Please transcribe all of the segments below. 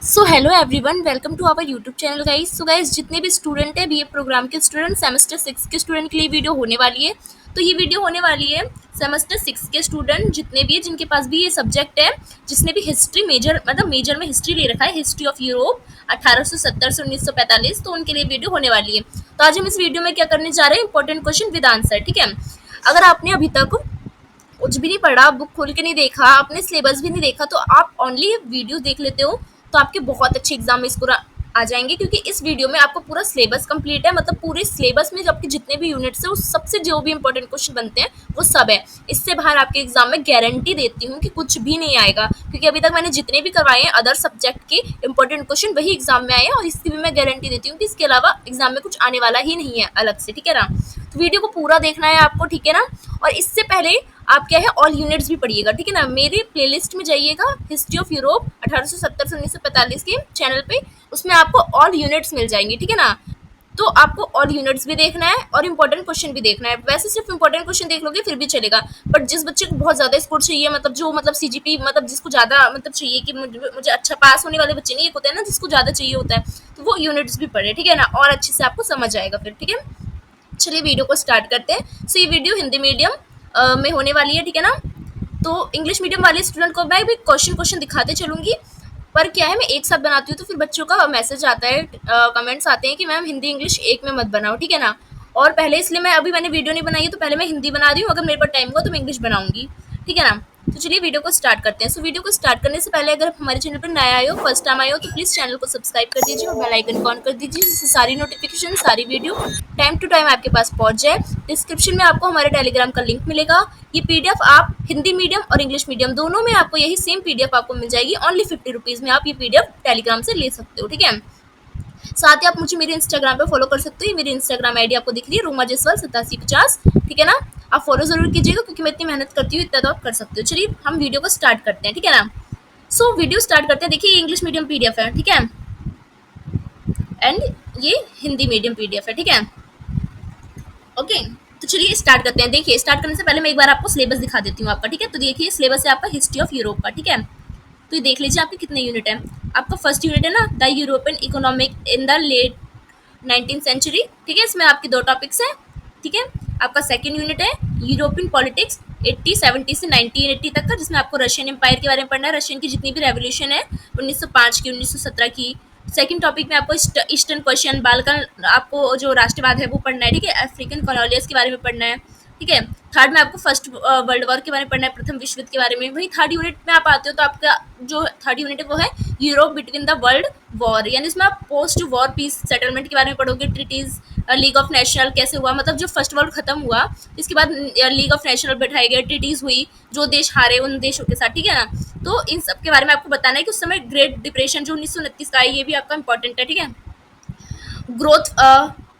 So hello everyone, welcome to our YouTube channel guys. So guys, जितने भी student है BA program के student, semester 6 के student के लिए वीडियो होने वाली है। तो ये वीडियो होने वाली है सेमेस्टर 6 के स्टूडेंट जितने भी है, जिनके पास भी ये सब्जेक्ट है, जिसने भी हिस्ट्री मेजर मतलब मेजर में हिस्ट्री ले रखा है, हिस्ट्री ऑफ यूरोप 1870 से 1945, तो उनके लिए वीडियो होने वाली है। तो आज हम इस वीडियो में क्या करने जा रहे हैं, इंपॉर्टेंट क्वेश्चन विद आंसर। ठीक है, अगर आपने अभी तक कुछ भी नहीं पढ़ा, बुक खोल के नहीं देखा, आपने सिलेबस भी नहीं देखा, तो आप ओनली वीडियो देख लेते हो तो आपके बहुत अच्छे एग्जाम में स्कोर आ जाएंगे, क्योंकि इस वीडियो में आपको पूरा सिलेबस कंप्लीट है। मतलब पूरे सिलेबस में आपके जितने भी यूनिट्स है, उस सबसे जो भी इंपॉर्टेंट क्वेश्चन बनते हैं वो सब है। इससे बाहर आपके एग्जाम में गारंटी देती हूँ कि कुछ भी नहीं आएगा, क्योंकि अभी तक मैंने जितने भी करवाए हैं अदर सब्जेक्ट के इंपॉर्टेंट क्वेश्चन वही एग्जाम में आए हैं, और इसकी भी मैं गारंटी देती हूँ कि इसके अलावा एग्जाम में कुछ आने वाला ही नहीं है अलग से। ठीक है ना, तो वीडियो को पूरा देखना है आपको। ठीक है ना, और इससे पहले आप क्या है, ऑल यूनिट्स भी पढ़िएगा। ठीक है ना, मेरे प्लेलिस्ट में जाइएगा, हिस्ट्री ऑफ यूरोप 1870 से 1945 के चैनल पे, उसमें आपको ऑल यूनिट्स मिल जाएंगे। ठीक है ना, तो आपको ऑल यूनिट्स भी देखना है और इंपॉर्टेंट क्वेश्चन भी देखना है। वैसे सिर्फ इंपॉर्टेंट क्वेश्चन देख लोगे फिर भी चलेगा, बट जिस बच्चे को बहुत ज्यादा स्कोर चाहिए, मतलब जो मतलब सीजीपी, मतलब जिसको ज्यादा मतलब चाहिए कि मुझे अच्छा पास होने वाले बच्चे नहीं, एक होता है ना जिसको ज्यादा चाहिए होता है, तो वो यूनिट्स भी पढ़े। ठीक है ना, और अच्छे से आपको समझ आएगा फिर। ठीक है, चलिए वीडियो को स्टार्ट करते हैं। सो ये वीडियो हिंदी मीडियम में होने वाली है। ठीक है ना, तो इंग्लिश मीडियम वाले स्टूडेंट को मैं भी क्वेश्चन क्वेश्चन दिखाते चलूंगी, पर क्या है, मैं एक साथ बनाती हूँ तो फिर बच्चों का मैसेज आता है, कमेंट्स आते हैं कि मैम हिंदी इंग्लिश एक में मत बनाओ। ठीक है ना, और पहले इसलिए मैं अभी मैंने वीडियो नहीं बनाई है, तो पहले मैं हिंदी बना रही हूँ, अगर मेरे पास टाइम हुआ तो मैं इंग्लिश बनाऊंगी। ठीक है ना, तो चलिए वीडियो को स्टार्ट करते हैं। सो वीडियो को स्टार्ट करने से पहले अगर आप हमारे चैनल पर नया आए हो, फर्स्ट टाइम आए हो, तो प्लीज़ चैनल को सब्सक्राइब कर दीजिए और बेल आइकन को ऑन कर दीजिए, जिससे सारी नोटिफिकेशन, सारी वीडियो टाइम टू टाइम आपके पास पहुंच जाए। डिस्क्रिप्शन में आपको हमारे टेलीग्राम का लिंक मिलेगा। ये पीडीएफ आप हिंदी मीडियम और इंग्लिश मीडियम दोनों में आपको यही सेम पीडीएफ आपको मिल जाएगी। ओनली 50 रुपीज़ में आप ये पीडीएफ टेलीग्राम से ले सकते हो। ठीक है, साथ ही आप मुझे मेरे इंस्टाग्राम पे फॉलो कर सकते हो। मेरी इंस्टाग्राम आईडी आपको दिख रही है, रोमा जसवाल 8750। ठीक है ना, आप फॉलो जरूर कीजिएगा, क्योंकि मैं इतनी मेहनत करती हूँ, इतना तो आप कर सकते हो। चलिए हम वीडियो को स्टार्ट करते हैं। ठीक है ना, सो वीडियो स्टार्ट करते हैं। देखिए ये इंग्लिश मीडियम पीडीएफ है। ठीक है, एंड ये हिंदी मीडियम पीडीएफ है। ठीक है, ओके, तो चलिए स्टार्ट करते हैं। देखिए स्टार्ट करने से पहले मैं एक बार आपको सिलेबस दिखा देती हूँ आपका। ठीक है, तो देखिए सिलेबस है आपका हिस्ट्री ऑफ यूरोप का। ठीक है, तो ये देख लीजिए आपके कितने यूनिट है। आपका फर्स्ट यूनिट है ना, the European economic in the late 19th century. ठीक है, इसमें आपके दो टॉपिक्स हैं। ठीक है, आपका सेकंड यूनिट है यूरोपियन पॉलिटिक्स 8070 से 1980 तक का, जिसमें आपको रशियन एम्पायर के बारे में पढ़ना है, रशियन की जितनी भी रेवोल्यूशन है 1905 की, 1917 की। सेकंड टॉपिक में आपको ईस्टर्न क्वेश्चन, बालकन, आपको जो राष्ट्रवाद है वो पढ़ना है। ठीक है, अफ्रीकन कॉलोनियल्स के बारे में पढ़ना है। ठीक है, थर्ड में आपको फर्स्ट वर्ल्ड वॉर के बारे में पढ़ना है, प्रथम विश्व युद्ध के बारे में। वही थर्ड यूनिट में आप आते हो तो आपका जो थर्ड यूनिट है वो है Europe between the world war, यानी इसमें आप पोस्ट वॉर पीस सेटलमेंट के बारे में पढ़ोगे। ट्रीटीज, लीग ऑफ नेशनल कैसे हुआ, मतलब जो फर्स्ट वर्ल्ड खत्म हुआ इसके बाद लीग ऑफ नेशनल बैठाए गए, ट्रीटीज हुई, जो देश हारे उन देशों के साथ। ठीक है ना, तो इन सब के बारे में आपको बताना है कि उस समय ग्रेट डिप्रेशन जो 1929 का है, ये भी आपका इंपॉर्टेंट है। ठीक है, ग्रोथ,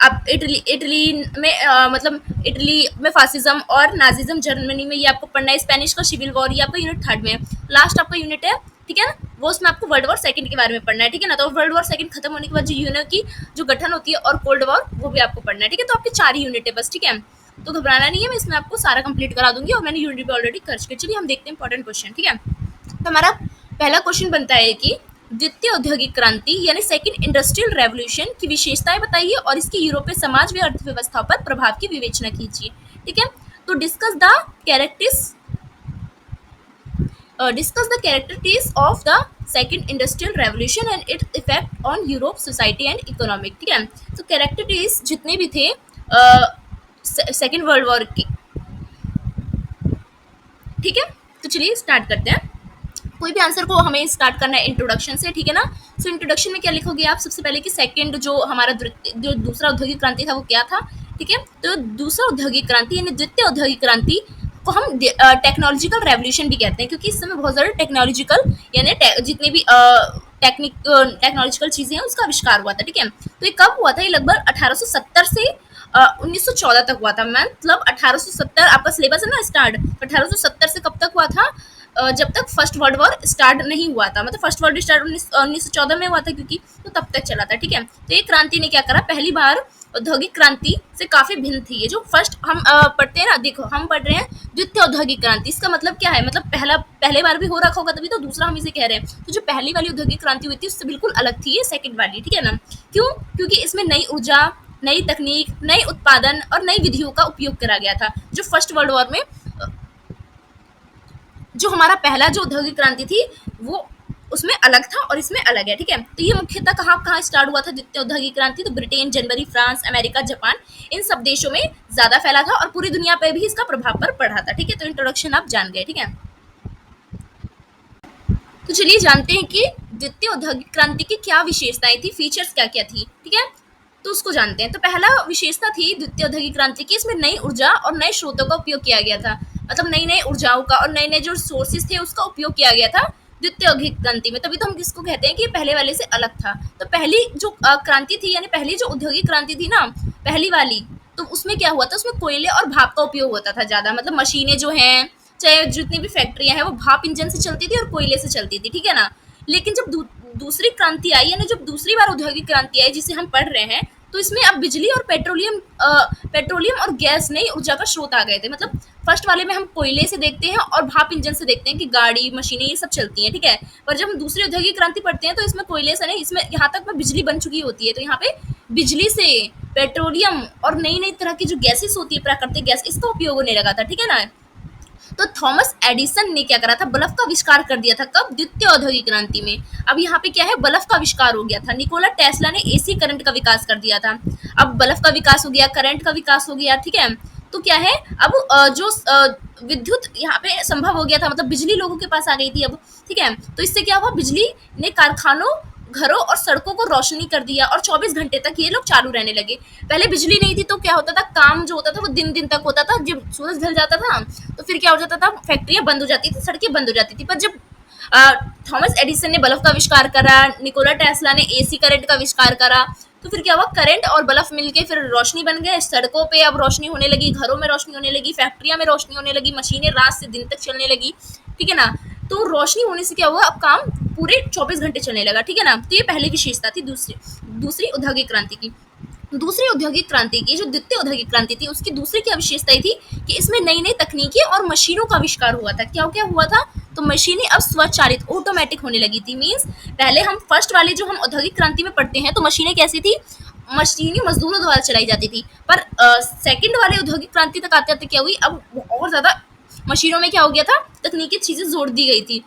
आप इटली इटली में मतलब इटली में फासिज्म और नाजिज्म, जर्मनी में, ये आपको पढ़ना है। स्पेनिश का सिविल वॉर, ये आपका यूनिट थर्ड में है। लास्ट आपका यूनिट है, ठीक है ना, वो उसमें आपको वर्ल्ड वॉर सेकंड के बारे में पढ़ना है। ठीक है ना, तो वर्ल्ड वॉर सेकंड खत्म होने के बाद जो यूनिट की जो गठन होती है और कोल्ड वॉर, वो भी आपको पढ़ना है। ठीक है, तो आपके 4 ही यूनिट है बस। ठीक है, तो घबराना नहीं है, मैं इसमें आपको सारा कंप्लीट करा दूंगी, और मैंने यूनिट भी ऑलरेडी कर चुकी है। चलिए हम देखते हैं इंपॉर्टेंट क्वेश्चन। ठीक है, तो हमारा पहला क्वेश्चन बनता है कि द्वितीय औद्योगिक क्रांति यानी सेकंड इंडस्ट्रियल रेवोल्यूशन की विशेषताएं बताइए और इसकी यूरोपीय समाज व अर्थव्यवस्था पर प्रभाव की विवेचना कीजिए। ठीक है, तो discuss the characteristics of the second industrial revolution and its effect on Europe society and economic। ठीक है, तो कैरेक्टरिस्टिक्स जितने भी थे सेकेंड वर्ल्ड वॉर के। ठीक है, तो चलिए स्टार्ट करते हैं। कोई भी आंसर को हमें स्टार्ट करना है इंट्रोडक्शन से। ठीक है ना, सो इंट्रोडक्शन में क्या लिखोगे आप सबसे पहले कि सेकंड जो हमारा जो दूसरा औद्योगिक क्रांति था वो क्या था। ठीक है, तो दूसरा औद्योगिक क्रांति यानी द्वितीय औद्योगिक क्रांति को हम टेक्नोलॉजिकल रेवोल्यूशन भी कहते हैं, क्योंकि इस समय बहुत ज़्यादा टेक्नोलॉजिकल यानी जितने भी टेक्नोलॉजिकल चीज़ें हैं उसका आविष्कार हुआ था। ठीक है, तो ये कब हुआ था, ये लगभग 1870 से 1914 तक हुआ था। मतलब 1870 आपका सिलेबस है ना स्टार्ट, 1870 से कब तक हुआ था, जब तक फर्स्ट वर्ल्ड वॉर स्टार्ट नहीं हुआ था, मतलब फर्स्ट वर्ल्ड स्टार्ट 1914 में हुआ था क्योंकि, तो तब तक चला था, ठीक है। तो ये क्रांति ने क्या करा, पहली बार औद्योगिक क्रांति से काफी भिन्न थी ये। जो फर्स्ट हम पढ़ते हैं ना, देखो हम पढ़ रहे हैं द्वितीय औद्योगिक क्रांति, इसका मतलब क्या है, मतलब पहले बार भी हो रखा होगा तभी तो दूसरा हम इसे कह रहे हैं। तो जो पहली वाली औद्योगिक क्रांति हुई थी उससे बिल्कुल अलग थी ये सेकंड वाली, ठीक है ना। क्यों? क्योंकि इसमें नई ऊर्जा, नई तकनीक, नई उत्पादन और नई विधियों का उपयोग करा गया था। जो फर्स्ट वर्ल्ड वॉर में जो हमारा पहला जो औद्योगिक क्रांति थी वो उसमें अलग था और इसमें अलग है, ठीक है। तो ये मुख्यतः कहाँ कहाँ स्टार्ट हुआ था द्वितीय औद्योगिक क्रांति, तो ब्रिटेन, जनवरी, फ्रांस, अमेरिका, जापान, इन सब देशों में ज्यादा फैला था और पूरी दुनिया पे भी इसका प्रभाव पर पड़ा था, ठीक है। तो इंट्रोडक्शन आप जान गए, ठीक है। तो चलिए जानते हैं कि द्वितीय औद्योगिक क्रांति की क्या विशेषताएं थी, फीचर्स क्या क्या थी, ठीक है। तो उसको जानते हैं। तो पहला विशेषता थी द्वितीय औद्योगिक क्रांति की, इसमें नई ऊर्जा और नए स्रोतों का उपयोग किया गया था, मतलब नई नई ऊर्जाओं का और नए नए जो सोर्सेज थे उसका उपयोग किया गया था द्वितीय औद्योगिक क्रांति में। तभी तो हम किसको कहते हैं कि पहले वाले से अलग था। तो पहली जो क्रांति थी, यानी पहली जो औद्योगिक क्रांति थी ना, पहली वाली, तो उसमें क्या हुआ था, उसमें कोयले और भाप का उपयोग होता था ज्यादा, मतलब मशीनें जो हैं, चाहे जितनी भी फैक्ट्रियां हैं, वो भाप इंजन से चलती थी और कोयले से चलती थी, ठीक है ना। लेकिन जब दूसरी क्रांति आई, यानी जब दूसरी बार औद्योगिक क्रांति आई जिसे हम पढ़ रहे हैं, तो इसमें अब बिजली और पेट्रोलियम और गैस नई ऊर्जा का स्रोत आ गए थे। मतलब फर्स्ट वाले में हम कोयले से देखते हैं और भाप इंजन से देखते हैं कि गाड़ी, मशीनें ये सब चलती हैं, ठीक है। पर जब हम दूसरी औद्योगिक क्रांति पढ़ते हैं तो इसमें कोयले से नहीं, इसमें यहाँ तक में बिजली बन चुकी होती है। तो यहाँ पे बिजली से, पेट्रोलियम और नई नई तरह की जो गैसेस होती है, प्राकृतिक गैस, इसका उपयोग होने लगा था, ठीक है ना। तो थॉमस एडिसन ने क्या करा था, बल्ब का आविष्कार कर दिया था। कब? द्वितीय औद्योगिक क्रांति में। अब यहाँ पे क्या है, बल्ब का आविष्कार हो गया था। निकोला टेस्ला ने एसी करंट का विकास कर दिया था। अब बल्ब का विकास हो गया, करंट का विकास हो गया, ठीक है। तो क्या है, अब जो विद्युत यहाँ पे संभव हो गया था, मतलब बिजली लोगों के पास आ गई थी अब, ठीक है। तो इससे क्या हुआ, बिजली ने कारखानों, घरों और सड़कों को रोशनी कर दिया और 24 घंटे तक ये लोग चालू रहने लगे। पहले बिजली नहीं थी तो क्या होता था, काम जो होता था वो दिन दिन तक होता था। जब सूरज ढल जाता था तो फिर क्या हो जाता था, फैक्ट्रियां बंद हो जाती थी, सड़कें बंद हो जाती थी। पर जब थॉमस एडिसन ने बल्ब का आविष्कार करा, निकोला टेस्ला ने एसी करंट का आविष्कार करा, तो फिर क्या हुआ, करंट और बल्ब मिलके फिर रोशनी बन गए। सड़कों पे अब रोशनी होने लगी, घरों में रोशनी होने लगी, फैक्ट्रियां में रोशनी होने लगी, मशीनें रात से दिन तक चलने लगी, ठीक है ना। तो रोशनी होने से क्या हुआ, अब काम पूरे 24 घंटे चलने लगा, ठीक है ना। तो ये पहली विशेषता थी दूसरी औद्योगिक क्रांति की। दूसरी औद्योगिक क्रांति की, जो द्वितीय औद्योगिक क्रांति थी, उसकी दूसरी क्या विशेषता थी कि इसमें नई नई तकनीकी और मशीनों का आविष्कार हुआ था। क्या क्या हुआ था, तो मशीनें अब स्वचालित, ऑटोमेटिक होने लगी थी। मीन्स पहले हम फर्स्ट वाले जो हम औद्योगिक क्रांति में पढ़ते हैं तो मशीनें कैसी थी, मशीनें मजदूरों द्वारा चलाई जाती थी। पर सेकंड वाले औद्योगिक क्रांति तक आते आते क्या हुई, अब और ज्यादा मशीनों में क्या हो गया था, तकनीकी चीजें जोड़ दी गई थी,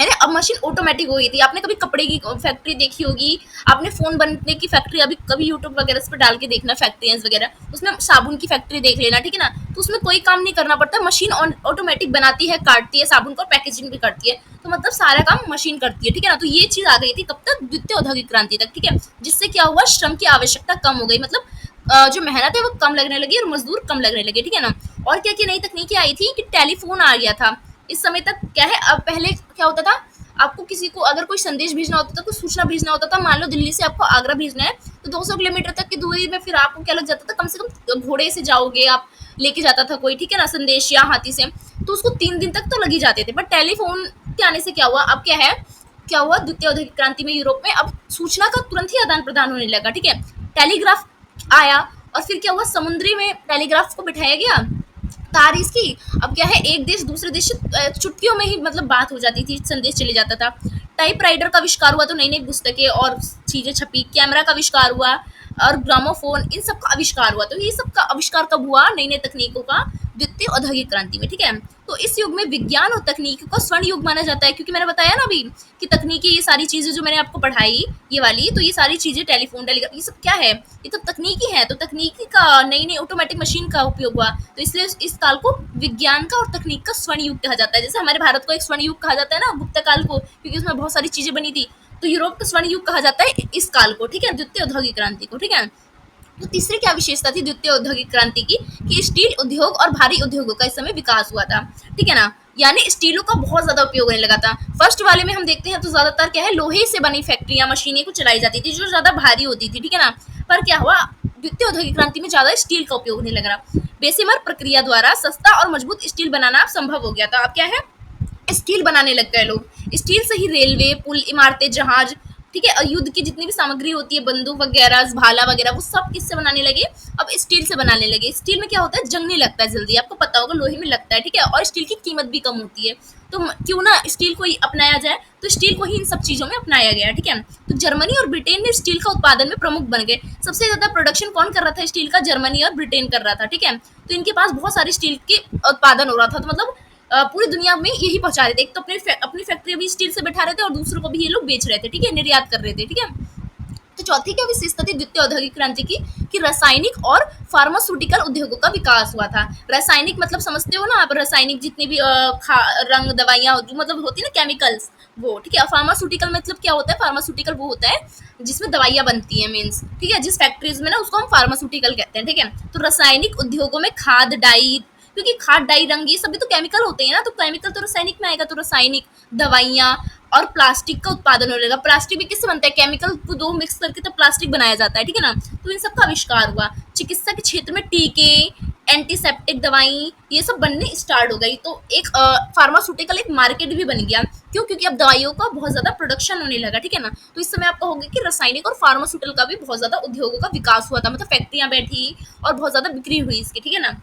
है ना। अब मशीन ऑटोमेटिक हो गई थी। आपने कभी कपड़े की फैक्ट्री देखी होगी, आपने फोन बनने की फैक्ट्री अभी कभी यूट्यूब वगैरह पर डाल के देखना, फैक्ट्रियां वगैरह, उसमें साबुन की फैक्ट्री देख लेना, ठीक है ना। तो उसमें कोई काम नहीं करना पड़ता, मशीन ऑटोमेटिक बनाती है, काटती है साबुन को, पैकेजिंग भी करती है। तो मतलब सारा काम मशीन करती है, ठीक है ना। तो ये चीज आ गई थी कब तक, द्वितीय औद्योगिक क्रांति तक, ठीक है। जिससे क्या हुआ, श्रम की आवश्यकता कम हो गई, मतलब जो मेहनत है वो कम लगने लगी और मजदूर कम लगने लगे, ठीक है ना। और क्या क्या नई तकनीकें आई थी कि टेलीफोन आ गया था। इस समय तक क्या है, अब पहले क्या होता था, आपको किसी को अगर कोई संदेश भेजना होता था, कोई सूचना भेजना होता था, मान लो दिल्ली से आपको आगरा भेजना है, तो 200 किलोमीटर तक की दूरी में फिर आपको क्या लग जाता था, कम से कम घोड़े से जाओगे आप, लेके जाता था कोई, ठीक है ना, संदेश, या हाथी से, तो उसको 3 दिन तक तो लग ही जाते थे। बट टेलीफोन के आने से क्या हुआ, अब क्या है, क्या हुआ, द्वितीय औद्योगिक क्रांति में यूरोप में अब सूचना का तुरंत ही आदान प्रदान होने लगा, ठीक है। टेलीग्राफ आया और फिर क्या हुआ, समुद्री में टेलीग्राफ को बिठाया गया, तार इसकी। अब क्या है, एक देश दूसरे देश से चुटकियों में ही मतलब बात हो जाती थी, संदेश चले जाता था। टाइप राइटर का आविष्कार हुआ तो नई नई पुस्तकें और चीजें छपी। कैमरा का आविष्कार हुआ और ग्रामोफोन, इन सब का आविष्कार हुआ। तो ये सब का आविष्कार कब हुआ, नई नई तकनीकों का, द्वितीय औद्योगिक क्रांति में, ठीक है। तो इस युग में विज्ञान और तकनीक को स्वर्ण युग माना जाता है, क्योंकि मैंने बताया ना अभी कि तकनीकी, ये सारी चीजें जो मैंने आपको पढ़ाई ये वाली, तो ये सारी चीजें, टेलीफोन, टेलीग्राफ, ये सब क्या है, ये तो तकनीकी है। तो तकनीकी का, नई नई ऑटोमेटिक मशीन का उपयोग हुआ, तो इसलिए इस काल को विज्ञान का और तकनीक का स्वर्ण युग कहा जाता है। जैसे हमारे भारत को एक स्वर्ण युग कहा जाता है ना गुप्त काल को, क्योंकि उसमें बहुत सारी चीजें बनी थी। तो यूरोप का स्वर्ण युग कहा जाता है इस काल को, ठीक है, द्वितीय औद्योगिक क्रांति को, ठीक है। तो तीसरी क्या विशेषता थी द्वितीय औद्योगिक क्रांति की, कि स्टील उद्योग और भारी उद्योगों का इस समय विकास हुआ था, ठीक है ना। यानी स्टीलों का बहुत ज्यादा उपयोग होने लगा था। फर्स्ट वाले में हम देखते हैं तो ज्यादातर क्या है, लोहे से बनी फैक्ट्रियां, मशीनें को चलाई जाती थी जो ज्यादा भारी होती थी, ठीक है ना। पर क्या हुआ, द्वितीय औद्योगिक क्रांति में ज्यादा स्टील का उपयोग होने लगा। बेसिमर प्रक्रिया द्वारा सस्ता और मजबूत स्टील बनाना संभव हो गया था। अब क्या है, स्टील बनाने लग गए लोग। स्टील से ही रेलवे, पुल, इमारतें, जहाज, ठीक है, और युद्ध की जितनी भी सामग्री होती है, बंदूक वगैरह, भाला वगैरह, वो सब किससे बनाने लगे? अब स्टील से बनाने लगे। स्टील में क्या होता है, जंग नहीं लगता है जल्दी, आपको पता होगा, लोहे में लगता है, ठीक है, और स्टील की कीमत भी कम होती है। तो क्यों ना स्टील को ही अपनाया जाए, तो स्टील को ही इन सब चीजों में अपनाया गया, ठीक है। तो जर्मनी और ब्रिटेन में स्टील का उत्पादन में प्रमुख बन गए। सबसे ज्यादा प्रोडक्शन कौन कर रहा था स्टील का? जर्मनी और ब्रिटेन कर रहा था, ठीक है। तो इनके पास बहुत सारे स्टील के उत्पादन हो रहा था, तो मतलब पूरी दुनिया में यही पहुंचा रहे थे। एक तो अपनी फैक्ट्री भी स्टील से बैठा रहे थे और दूसरों को भी ये लोग बेच रहे थे, ठीक है, निर्यात कर रहे थे, ठीक है। तो चौथी क्या विशेषता थी द्वितीय औद्योगिक क्रांति की? कि रासायनिक और फार्मास्यूटिकल उद्योगों का विकास हुआ था। रासायनिक मतलब समझते हो ना आप, रासायनिक जितने भी रंग, दवाइयाँ जो मतलब होती है ना, केमिकल्स, वो, ठीक है। फार्मास्यूटिकल मतलब क्या होता है? फार्मास्यूटिकल वो होता है जिसमें दवाइयाँ बनती हैं, मीन्स, ठीक है, जिस फैक्ट्रीज में ना, उसको हम फार्मास्यूटिकल कहते हैं, ठीक है। तो रासायनिक उद्योगों में खाद, डाई, क्योंकि खाद, डाई, रंग, ये सब भी तो केमिकल होते हैं ना, तो केमिकल तो रासायनिक में आएगा, तो रासायनिक, दवाइयाँ और प्लास्टिक का उत्पादन होने लगा। प्लास्टिक भी किससे बनता है? केमिकल को दो मिक्स करके तब प्लास्टिक बनाया जाता है, ठीक है ना। तो इन सब का आविष्कार हुआ। चिकित्सा के क्षेत्र में टीके, एंटीसेप्टिक दवाई, ये सब बनने स्टार्ट हो गई। तो एक फार्मास्यूटिकल एक मार्केट भी बन गया। क्यों? क्योंकि अब दवाइयों का बहुत ज्यादा प्रोडक्शन होने लगा, ठीक है ना। तो इस समय आप कहोगे कि रासायनिक और फार्मास्यूटिकल का भी बहुत ज्यादा उद्योगों का विकास हुआ था, मतलब फैक्ट्रियां बैठी और बहुत ज्यादा बिक्री हुई इसकी, ठीक है ना।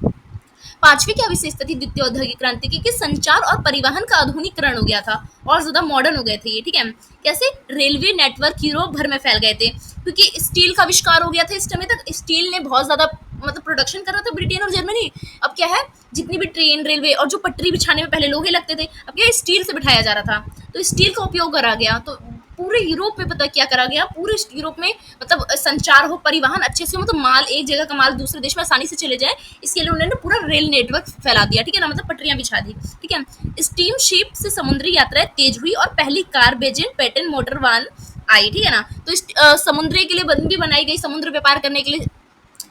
पांचवी क्या विशेषता थी द्वितीय औद्योगिक क्रांति की? कि संचार और परिवहन का आधुनिकीकरण हो गया था और ज्यादा मॉडर्न हो गए थे ये, ठीक है। कैसे? रेलवे नेटवर्क यूरोप भर में फैल गए थे, क्योंकि स्टील का आविष्कार हो गया था। इस समय तक स्टील ने बहुत ज्यादा मतलब प्रोडक्शन कर रहा था ब्रिटेन और जर्मनी। अब क्या है, जितनी भी ट्रेन, रेलवे और जो पटरी बिछाने में पहले लोहे लगते थे, अब क्या स्टील से बिठाया जा रहा था, तो स्टील का उपयोग करा गया। तो पूरे यूरोप में पता क्या करा गया, पूरे यूरोप में मतलब संचार हो, परिवहन अच्छे से, मतलब माल, एक जगह का माल दूसरे देश में आसानी से चले जाए, इसके लिए उन्होंने पूरा रेल नेटवर्क फैला दिया, ठीक है ना, मतलब पटरियां बिछा दी, ठीक है। स्टीम शिप से समुद्री यात्राएं तेज हुई और पहली कार बेजेंट पैटर्न मोटर वाहन आई, ठीक है ना। तो समुद्र के लिए भी बनाई गई, समुद्र व्यापार करने के लिए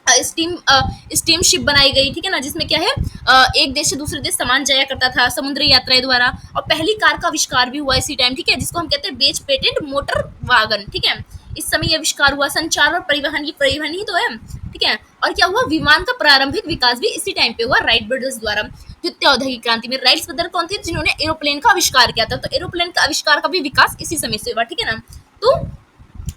स्टीम स्टीम शिप बनाई गई, ठीक है ना, जिसमें क्या है, एक देश से दूसरे देश सामान जाया करता था समुद्री यात्राएं द्वारा। और पहली कार का आविष्कार भी हुआ इसी टाइम, ठीक है, जिसको हम कहते हैं बेच पेटेंट मोटर वागन, ठीक है। इस समय आविष्कार हुआ। संचार और परिवहन, ये परिवहन ही तो है, ठीक है। और क्या हुआ, विमान का प्रारंभिक विकास भी इसी टाइम पे हुआ राइट ब्रदर्स द्वारा। द्वितीय औद्योगिक क्रांति में राइट ब्रदर कौन थे? जिन्होंने एरोप्लेन का आविष्कार किया था। तो एरोप्लेन का आविष्कार का भी विकास इसी समय से हुआ, ठीक है ना। तो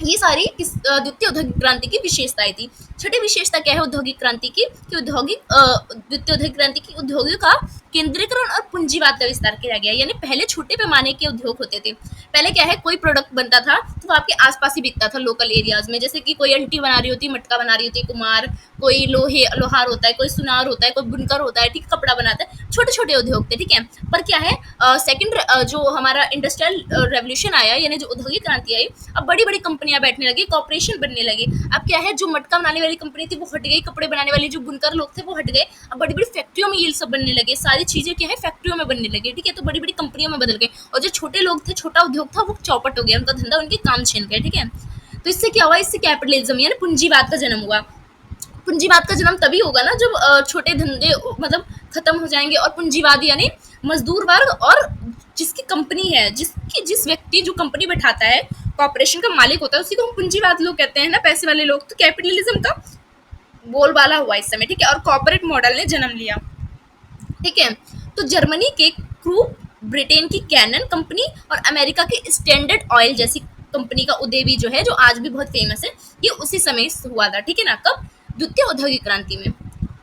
ये सारी द्वितीय औद्योगिक क्रांति की विशेषताएं थी। छठी विशेषता क्या है औद्योगिक क्रांति की? कि द्वितीय औद्योगिक क्रांति की उद्योगों का केंद्रीकरण और पूंजीवाद का विस्तार किया गया। यानी पहले छोटे पैमाने के उद्योग होते थे। पहले क्या है, कोई प्रोडक्ट बनता था तो वो आपके आसपास ही बिकता था, लोकल एरियाज में, जैसे कि कोई अंटी बना रही होती, मटका बना रही होती, कुमार, कोई लोहार होता है, कोई सुनार होता है, कोई बुनकर होता है, ठीक, कपड़ा बनाता है, छोटे छोटे उद्योग थे, ठीक है। पर क्या है, सेकंड जो हमारा इंडस्ट्रियल रेवोल्यूशन आया, यानी जो औद्योगिक क्रांति आई, अब बड़ी बड़ी कंपनियां बैठने लगी, कॉर्पोरेशन बनने लगी। अब क्या है, जो मटका बनाने वाली कंपनी थी वो हट गई, कपड़े बनाने वाले जो बुनकर लोग थे वो हट गए। अब बड़ी बड़ी फैक्ट्रियों में ये सब बनने लगे, सारी चीजें क्या है फैक्ट्रियों में बनने लगी, ठीक है। तो बड़ी बड़ी कंपनियों में बदल गए, और जो छोटे लोग थे, छोटा उद्योग था, वो चौपट हो गया, उनका धंधा, उनके काम छीन गए, ठीक है। तो इससे क्या हुआ, इससे कैपिटलिज्म यानी पूंजीवाद का जन्म हुआ। पूंजीवाद का जन्म तभी होगा ना जब छोटे धंधे मतलब खत्म हो जाएंगे, और पूंजीवाद यानी मजदूर वर्ग और जिसकी कंपनी है, जिस व्यक्ति जो कंपनी बैठाता है, कॉर्पोरेशन का मालिक होता है, उसी को हम पूंजीवाद लोग कहते हैं ना, पैसे वाले लोग। तो कैपिटलिज्म का बोलबाला हुआ इस समय, ठीक है, और कॉर्पोरेट मॉडल ने जन्म लिया, ठीक है। तो जर्मनी के क्रूप, ब्रिटेन की कैनन कंपनी और अमेरिका की स्टैंडर्ड ऑयल जैसी कंपनी का उदय भी जो है, जो आज भी बहुत फेमस है, ये उसी समय हुआ था, ठीक है ना। कब? द्वितीय औद्योगिक क्रांति में,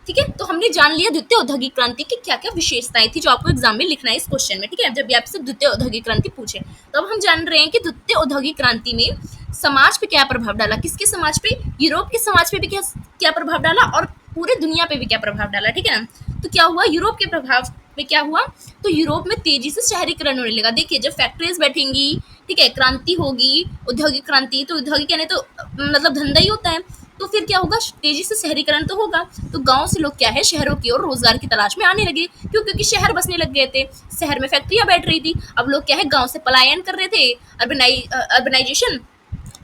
ठीक है। तो हमने जान लिया द्वितीय औद्योगिक क्रांति की क्या क्या विशेषताएं थी, जो आपको एग्जाम में लिखना है इस क्वेश्चन में, ठीक है, जब भी आपसे द्वितीय औद्योगिक क्रांति पूछे। तो अब हम जान रहे हैं कि द्वितीय औद्योगिक क्रांति में समाज पे क्या प्रभाव डाला, किसके समाज पे? यूरोप के समाज पे भी क्या क्या प्रभाव डाला, और पूरे दुनिया पे भी क्या प्रभाव डाला, ठीक है ना। तो क्या हुआ, यूरोप के प्रभाव में क्या हुआ, तो यूरोप में तेजी से शहरीकरण होने लगा। देखिए, जब फैक्ट्रीज बैठेंगी, ठीक है, क्रांति होगी, औद्योगिक क्रांति, तो औद्योगिक यानी तो मतलब धंधा ही होता है, तो फिर क्या होगा, तेजी से शहरीकरण तो होगा। तो गांव से लोग क्या है, शहरों की ओर रोजगार की तलाश में आने लगे। क्यों? क्योंकि शहर बसने लग गए थे, शहर में फैक्ट्रियां बैठ रही थी। अब लोग क्या है, गांव से पलायन कर रहे थे, अर्बनाइजेशन,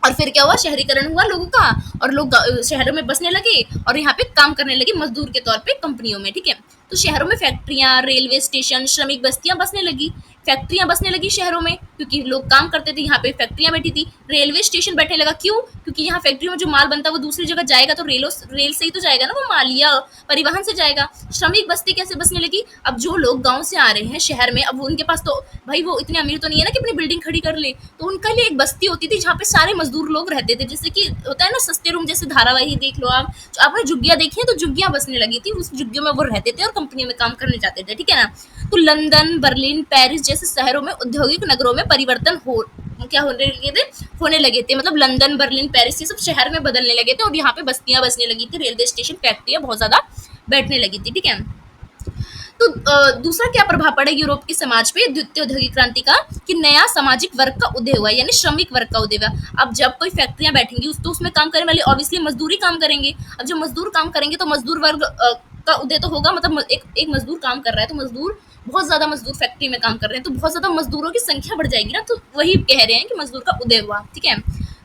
और फिर क्या हुआ, शहरीकरण हुआ लोगों का, और लोग शहरों में बसने लगे और यहाँ पे काम करने लगे मजदूर के तौर पे कंपनियों में, ठीक है। तो शहरों में फैक्ट्रियां, रेलवे स्टेशन, श्रमिक बस्तियां बसने लगी। फैक्ट्रियां बसने लगी शहरों में क्योंकि लोग काम करते थे, यहाँ पे फैक्ट्रियां बैठी थी। रेलवे स्टेशन बैठने लगा, क्यों? क्योंकि यहाँ फैक्ट्री में जो माल बनता है वो दूसरी जगह जाएगा तो रेल से ही तो जाएगा ना वो माल, या परिवहन से जाएगा। श्रमिक बस्ती कैसे बसने लगी? अब जो लोग गांव से आ रहे हैं शहर में, अब उनके पास तो भाई वो इतने अमीर तो नहीं है ना कि अपनी बिल्डिंग खड़ी कर ले, तो उनके लिए एक बस्ती होती थी जहाँ पे सारे मजदूर लोग रहते थे, जैसे कि होता है ना सस्ते रूम, जैसे धारावाही देख लो आप, तो आपने झुग्गियां देखी है, तो झुग्गियां बसने लगी थी, उस झुग्गियों में वो रहते थे और कंपनियों में काम करने जाते थे, ठीक है ना। तो लंदन, बर्लिन, पेरिस जैसे शहरों में, औद्योगिक नगरों में परिवर्तन क्या होने लगे थे, मतलब लंदन, बर्लिन, पेरिस ये सब शहर में बदलने लगे थे और यहाँ पे बस्तियां बसने लगी थी, रेलवे स्टेशन, फैक्ट्रियां बहुत ज्यादा बैठने लगी थी, ठीक है। तो दूसरा क्या प्रभाव पड़ा यूरोप के समाज पे द्वितीय औद्योगिक क्रांति का, कि नया सामाजिक वर्ग का उदय हुआ, यानी श्रमिक वर्ग का उदय हुआ। अब जब कोई फैक्ट्रियां बैठेंगी तो उसमें काम करने वाले ऑब्वियसली मजदूरी काम करेंगे। अब जब मजदूर काम करेंगे तो मजदूर वर्ग का उदय तो होगा, मतलब एक मजदूर काम कर रहा है तो मजदूर, बहुत ज्यादा मजदूर फैक्ट्री में काम कर रहे हैं तो बहुत ज्यादा मजदूरों की संख्या बढ़ जाएगी ना, तो वही कह रहे हैं कि मजदूर का उदय हुआ, ठीक है।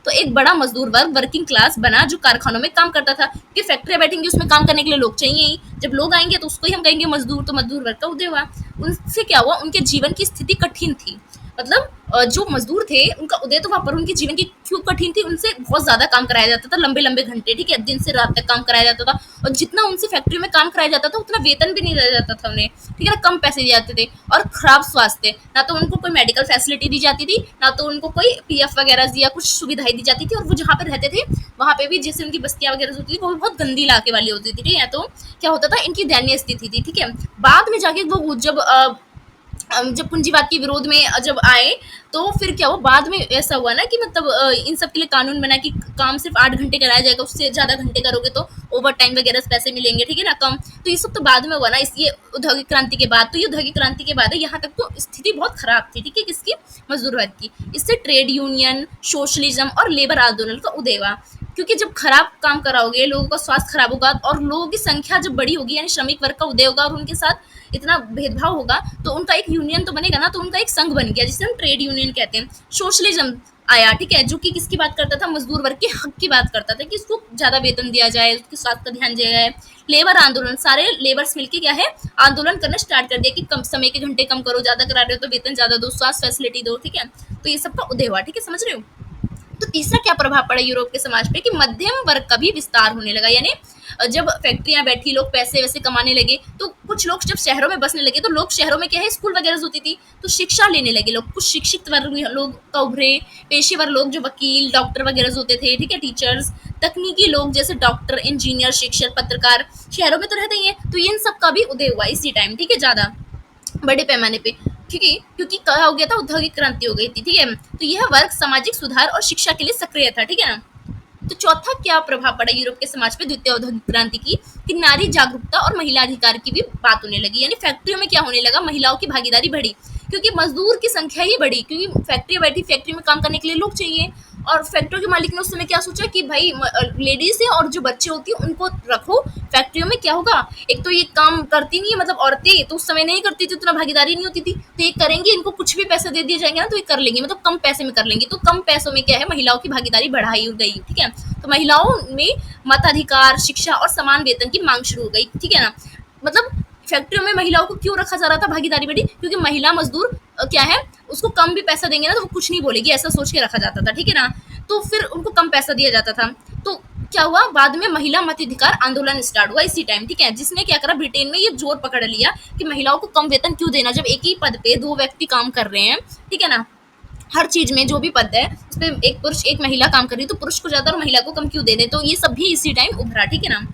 तो एक बड़ा मजदूर वर्ग, वर्किंग क्लास बना जो कारखानों में काम करता था, क्योंकि फैक्ट्रियां बैठेंगी उसमें काम करने के लिए लोग चाहिए ही, जब लोग आएंगे तो उसको ही हम कहेंगे मजदूर, तो मजदूर वर्ग का उदय हुआ। उनसे क्या हुआ, उनके जीवन की स्थिति कठिन थी, मतलब जो मजदूर थे उनका उदय तो वहां पर, उनकी जीवन की क्यों कठिन थी, उनसे बहुत ज्यादा काम कराया जाता था, लंबे लंबे घंटे, ठीक है, दिन से रात तक काम कराया जाता था, और जितना उनसे फैक्ट्री में काम कराया जाता था उतना वेतन भी नहीं दिया जाता था उन्हें, ठीक है ना, कम पैसे दिए जाते थे, और खराब स्वास्थ्य, ना तो उनको कोई मेडिकल फैसिलिटी दी जाती थी, ना तो उनको कोई पीएफ वगैरह या कुछ सुविधाएं दी जाती थी, और वो जहाँ पे रहते थे वहां पे भी जैसे उनकी बस्तियां वगैरह होती थी वो भी बहुत गंदी इलाके वाली होती थी, ठीक है। तो क्या होता था, इनकी दयनीय स्थिति थी, ठीक है। बाद में जाके वो जब पूंजीवाद के विरोध में जब आए, तो फिर क्या हुआ, बाद में ऐसा हुआ ना कि मतलब इन सब के लिए कानून बना कि काम सिर्फ 8 घंटे कराया जाएगा, उससे ज्यादा घंटे करोगे तो ओवर टाइम वगैरह से पैसे मिलेंगे, ठीक है ना, कम। तो ये सब तो बाद में हुआ ना, इस ये औद्योगिक क्रांति के बाद, तो ये औद्योगिक क्रांति के बाद है, यहाँ तक तो स्थिति बहुत खराब थी, ठीक है, किसकी, मजदूर वर्ग की। इससे ट्रेड यूनियन, सोशलिज्म और लेबर आंदोलन का उदय हुआ, क्योंकि जब खराब काम कराओगे लोगों का स्वास्थ्य खराब होगा और लोगों की संख्या जब बड़ी होगी, यानी श्रमिक वर्ग का उदय होगा और उनके साथ इतना भेदभाव होगा, तो उनका एक यूनियन तो बनेगा ना, तो उनका एक संघ बन गया जिसे हम ट्रेड यूनियन कहते हैं। सोशलिज्म आया, ठीक है, जो कि किसकी बात करता था, मजदूर वर्ग के हक की बात करता था कि इसको ज्यादा वेतन दिया जाए, उसके स्वास्थ्य का ध्यान दिया जाए। लेबर आंदोलन, सारे लेबर्स मिलके क्या है, आंदोलन करना स्टार्ट कर दिया कि कम समय के घंटे कम करो, ज्यादा करा रहे हो तो वेतन ज्यादा दो, स्वास्थ्य फैसिलिटी दो, ठीक है। तो ये सबका उदय हुआ, ठीक है, समझ रहे हो। तो तीसरा क्या प्रभाव पड़ा यूरोप के समाज पे, कि मध्यम वर्ग का भी विस्तार होने लगा, यानी जब फैक्ट्रियां बैठी, लोग पैसे वैसे कमाने लगे, तो कुछ लोग जब शहरों में बसने लगे, तो लोग शहरों में क्या है, स्कूल वगैरह होती थी, तो शिक्षा लेने लगे लोग, कुछ शिक्षित वर्ग लोग का उभरे, पेशेवर लोग जो वकील, डॉक्टर वगैरह होते थे, ठीक है, टीचर्स, तकनीकी लोग जैसे डॉक्टर, इंजीनियर, शिक्षक, पत्रकार, शहरों में तो रहते ही हैं, तो इन सब का भी उदय हुआ इसी टाइम, ठीक है, ज्यादा बड़े पैमाने पे, ठीक है, क्योंकि क्या हो गया था, औद्योगिक क्रांति हो गई थी, ठीक है। तो यह वर्ग सामाजिक सुधार और शिक्षा के लिए सक्रिय था, ठीक है ना। तो चौथा क्या प्रभाव पड़ा यूरोप के समाज पे द्वितीय औद्योगिक क्रांति की, कि नारी जागरूकता और महिला अधिकार की भी बात होने लगी, यानी फैक्ट्रियों में क्या होने लगा, महिलाओं की भागीदारी बढ़ी, क्योंकि मजदूर की संख्या ही बढ़ी, क्योंकि फैक्ट्री बैठी, फैक्ट्री में काम करने के लिए लोग चाहिए, और फैक्ट्री के मालिक ने उस समय क्या सोचा कि भाई लेडीज है और जो बच्चे होती है उनको रखो फैक्ट्रियों में, क्या होगा, एक तो ये काम करती नहीं है, मतलब औरतें तो उस समय नहीं करती थी, उतना भागीदारी नहीं होती थी, तो ये करेंगे, इनको कुछ भी पैसे दे दिए जाएंगे ना तो ये कर लेंगे, मतलब कम पैसे में कर लेंगे, तो कम पैसों में क्या है, महिलाओं की भागीदारी बढ़ाई गई, ठीक है। तो महिलाओं में मताधिकार, शिक्षा और समान वेतन की मांग शुरू हो गई, ठीक है ना। मतलब फैक्ट्रियों में महिलाओं को क्यों रखा जा रहा था, भागीदारी बढ़ी, क्योंकि महिला मजदूर क्या है, उसको कम भी पैसा देंगे ना तो वो कुछ नहीं बोलेगी, ऐसा सोच के रखा जाता था, ठीक है ना। तो फिर उनको कम पैसा दिया जाता था, तो क्या हुआ, बाद में महिला मताधिकार आंदोलन स्टार्ट हुआ इसी टाइम, ठीक है, जिसने क्या करा, ब्रिटेन में ये जोर पकड़ लिया कि महिलाओं को कम वेतन क्यों देना, जब एक ही पद पे दो व्यक्ति काम कर रहे हैं, ठीक है ना, हर चीज में जो भी पद है उस पर एक पुरुष एक महिला काम कर रही है, तो पुरुष को ज्यादा और महिला को कम क्यों दे दे, तो ये सब भी इसी टाइम उभरा, ठीक है ना।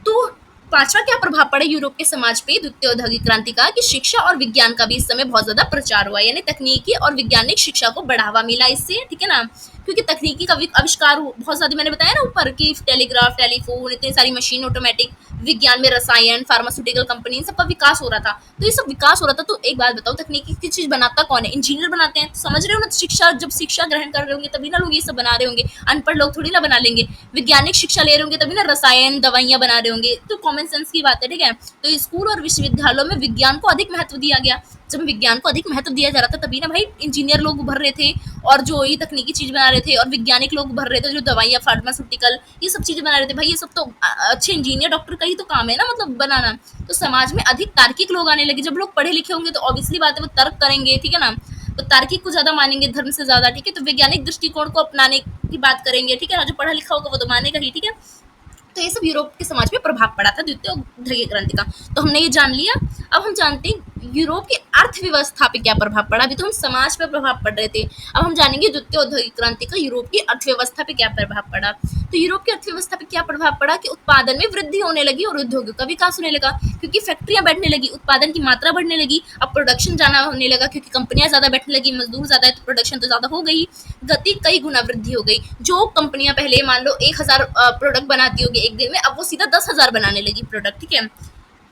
तो पांचवा क्या प्रभाव पड़ा यूरोप के समाज पे द्वितीय औद्योगिक क्रांति का, कि शिक्षा और विज्ञान का भी इस समय बहुत ज्यादा प्रचार हुआ, यानी तकनीकी और वैज्ञानिक शिक्षा को बढ़ावा मिला इससे, ठीक है ना, क्योंकि तकनीकी का आविष्कार बहुत ज्यादा, मैंने बताया ना ऊपर की टेलीग्राफ, टेलीफोन, इतनी सारी मशीन, ऑटोमेटिक, विज्ञान में रसायन, फार्मास्यूटिकल कंपनी, इन सबका विकास हो रहा था, तो ये सब विकास हो रहा था। तो एक बात बताओ, तकनीकी की चीज बनाता कौन है, इंजीनियर बनाते हैं, तो समझ रहे हो ना, शिक्षा जब शिक्षा ग्रहण कर रहे होंगे तभी ना लोग ये सब बना रहे होंगे, अनपढ़ लोग थोड़ी ना बना लेंगे, वैज्ञानिक शिक्षा ले रहे होंगे तभी ना रसायन, दवाइयां बना रहे होंगे, तो कॉमन सेंस की बात है, ठीक है। तो स्कूल और विश्वविद्यालयों में विज्ञान को अधिक महत्व दिया गया, जब विज्ञान को अधिक महत्व दिया जा रहा था तभी ना भाई इंजीनियर लोग उभर रहे थे, और जो ये तकनीकी चीज बना रहे थे और वैज्ञानिक लोग भर रहे थे जो दवाइयाँ फार्मास्यूटिकल ये सब चीजें बना रहे थे, भाई ये सब तो अच्छे इंजीनियर डॉक्टर का ही तो काम है ना, मतलब बनाना। तो समाज में अधिक तार्किक लोग आने लगे। जब लोग पढ़े लिखे होंगे तो ऑब्वियसली बात है वो तर्क करेंगे, ठीक है ना, तो तार्किक को ज्यादा मानेंगे धर्म से ज्यादा, ठीक है। तो वैज्ञानिक दृष्टिकोण को अपनाने की बात करेंगे, ठीक है ना, जो पढ़ा लिखा होगा वो तो मानेगा ही, ठीक है। तो ये सब यूरोप के समाज में प्रभाव पड़ा था द्वितीय औद्योगिक क्रांति का। तो हमने ये जान लिया। अब हम जानते हैं यूरोप की अर्थव्यवस्था पे क्या प्रभाव पड़ा। अभी तो हम समाज पे प्रभाव पड़ रहे थे, अब हम जानेंगे द्वितीय औद्योगिक क्रांति का यूरोप की अर्थव्यवस्था पे क्या प्रभाव पड़ा। तो यूरोप की अर्थव्यवस्था पे क्या प्रभाव पड़ा कि उत्पादन में वृद्धि होने लगी और उद्योगों का विकास होने लगा, क्योंकि फैक्ट्रियां बैठने लगी, उत्पादन की मात्रा बढ़ने लगी, अब प्रोडक्शन जाना होने लगा, क्योंकि कंपनियां ज्यादा बैठने लगी, मजदूर ज्यादा है तो प्रोडक्शन तो ज्यादा हो गई, गति कई गुना वृद्धि हो गई। जो कंपनियां पहले मान लो 1,000 प्रोडक्ट बनाती होगी एक दिन में, अब वो सीधा 10,000 बनाने लगी प्रोडक्ट, ठीक है।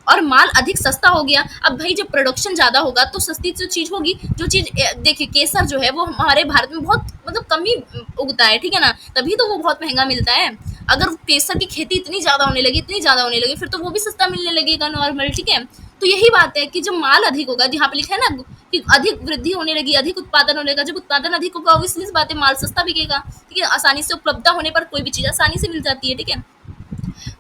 और माल अधिक सस्ता हो गया। अब भाई जब प्रोडक्शन ज्यादा होगा तो सस्ती जो चीज होगी, जो चीज देखिए केसर जो है वो हमारे भारत में बहुत मतलब कम ही उगता है, ठीक है ना, तभी तो वो बहुत महंगा मिलता है। अगर केसर की खेती इतनी ज्यादा होने लगी, इतनी ज्यादा होने लगी, फिर तो वो भी सस्ता मिलने लगेगा नॉर्मल, ठीक है। तो यही बात है कि जब माल अधिक होगा, यहाँ पे लिखा है ना कि अधिक वृद्धि होने लगी, अधिक उत्पादन होने लगा। जब उत्पादन अधिक होगा ऑब्वियसली बात है माल सस्ता बिकेगा, ठीक है, आसानी से उपलब्धता होने पर कोई भी चीज आसानी से मिल जाती है, ठीक है।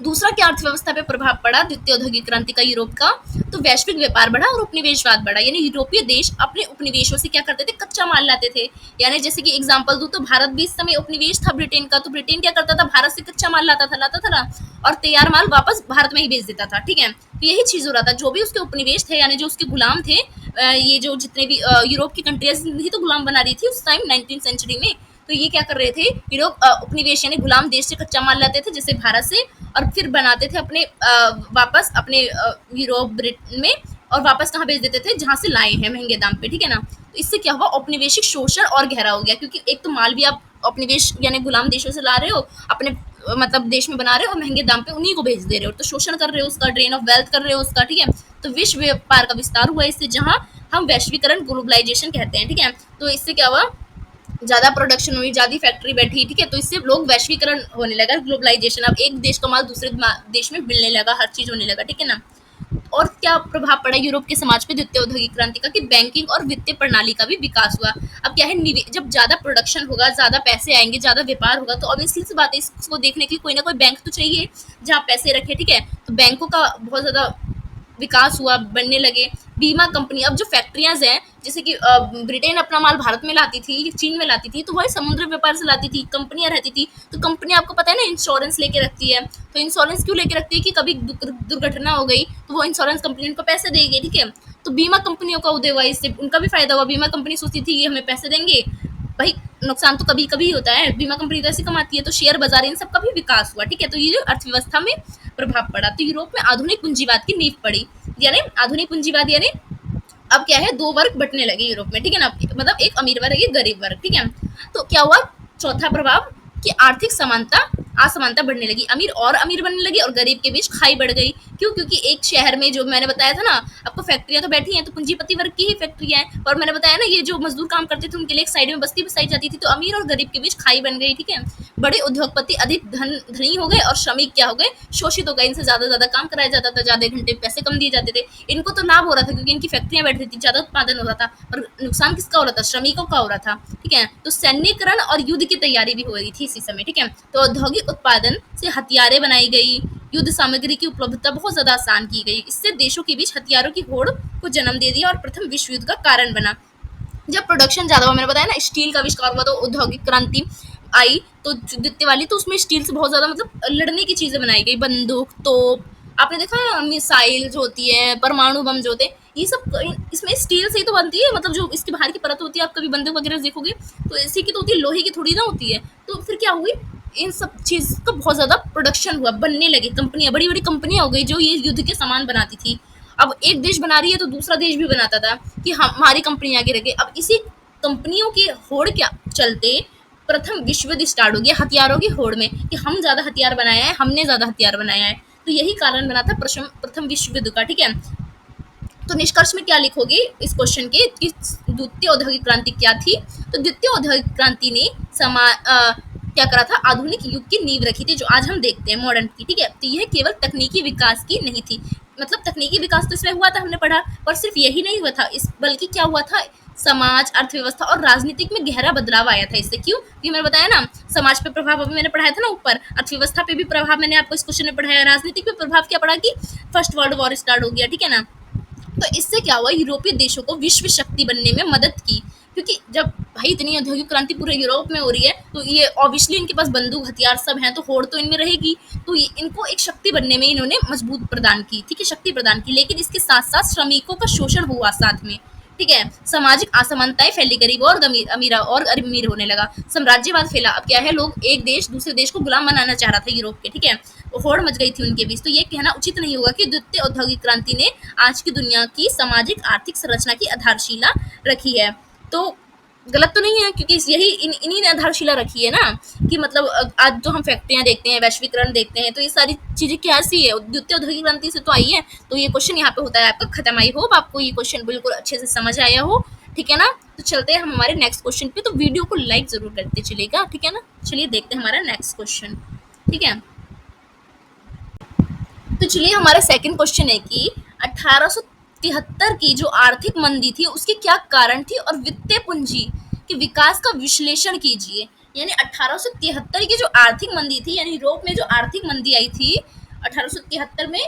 दूसरा क्या अर्थव्यवस्था पे प्रभाव पड़ा द्वितीय औद्योगिक क्रांति का यूरोप का, तो वैश्विक व्यापार बढ़ा और उपनिवेशवाद बढ़ा। यानी यूरोपीय देश अपने उपनिवेशों से क्या करते थे, कच्चा माल लाते थे। यानी जैसे कि एग्जांपल दूं तो भारत भी इस समय उपनिवेश था ब्रिटेन का, तो ब्रिटेन क्या करता था, भारत से कच्चा माल लाता था ना, और तैयार माल वापस भारत में ही भेज देता था, ठीक है। तो यही चीज हो रहा था, जो भी उसके उपनिवेश थे यानी जो उसके गुलाम थे, ये जो जितने भी यूरोप की कंट्रीज ही तो गुलाम बना रही थी उस टाइम 19वीं सेंचुरी में। तो ये क्या कर रहे थे, यूरोप उपनिवेश यानी गुलाम देश से कच्चा माल लाते थे जैसे भारत से, और फिर बनाते थे अपने वापस अपने यूरोप ब्रिटेन में, और वापस कहाँ भेज देते थे, जहाँ से लाए हैं महंगे दाम पे, ठीक है ना। तो इससे क्या हुआ, औपनिवेशिक शोषण और गहरा हो गया, क्योंकि एक तो माल भी आप औपनिवेश यानी गुलाम देशों से ला रहे हो, अपने मतलब देश में बना रहे हो और महंगे दाम पे उन्हीं को भेज दे रहे हो, तो शोषण कर रहे हो उसका, ड्रेन ऑफ वेल्थ कर रहे हो उसका, ठीक है। तो विश्व व्यापार का विस्तार हुआ इससे, जहाँ हम वैश्वीकरण ग्लोबलाइजेशन कहते हैं, ठीक है। तो इससे क्या हुआ, ज्यादा प्रोडक्शन हुई, ज्यादा फैक्ट्री बैठी, ठीक है, तो इससे लोग वैश्वीकरण होने लगा, ग्लोबलाइजेशन, अब एक देश का माल दूसरे देश में मिलने लगा, हर चीज होने लगा, ठीक है ना। और क्या प्रभाव पड़ा यूरोप के समाज पे द्वितीय औद्योगिक क्रांति का, कि बैंकिंग और वित्तीय प्रणाली का भी विकास हुआ। अब क्या है, जब ज्यादा प्रोडक्शन होगा, ज्यादा पैसे आएंगे, ज्यादा व्यापार होगा, तो ऑब्वियसली सी बात है इसको देखने के लिए कोई ना कोई बैंक तो चाहिए जहाँ पैसे रखे, ठीक है। तो बैंकों का बहुत ज्यादा विकास हुआ, बनने लगे। बीमा कंपनी, अब जो फैक्ट्रियां हैं जैसे कि ब्रिटेन अपना माल भारत में लाती थी, चीन में लाती थी, तो वही समुद्र व्यापार से लाती थी, कंपनियां रहती थी। तो कंपनी आपको पता है ना इंश्योरेंस लेके रखती है, तो इंश्योरेंस क्यों लेके रखती है कि कभी दुर्घटना हो गई तो वो इंश्योरेंस कंपनी उनको पैसे देगी, ठीक है। तो बीमा कंपनियों का उदय हुआ, इससे उनका भी फायदा हुआ। बीमा कंपनी सोचती थी कि हमें पैसे देंगे, भाई नुकसान तो कभी कभी होता है, बीमा कंपनी तो ऐसे कमाती है। तो शेयर बाजार इन सब का भी विकास हुआ, ठीक है। तो ये जो अर्थव्यवस्था में प्रभाव पड़ा, तो यूरोप में आधुनिक पूंजीवाद की नींव पड़ी, यानी आधुनिक पूंजीवाद यानी अब क्या है, दो वर्ग बटने लगे यूरोप में, ठीक है ना, मतलब एक अमीर वर्ग एक गरीब वर्ग, ठीक है। तो क्या हुआ, चौथा प्रभाव कि आर्थिक समानता असमानता बढ़ने लगी, अमीर और अमीर बनने लगे और गरीब के बीच खाई बढ़ गई। क्यों, क्योंकि एक शहर में जो मैंने बताया था ना, आपको फैक्ट्रियां तो बैठी हैं तो पूंजीपति वर्ग की ही फैक्ट्रियां हैं, और मैंने बताया ना ये जो मजदूर काम करते थे उनके लिए एक साइड में बस्ती बसाई जाती थी, तो अमीर और गरीब के बीच खाई बन गई, ठीक है। बड़े उद्योगपति अधिक धनी हो गए और श्रमिक क्या हो गए, शोषित हो गए, इनसे ज्यादा काम कराया जाता था, ज्यादा घंटे पैसे कम दिए जाते थे। इनको तो लाभ हो रहा था क्योंकि इनकी फैक्ट्रियां बैठ रही थी, ज्यादा उत्पादन हो रहा था, और नुकसान किसका हो रहा था, श्रमिकों का हो रहा था, ठीक है। तो सैन्यकरण और युद्ध की तैयारी भी हो रही थी इसी समय, ठीक है। तो औद्योगिक उत्पादन से हथियारें बनाई गई, युद्ध सामग्री की उपलब्धता बहुत ज्यादा आसान की गई, इससे देशों के बीच हथियारों की होड़ को जन्म दे दिया और प्रथम विश्व युद्ध का कारण बना। जब प्रोडक्शन ज्यादा हुआ, मैंने बताया ना स्टील का आविष्कार हुआ, तो औद्योगिक क्रांति आई, तो द्वितीय वाली, तो उसमें स्टील से बहुत ज्यादा मतलब लड़ने की चीजें बनाई गई, बंदूक, तोप, आपने देखा है मिसाइल जो होती है, परमाणु बम जो होते हैं, ये सब इसमें स्टील से ही तो बनती है, मतलब जो इसकी बाहर की परत होती है, आप कभी बंदूक वगैरह देखोगे तो इसी की तो होती है, लोहे की थोड़ी ना होती है। तो फिर क्या हुई, इन सब चीज का बहुत ज्यादा प्रोडक्शन हुआ, बनने लगे कंपनियां, बड़ी बड़ी कंपनियां हो गई जो ये युद्ध के सामान बनाती थी। अब एक देश बना रही है तो दूसरा देश भी बनाता था कि हमारी कंपनी आगे रखे। अब इसी कंपनियों के होड़ क्या चलते प्रथम विश्व युद्ध स्टार्ट हो गया, हथियारों की होड़ में, कि हम ज्यादा हथियार बनाया है, हमने ज्यादा हथियार बनाया है। तो यही कारण बना था प्रथम विश्व युद्ध का, ठीक है। तो निष्कर्ष में क्या लिखोगे इस क्वेश्चन के कि द्वितीय औद्योगिक क्रांति क्या थी। तो द्वितीय औद्योगिक क्रांति ने क्या करा था, आधुनिक युग की नींव रखी थी जो आज हम देखते हैं मॉडर्न की, ठीक है। तो यह केवल तकनीकी विकास की नहीं थी, मतलब तकनीकी विकास तो इसमें हुआ था, हमने पढ़ा, पर सिर्फ यही नहीं हुआ था, इस बल्कि क्या हुआ था, समाज, अर्थव्यवस्था और राजनीतिक में गहरा बदलाव आया था इससे। क्यों? ये मैंने बताया ना, समाज पे प्रभाव अभी मैंने पढ़ाया था ना ऊपर, अर्थव्यवस्था पे भी प्रभाव मैंने आपको इस क्वेश्चन में पढ़ाया, राजनीतिक पे प्रभाव क्या पड़ा कि फर्स्ट वर्ल्ड वॉर स्टार्ट हो गया, ठीक है ना। तो इससे क्या हुआ, यूरोपीय देशों को विश्व शक्ति बनने में मदद की, क्योंकि जब भाई इतनी औद्योगिक क्रांति पूरे यूरोप में हो रही है तो ये ऑब्वियसली इनके पास बंदूक हथियार सब हैं, तो होड़ तो इनमें रहेगी, तो ये इनको एक शक्ति बनने में इन्होंने मजबूत प्रदान की, ठीक है, शक्ति प्रदान की। लेकिन इसके साथ साथ श्रमिकों का शोषण हुआ साथ में, ठीक है, सामाजिक असमानताएं फैली, गरीब और अमीर और अमीर होने लगा, साम्राज्यवाद फैला। अब क्या है, लोग एक देश दूसरे देश को गुलाम बनाना चाह रहा था यूरोप के, ठीक है, वो होड़ मच गई थी उनके बीच। तो ये कहना उचित नहीं होगा कि द्वितीय औद्योगिक क्रांति ने आज की दुनिया की सामाजिक आर्थिक संरचना की आधारशिला रखी है। तो गलत तो नहीं है, क्योंकि यही इन्हीं ने आधारशिला रखी है ना, कि मतलब आज जो हम फैक्ट्रियां देखते हैं, वैश्वीकरण देखते हैं, तो ये सारी चीजें क्या सी है, द्वितीय औद्योगिक क्रांति से तो आई है। तो ये क्वेश्चन यहाँ पे होता है आपका खत्म। आई होप आपको ये क्वेश्चन बिल्कुल अच्छे से समझ आया हो, ठीक है ना। तो चलते हैं हम हमारे नेक्स्ट क्वेश्चन पे, तो वीडियो को लाइक जरूर करते चलेगा, ठीक है ना। चलिए देखते हैं हमारा नेक्स्ट क्वेश्चन, ठीक है। तो चलिए हमारा सेकंड क्वेश्चन है कि 1873 की जो आर्थिक मंदी थी उसके क्या कारण थी, और वित्तीय पूंजी के विकास का विश्लेषण कीजिए। यानी 1873 की जो आर्थिक मंदी थी, यानी यूरोप में जो आर्थिक मंदी आई थी 1873 में,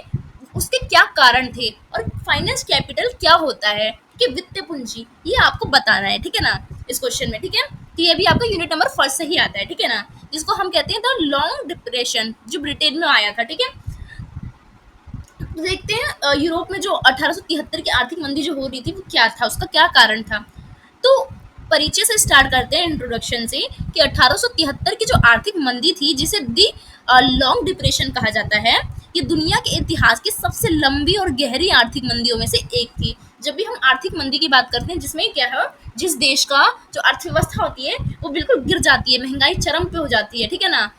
उसके क्या कारण थे, और फाइनेंस कैपिटल क्या होता है, कि वित्तीय पूंजी, ये आपको बताना है, ठीक है ना, इस क्वेश्चन में, ठीक है। तो ये भी आपका यूनिट नंबर फर्स्ट से ही आता है, ठीक है ना, जिसको हम कहते हैं द लॉन्ग डिप्रेशन, जो ब्रिटेन में आया था, ठीक है। तो देखते हैं यूरोप में जो 1873 की आर्थिक मंदी जो हो रही थी वो क्या था, उसका क्या कारण था। तो परिचय से स्टार्ट करते हैं, इंट्रोडक्शन से, कि 1873 की जो आर्थिक मंदी थी जिसे दी लॉन्ग डिप्रेशन कहा जाता है, ये दुनिया के इतिहास की सबसे लंबी और गहरी आर्थिक मंदियों में से एक थी। जब भी हम आर्थिक मंदी की बात करते हैं, जिसमें क्या है, जिस देश का जो अर्थव्यवस्था होती है वो बिल्कुल गिर जाती है, महंगाई चरम पे हो जाती है, ठीक है ना,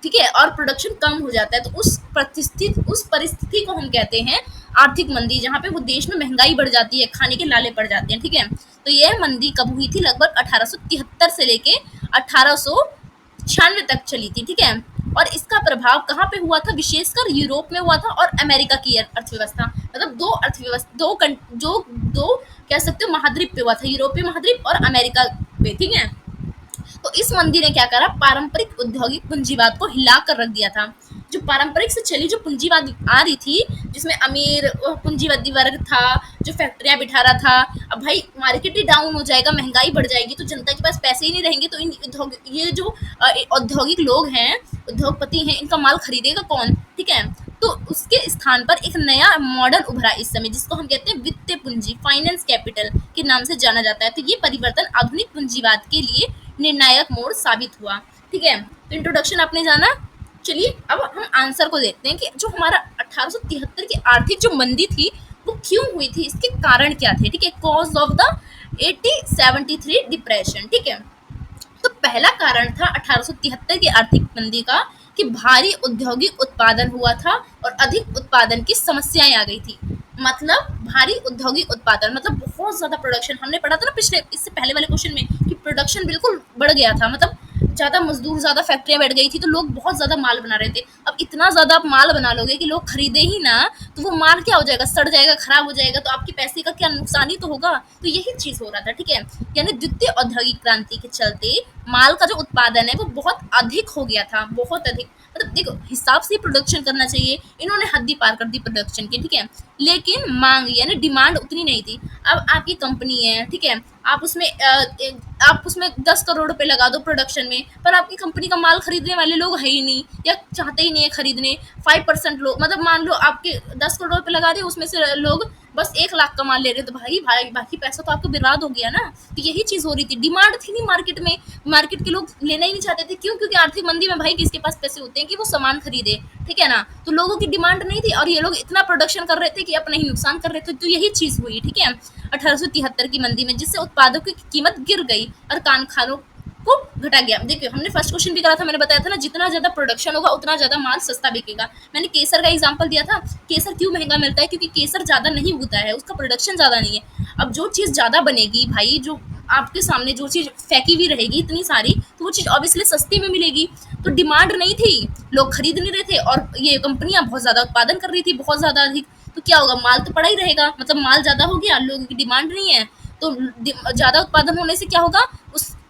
ठीक है, और प्रोडक्शन कम हो जाता है, तो उस परिस्थिति को हम कहते हैं आर्थिक मंदी, जहाँ पे वो देश में महंगाई बढ़ जाती है, खाने के लाले पड़ जाते हैं, ठीक है। तो यह मंदी कब हुई थी, लगभग 1873 से लेके 1896 तक चली थी, ठीक है। और इसका प्रभाव कहाँ पे हुआ था, विशेषकर यूरोप में हुआ था, और अमेरिका की अर्थव्यवस्था, मतलब दो अर्थव्यवस्था, दो कह सकते हो महाद्वीप पे हुआ था, यूरोपीय महाद्वीप और अमेरिका पे, ठीक है। तो इस मंदी ने क्या करा, पारंपरिक औद्योगिक पूंजीवाद को हिला कर रख दिया था। जो पारंपरिक से चली जो पूंजीवाद आ रही थी, जिसमें अमीर पूंजीवादी वर्ग था, जो फैक्ट्रियां बिठा रहा था, अब भाई मार्केट ही डाउन हो जाएगा, महंगाई बढ़ जाएगी, तो जनता के पास पैसे ही नहीं रहेंगे, तो ये जो औद्योगिक लोग हैं, उद्योगपति हैं, इनका माल खरीदेगा कौन, ठीक है। तो उसके स्थान पर एक नया मॉडल उभरा इस समय, जिसको हम कहते हैं वित्तीय पूंजी, फाइनेंस कैपिटल के नाम से जाना जाता है। तो ये परिवर्तन आधुनिक पूंजीवाद के लिए निर्णायक मोड़ साबित हुआ, ठीक है। तो इंट्रोडक्शन आपने जाना। चलिए अब हम आंसर को देखते हैं कि जो हमारा 1873 की आर्थिक जो मंदी थी वो क्यों हुई थी, इसके कारण क्या थे, ठीक है, कॉज ऑफ द 1873 डिप्रेशन, ठीक है। तो पहला कारण था 1873 की आर्थिक मंदी का, कि भारी औद्योगिक उत्पादन हुआ था और अधिक उत्पादन की समस्याएं आ गई थी। मतलब भारी औद्योगिक उत्पादन मतलब बहुत ज्यादा प्रोडक्शन, हमने पढ़ा था ना पिछले, इससे पहले वाले क्वेश्चन में, कि प्रोडक्शन बिल्कुल बढ़ गया था, मतलब ज्यादा मजदूर, ज्यादा फैक्ट्रियां बैठ गई थी, तो लोग बहुत ज्यादा माल बना रहे थे। अब इतना ज्यादा आप माल बना लोगे कि लोग खरीदे ही ना, तो वो माल क्या हो जाएगा, सड़ जाएगा, खराब हो जाएगा, तो आपके पैसे का क्या नुकसान ही तो होगा। तो यही चीज हो रहा था, ठीक है। यानी द्वितीय औद्योगिक क्रांति के चलते माल का जो उत्पादन है वो बहुत अधिक हो गया था, बहुत अधिक, मतलब देखो हिसाब से प्रोडक्शन करना चाहिए, इन्होंने हद ही पार कर दी प्रोडक्शन की, ठीक है। लेकिन मांग यानी डिमांड उतनी नहीं थी। अब आपकी कंपनी है, ठीक है, आप उसमें 10 करोड़ रुपए लगा दो प्रोडक्शन में, पर आपकी कंपनी का माल खरीदने वाले लोग है ही नहीं, या चाहते ही नहीं है खरीदने। 5% लोग, मतलब मान लो आपके 10 करोड़ रुपए लगा दिए, उसमें से लोग बस 1 लाख का माल ले रहे, तो भाई भाई बाकी पैसा तो आपको बर्बाद हो गया ना। तो यही चीज हो रही थी, डिमांड थी नहीं मार्केट में, मार्केट के लोग लेना ही नहीं चाहते थे। क्यों? क्योंकि आर्थिक मंदी में भाई किसके पास पैसे होते हैं कि वो सामान खरीदे, ठीक है ना। तो लोगों की डिमांड नहीं थी, और ये लोग इतना प्रोडक्शन कर रहे थे कि अपना ही नुकसान कर रहे थे। तो यही चीज हुई, ठीक है, 1873 की मंदी में, जिससे उत्पादों की कीमत गिर गई और कारखानों को घटा गया। देखिए हमने फर्स्ट क्वेश्चन भी करा था, मैंने बताया था ना, जितना ज्यादा प्रोडक्शन होगा उतना ज्यादा माल सस्ता बिकेगा। मैंने केसर का एग्जांपल दिया था, केसर क्यों महंगा मिलता है, क्योंकि केसर ज्यादा नहीं उगता है, उसका प्रोडक्शन ज्यादा नहीं है। अब जो चीज ज्यादा बनेगी भाई, जो आपके सामने जो चीज फेंकी हुई रहेगी इतनी सारी, तो वो चीज ऑब्वियसली सस्ती में मिलेगी। तो डिमांड नहीं थी, लोग खरीद नहीं रहे थे, और ये कंपनियां बहुत ज्यादा उत्पादन कर रही थी, बहुत ज्यादा अधिक। तो क्या होगा, माल तो पड़ा ही रहेगा, मतलब माल ज्यादा हो गया, लोगों की डिमांड नहीं है, तो ज़्यादा उत्पादन होने से क्या होगा,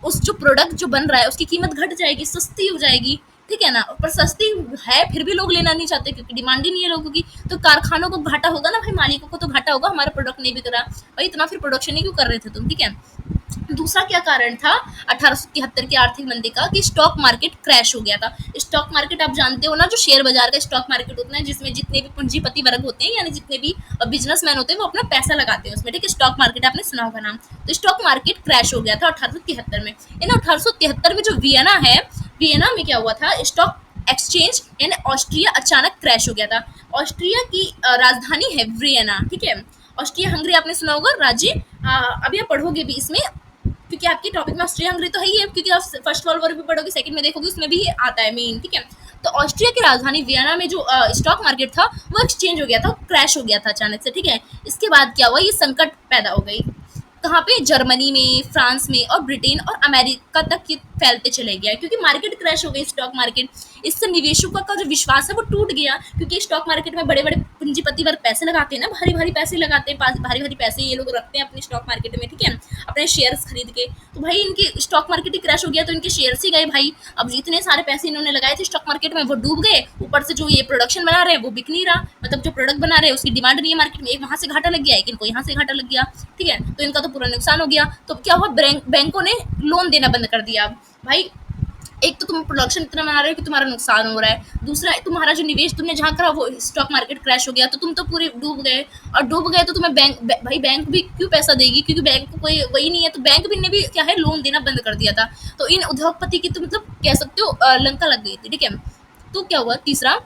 उस जो प्रोडक्ट जो बन रहा है उसकी कीमत घट जाएगी, सस्ती हो जाएगी, ठीक है ना। पर सस्ती है फिर भी लोग लेना नहीं चाहते क्योंकि डिमांड ही नहीं है लोगों की। तो कारखानों को घाटा होगा ना भाई, मालिकों को तो घाटा होगा, हमारा प्रोडक्ट नहीं बिक रहा भाई, इतना फिर प्रोडक्शन ही क्यों कर रहे थे तुम, ठीक है। दूसरा क्या कारण था 1873 की आर्थिक मंदी का, कि स्टॉक मार्केट क्रैश हो गया था। स्टॉक मार्केट आप जानते हो ना, जो शेयर बाजार का स्टॉक मार्केट होता है जिसमें जितने भी पूंजीपति वर्ग होते हैं, यानी जितने भी बिजनेसमैन होते हैं वो अपना पैसा लगाते हैं उसमें, ठीक है। स्टॉक मार्केट आपने सुना होगा नाम। तो स्टॉक मार्केट क्रैश हो गया था 1873 में। इन 1873 में जो वियना है, वियना में क्या हुआ था, स्टॉक एक्सचेंज यानी ऑस्ट्रिया अचानक क्रैश हो गया था। ऑस्ट्रिया की राजधानी है वियना, ठीक है। ऑस्ट्रिया हंगरी आपने सुना होगा राज्य। अभी आप पढ़ोगे भी इसमें, क्योंकि आपके टॉपिक में ऑस्ट्रिया हंगरी तो है ही है, क्योंकि आप फर्स्ट वर्ल्ड वॉर भी पढ़ोगे, सेकंड में देखोगे उसमें भी ये आता है मेन, ठीक है। तो ऑस्ट्रिया की राजधानी वियना में जो स्टॉक मार्केट था वो एक्सचेंज हो गया था, क्रैश हो गया था अचानक से, ठीक है। इसके बाद क्या हुआ, ये संकट पैदा हो गई कहाँ पे, जर्मनी में, फ्रांस में और ब्रिटेन और अमेरिका तक ये फैलते चले गया, क्योंकि मार्केट क्रैश हो गई स्टॉक मार्केट। इससे निवेशकों का जो विश्वास है वो टूट गया, क्योंकि स्टॉक मार्केट में बड़े बड़े पूंजीपति वर्ग पैसे लगाते हैं ना, भारी भारी पैसे लगाते हैं, भारी भारी पैसे ये लोग रखते हैं अपने स्टॉक मार्केट में, ठीक है, अपने शेयर्स खरीद के। तो भाई इनकी स्टॉक मार्केट ही क्रैश हो गया तो इनके शेयर्स ही गए भाई। अब जितने सारे पैसे इन्होंने लगाए थे स्टॉक मार्केट में वो डूब गए, ऊपर से जो ये प्रोडक्शन बना रहे हैं वो बिक नहीं रहा, मतलब जो प्रोडक्ट बना रहे हैं उसकी डिमांड नहीं है मार्केट में। एक वहां से घाटा लग गया, एक इनको यहाँ से घाटा लग गया, ठीक है। तो इनका तो पूरा नुकसान हो गया। तो क्या हुआ, बैंकों ने लोन देना बंद कर दिया। भाई एक तो तुम प्रोडक्शन इतना बना रहे हो कि तुम्हारा नुकसान हो रहा है, दूसरा तुम्हारा जो निवेश तुमने जहाँ करा वो स्टॉक मार्केट क्रैश हो गया तो तुम तो पूरे डूब गए। और डूब गए तो तुम्हें भाई बैंक भी क्यों पैसा देगी, क्योंकि बैंक को कोई वही नहीं है, तो बैंक भी ने भी क्या है, लोन देना बंद कर दिया था। तो इन उद्योगपति की तो मतलब कह सकते हो लंका लग गई थी, ठीक है। तो क्या हुआ, तीसरा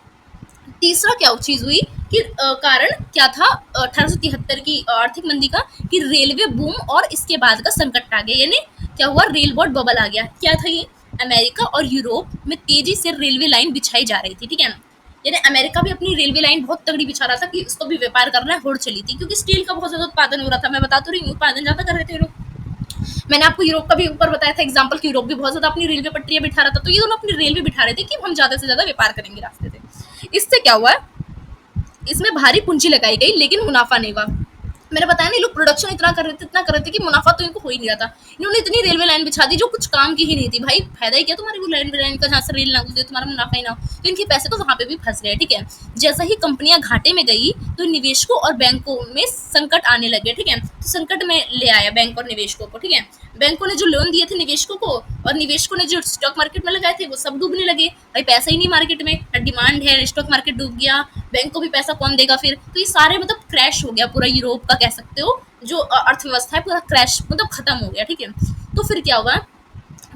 तीसरा क्या चीज हुई कि कारण क्या था 1873 की आर्थिक मंदी का, कि रेलवे बूम और इसके बाद का संकट आ गया, यानी क्या हुआ, रेल बोर्ड बबल आ गया। क्या था ये, अमेरिका और यूरोप में तेजी से रेलवे लाइन बिछाई जा रही थी, ठीक है। यानी अमेरिका भी अपनी रेलवे लाइन बहुत तगड़ी बिछा रहा था कि इसको भी व्यापार करना है, होड़ चली थी, क्योंकि स्टील का बहुत ज्यादा उत्पादन हो रहा था। मैं बता तो रही हूँ, उत्पादन ज्यादा कर रहे थे लोग। मैंने आपको यूरोप का भी ऊपर बताया था एग्जाम्पल, कि यूरोप भी बहुत ज्यादा अपनी रेलवे पटरियां बिठा रहा था, तो ये दोनों अपनी रेलवे बिठा रहे थे कि हम ज्यादा से ज्यादा व्यापार करेंगे रास्ते से। इससे क्या हुआ, इसमें भारी पूंजी लगाई गई लेकिन मुनाफा नहीं हुआ। मैंने बताया ना, लोग प्रोडक्शन इतना कर रहे थे, इतना कर रहे थे कि मुनाफा तो इनको हो ही नहीं रहा था। इन्होंने इतनी रेलवे लाइन बिछा दी जो कुछ काम की ही नहीं थी। भाई फायदा ही क्या तुम्हारी वो रेलवे लाइन का, जहाँ से रेल ना गुजरे तुम्हारा मुनाफा ही ना हो। तो इनके पैसे तो वहां पे भी फंस रहे हैं, ठीक है। जैसा ही कंपनियां घाटे में गई तो निवेशकों और बैंकों में संकट आने लगे, ठीक है। तो संकट में ले आया बैंक और निवेशकों को, ठीक है। बैंकों ने जो लोन दिए थे निवेशकों को, और निवेशकों ने जो स्टॉक मार्केट में लगाए थे वो सब डूबने लगे। भाई पैसा ही नहीं मार्केट में, डिमांड है, स्टॉक मार्केट डूब गया, बैंक को भी पैसा कौन देगा फिर। तो ये सारे मतलब क्रैश हो गया पूरा यूरोप का, कह सकते हो जो अर्थव्यवस्था है पूरा क्रैश मतलब खत्म हो गया, ठीक है। तो फिर क्या हुआ,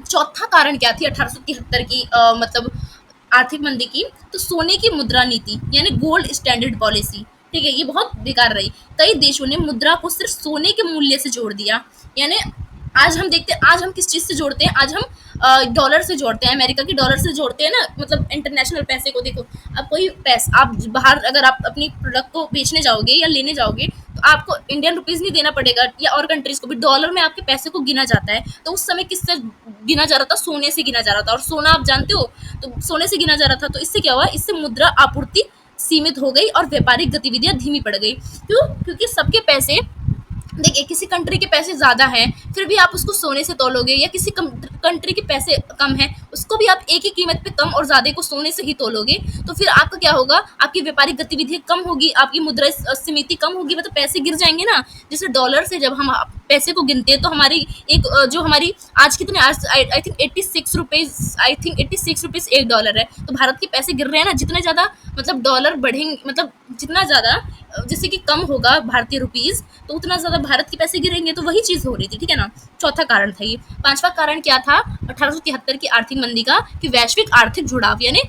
चौथा कारण क्या थी 1873 की मतलब आर्थिक मंदी की, तो सोने की मुद्रा नीति यानी गोल्ड स्टैंडर्ड पॉलिसी, ठीक है, ये बहुत बेकार रही। कई देशों ने मुद्रा को सिर्फ सोने के मूल्य से जोड़ दिया। यानी आज हम देखते हैं, आज हम किस चीज से जोड़ते हैं, आज हम डॉलर से जोड़ते हैं, अमेरिका की डॉलर से जोड़ते हैं ना, मतलब इंटरनेशनल पैसे को। देखो अब कोई पैसा आप बाहर अगर आप अपनी प्रोडक्ट को बेचने जाओगे या लेने जाओगे तो आपको इंडियन रुपीज नहीं देना पड़ेगा, या और कंट्रीज को भी डॉलर में आपके पैसे को गिना जाता है। तो उस समय किससे गिना जा रहा था, सोने से गिना जा रहा था, और सोना आप जानते हो तो सोने से गिना जा रहा था। तो इससे क्या हुआ, इससे मुद्रा आपूर्ति सीमित हो गई और व्यापारिक गतिविधियां धीमी पड़ गई। क्यों, क्योंकि सबके पैसे, देखिए किसी कंट्री के पैसे ज्यादा हैं फिर भी आप उसको सोने से तोलोगे, या किसी कंट्री के पैसे कम है उसको भी आप एक ही कीमत पे कम और ज्यादा को सोने से ही तोलोगे। तो फिर आपका क्या होगा, आपकी व्यापारिक गतिविधियां कम होगी, आपकी मुद्रा समिति कम होगी, मतलब पैसे गिर जाएंगे ना। जैसे डॉलर से जब हम पैसे को गिनते हैं तो हमारी एक जो हमारी आज कितने, आज I think 86 rupees, I think 86 rupees एक डॉलर है। तो भारत के पैसे गिर रहे हैं ना, जितने ज्यादा मतलब डॉलर बढ़ेंगे, मतलब जितना ज्यादा जैसे कि कम होगा भारतीय रुपीज तो उतना ज्यादा भारत के पैसे गिरेंगे। तो वही चीज हो रही थी, ठीक है ना। चौथा कारण था ये। पांचवा कारण क्या था 1873 की आर्थिक मंदी का, कि वैश्विक आर्थिक जुड़ाव, यानी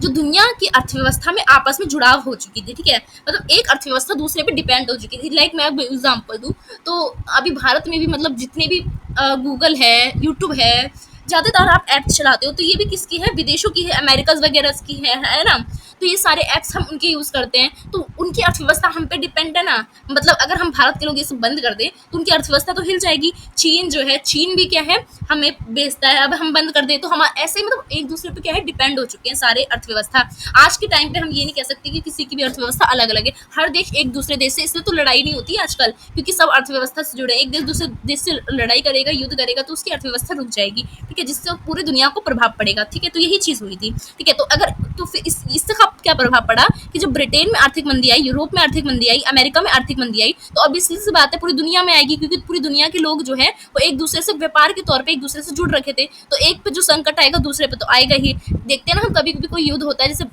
जो दुनिया की अर्थव्यवस्था में आपस में जुड़ाव हो चुकी थी, ठीक है। मतलब एक अर्थव्यवस्था दूसरे पे डिपेंड हो चुकी थी। लाइक मैं एग्जाम्पल दूं तो अभी भारत में भी मतलब जितने भी गूगल है, यूट्यूब है, ज़्यादातर आप ऐप्स चलाते हो तो ये भी किसकी है, विदेशों की है, अमेरिकाज़ वगैरह की है ना? तो ये सारे ऐप्स हम उनके यूज़ करते हैं, तो उनकी अर्थव्यवस्था हम पे डिपेंड है ना। मतलब अगर हम भारत के लोग ये सब बंद कर दें तो उनकी अर्थव्यवस्था तो हिल जाएगी। चीन जो है, चीन भी क्या है, हमें बेचता है, अब हम बंद कर दें तो हम ऐसे ही मतलब एक दूसरे पे क्या है, डिपेंड हो चुके हैं सारे अर्थव्यवस्था। आज के टाइम पे हम ये नहीं कह सकते कि किसी की भी अर्थव्यवस्था अलग अलग है, हर देश एक दूसरे देश से, इसलिए तो लड़ाई नहीं होती आजकल, क्योंकि सब अर्थव्यवस्था से जुड़े हैं। एक देश दूसरे देश से लड़ाई करेगा, युद्ध करेगा तो उसकी अर्थव्यवस्था रुक जाएगी, ठीक है, जिससे पूरी दुनिया को प्रभाव पड़ेगा, ठीक है। तो यही चीज़ हुई थी, ठीक है। तो अगर तो फिर इससे क्या प्रभाव पड़ा कि जब ब्रिटेन में आर्थिक मंदी आई, यूरोप में आर्थिक मंदी आई, अमेरिका में आर्थिक मंदी आई, तो अब इसी सी बात है पूरी दुनिया में आएगी, क्योंकि पूरी दुनिया के लोग जो है वो एक दूसरे से व्यापार के तौर पे एक दूसरे से जुड़ रखे थे, तो एक पे जो संकट आएगा दूसरे पे तो आएगा ही। देखते हैं ना हम, कभी कभी कोई युद्ध होता है, जैसे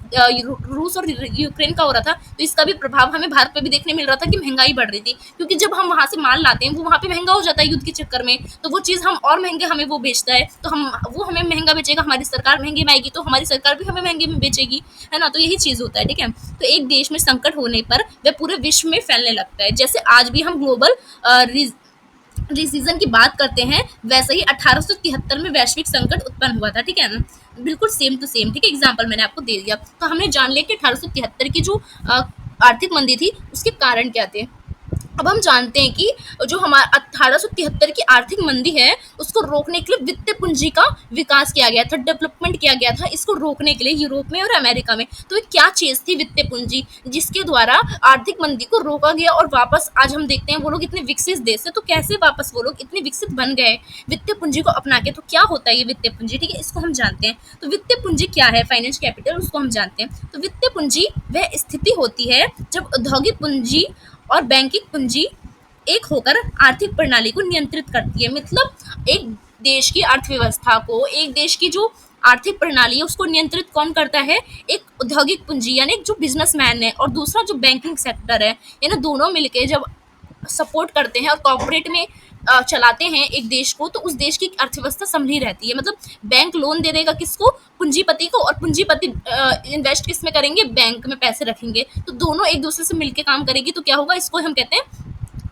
रूस और यूक्रेन का हो रहा था, तो इसका भी प्रभाव हमें भारत पे भी देखने मिल रहा था कि महंगाई बढ़ रही थी, क्योंकि जब हम वहां से माल लाते हैं वो वहां पे महंगा हो जाता है युद्ध के चक्कर में, तो वो चीज़ हम और महंगे हमें वो बेचता है, तो हम वो हमें महंगा बेचेगा, हमारी सरकार महंगे में आएगी तो हमारी सरकार भी हमें महंगे में बेचेगी, है ना। तो यही चीज़ होता है, ठीक है। तो एक देश में संकट होने पर वह पूरे विश्व में फैलने लगता है। जैसे आज भी हम ग्लोबल रिसीजन की बात करते हैं, वैसे ही 1873 में वैश्विक संकट उत्पन्न हुआ था, ठीक है ना। बिल्कुल सेम टू सेम, ठीक है, एग्जाम्पल मैंने आपको दे दिया। तो हमने जान लिया कि 1873 की जो आर्थिक मंदी थी उसके कारण क्या थे। अब हम जानते हैं कि जो हमारा 1873 की आर्थिक मंदी है उसको रोकने के लिए वित्तीय पूंजी का विकास किया गया था, डेवलपमेंट किया गया था इसको रोकने के लिए यूरोप में और अमेरिका में। तो ये क्या चीज़ थी वित्तीय पूंजी, जिसके द्वारा आर्थिक मंदी को रोका गया और वापस आज हम देखते हैं वो लोग इतने विकसित देश है, तो कैसे वापस वो लोग इतने विकसित बन गए वित्तीय पूंजी को अपना के। तो क्या होता है ये वित्तीय पूंजी, ठीक है, इसको हम जानते हैं। तो वित्तीय पूंजी क्या है, फाइनेंस कैपिटल, उसको हम जानते हैं। तो वित्तीय पूंजी वह स्थिति होती है जब औद्योगिक पूंजी और बैंकिंग पूंजी एक होकर आर्थिक प्रणाली को नियंत्रित करती है। मतलब एक देश की अर्थव्यवस्था को, एक देश की जो आर्थिक प्रणाली है उसको नियंत्रित कौन करता है, एक औद्योगिक पूंजी यानी जो बिजनेसमैन है, और दूसरा जो बैंकिंग सेक्टर है, ये ना दोनों मिलके जब सपोर्ट करते हैं और कॉर्पोरेट में चलाते हैं एक देश को, तो उस देश की अर्थव्यवस्था संभली रहती है। मतलब बैंक लोन दे देगा किसको, पूंजीपति को, और पूंजीपति इन्वेस्ट किस में करेंगे, बैंक में पैसे रखेंगे, तो दोनों एक दूसरे से मिलकर काम करेगी, तो क्या होगा, इसको हम कहते हैं